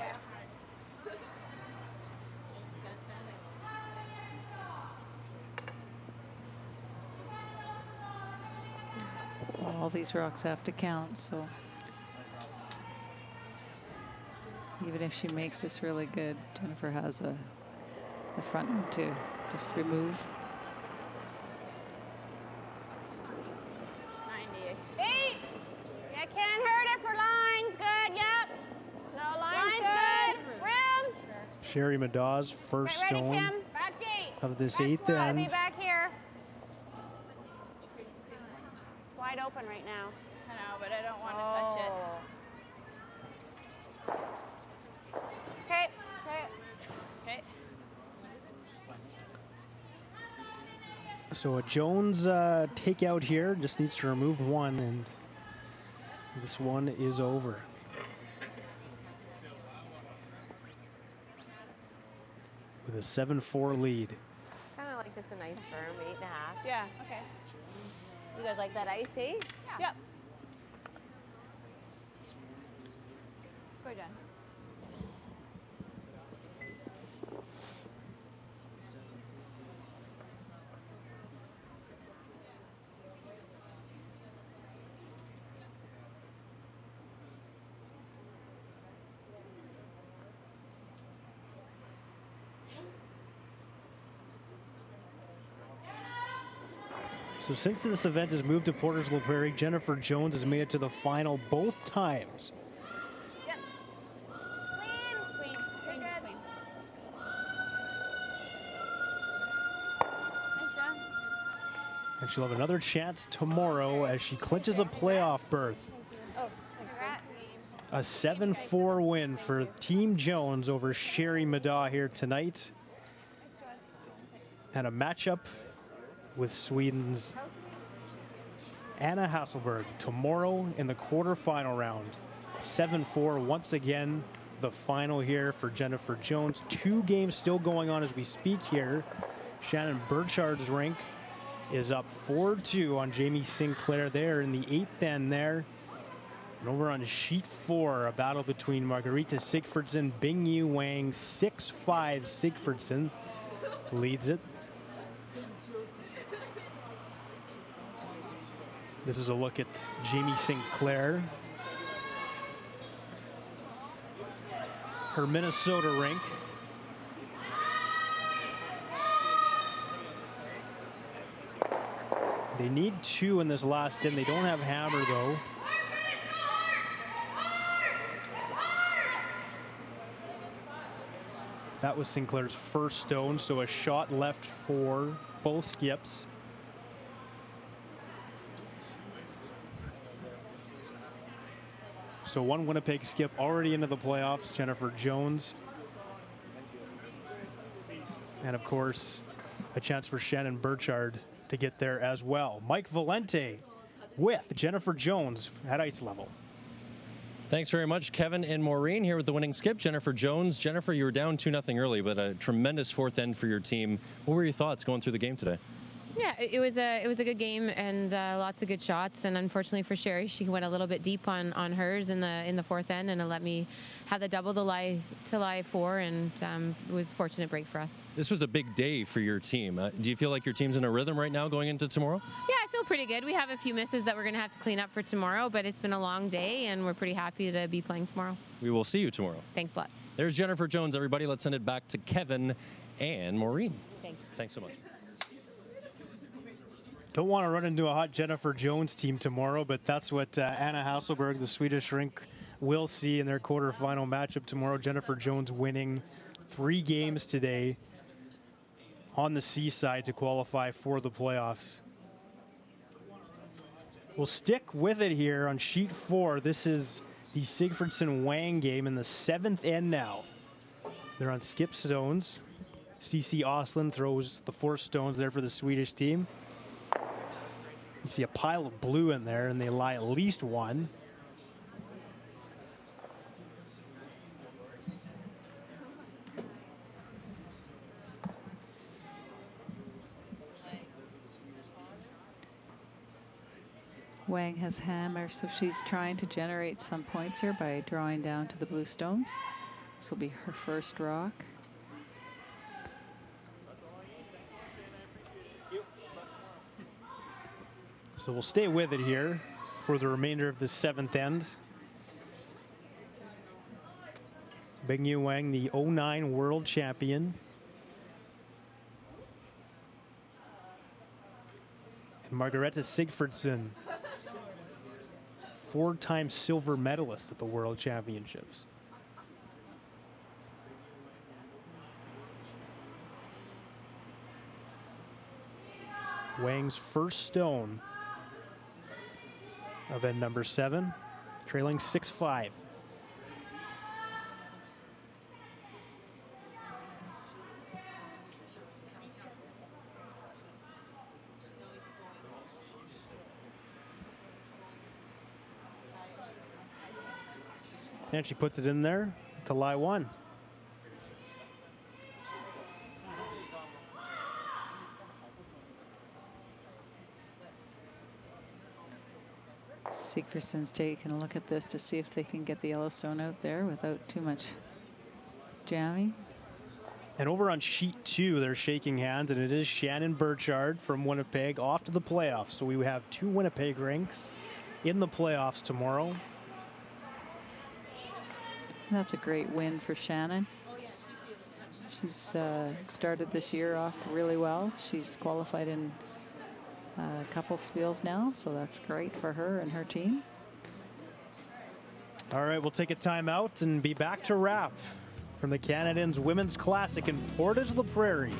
All these rocks have to count, so even if she makes this really good, Jennifer has the front one to just remove. 98. You can't hurt it for lines. Good, yep. No lines good. Room. Sherry Madaw's first Ready, stone Kim? Back gate. of this That's 8th wide. Be end. back here. Wide open right now. I know, but I don't want to touch it. Okay. Okay. So a Jones takeout here, just needs to remove 1, and this one is over. With a 7-4 lead. Kind of like just a nice firm 8.5. Yeah. Okay. You guys like that ice, eh? Yeah. Yep. Go, Jen. So since this event has moved to Portage la Prairie, Jennifer Jones has made it to the final both times. Yep. Clean. Clean. Good. Clean. Nice job. And she'll have another chance tomorrow as she clinches a playoff berth. Oh, A 7-4 win for Team Jones over Sherry Middaugh here tonight. And a matchup with Sweden's Anna Hasselberg tomorrow in the quarterfinal round. 7-4 once again, the final here for Jennifer Jones. 2 games still going on as we speak here. Shannon Burchard's rink is up 4-2 on Jamie Sinclair there in the 8th end there. And over on sheet 4, a battle between Margarita Sigfridsson, Bingyu Wang. 6-5 Sigfridsson leads it. This is a look at Jamie Sinclair. Her Minnesota rink. They need 2 in this last end. They don't have hammer though. That was Sinclair's first stone, so a shot left for both skips. So 1 Winnipeg skip already into the playoffs, Jennifer Jones. And of course, a chance for Shannon Burchard to get there as well. Mike Valente with Jennifer Jones at ice level. Thanks very much, Kevin and Maureen here with the winning skip, Jennifer Jones. Jennifer, you were down 2-0 early, but a tremendous 4th end for your team. What were your thoughts going through the game today? Yeah, it was a good game and lots of good shots. And unfortunately for Sherry, she went a little bit deep on hers in the 4th end, and it let me have the double to lie 4, and it was a fortunate break for us. This was a big day for your team. Do you feel like your team's in a rhythm right now going into tomorrow? Yeah, I feel pretty good. We have a few misses that we're going to have to clean up for tomorrow, but it's been a long day, and we're pretty happy to be playing tomorrow. We will see you tomorrow. Thanks a lot. There's Jennifer Jones, everybody. Let's send it back to Kevin and Maureen. Thanks. Thanks so much. Don't want to run into a hot Jennifer Jones team tomorrow, but that's what Anna Hasselberg, the Swedish rink we'll see in their quarterfinal matchup tomorrow. Jennifer Jones winning 3 games today on the seaside to qualify for the playoffs. We'll stick with it here on sheet 4. This is the Sigfridsson-Wang game in the 7th end now. They're on skip stones. CC Oslin throws the 4 stones there for the Swedish team. You see a pile of blue in there, and they lie at least 1. Wang has hammer, so she's trying to generate some points here by drawing down to the blue stones. This will be her first rock. So we'll stay with it here for the remainder of the 7th end. Bingyu Wang, the 09 world champion. And Margareta Sigfridsson, 4-time silver medalist at the World Championships. Wang's first stone of end number 7, trailing 6-5. And she puts it in there to lie 1. Sigfridsson's taking a look at this to see if they can get the Yellowstone out there without too much jamming. And over on sheet 2, they're shaking hands, and it is Shannon Burchard from Winnipeg off to the playoffs. So we have 2 Winnipeg rinks in the playoffs tomorrow. That's a great win for Shannon. She's started this year off really well. She's qualified in a couple spiels now, so that's great for her and her team. All right, we'll take a timeout and be back to wrap from the Canadians Women's Classic in Portage la Prairie.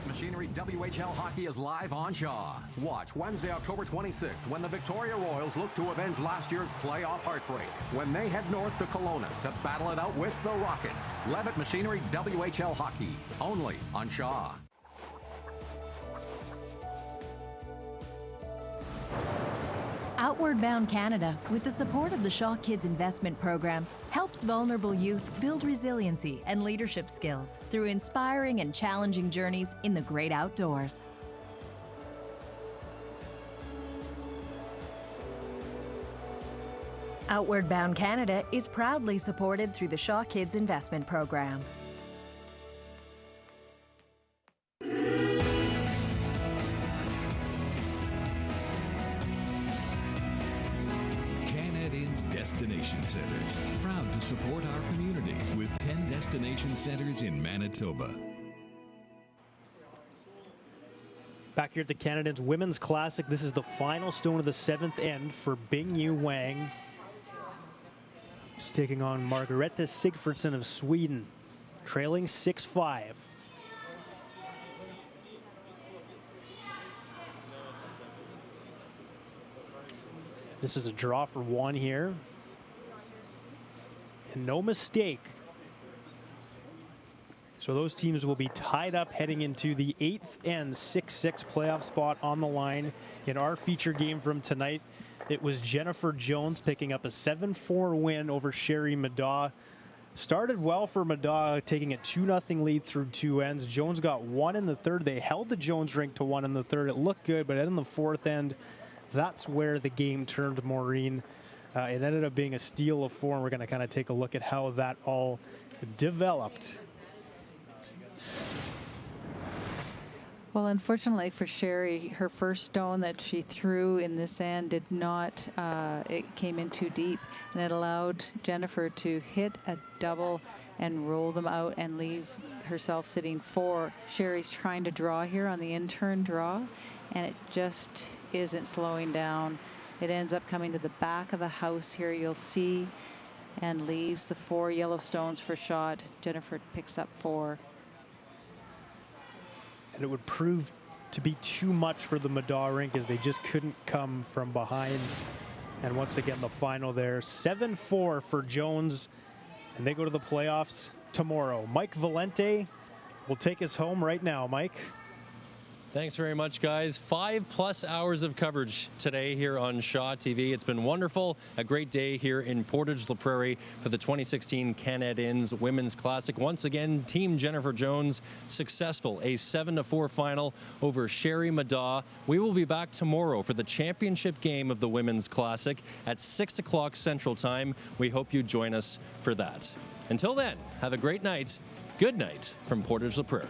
Machinery WHL Hockey is live on Shaw. Watch Wednesday, October 26th, when the Victoria Royals look to avenge last year's playoff heartbreak, when they head north to Kelowna to battle it out with the Rockets. Levitt Machinery WHL Hockey, only on Shaw. Outward Bound Canada, with the support of the Shaw Kids Investment Program, helps vulnerable youth build resiliency and leadership skills through inspiring and challenging journeys in the great outdoors. Outward Bound Canada is proudly supported through the Shaw Kids Investment Program. Destination Centers, proud to support our community with 10 destination centers in Manitoba. Back here at the Canadians Women's Classic, this is the final stone of the 7th end for Bingyu Wang. She's taking on Margareta Sigfridsson of Sweden, trailing 6-5. This is a draw for 1 here. And no mistake. So those teams will be tied up heading into the 8th and 6-6 playoff spot on the line. In our feature game from tonight, it was Jennifer Jones picking up a 7-4 win over Sherry Middaugh. Started well for Madaw, taking a 2-0 lead through 2 ends. Jones got 1 in the 3rd. They held the Jones rink to 1 in the 3rd. It looked good, but in the 4th end, that's where the game turned, Maureen. It ended up being a steal of 4, and we're going to kind of take a look at how that all developed. Well, unfortunately for Sherry, her first stone that she threw in this end did not, it came in too deep, and it allowed Jennifer to hit a double and roll them out and leave herself sitting 4. Sherry's trying to draw here on the in-turn draw, and it just isn't slowing down. It ends up coming to the back of the house here, you'll see, and leaves the 4 yellow stones for shot. Jennifer picks up 4. And it would prove to be too much for the Middaugh rink as they just couldn't come from behind. And once again, the final there, 7-4 for Jones, and they go to the playoffs tomorrow. Mike Valente will take us home right now. Mike. Thanks very much, guys. 5+ hours of coverage today here on Shaw TV. It's been wonderful. A great day here in Portage la Prairie for the 2016 Canad Inns Women's Classic. Once again, Team Jennifer Jones successful. A 7-4 final over Sherry Madaw. We will be back tomorrow for the championship game of the Women's Classic at 6 o'clock Central Time. We hope you join us for that. Until then, have a great night. Good night from Portage la Prairie.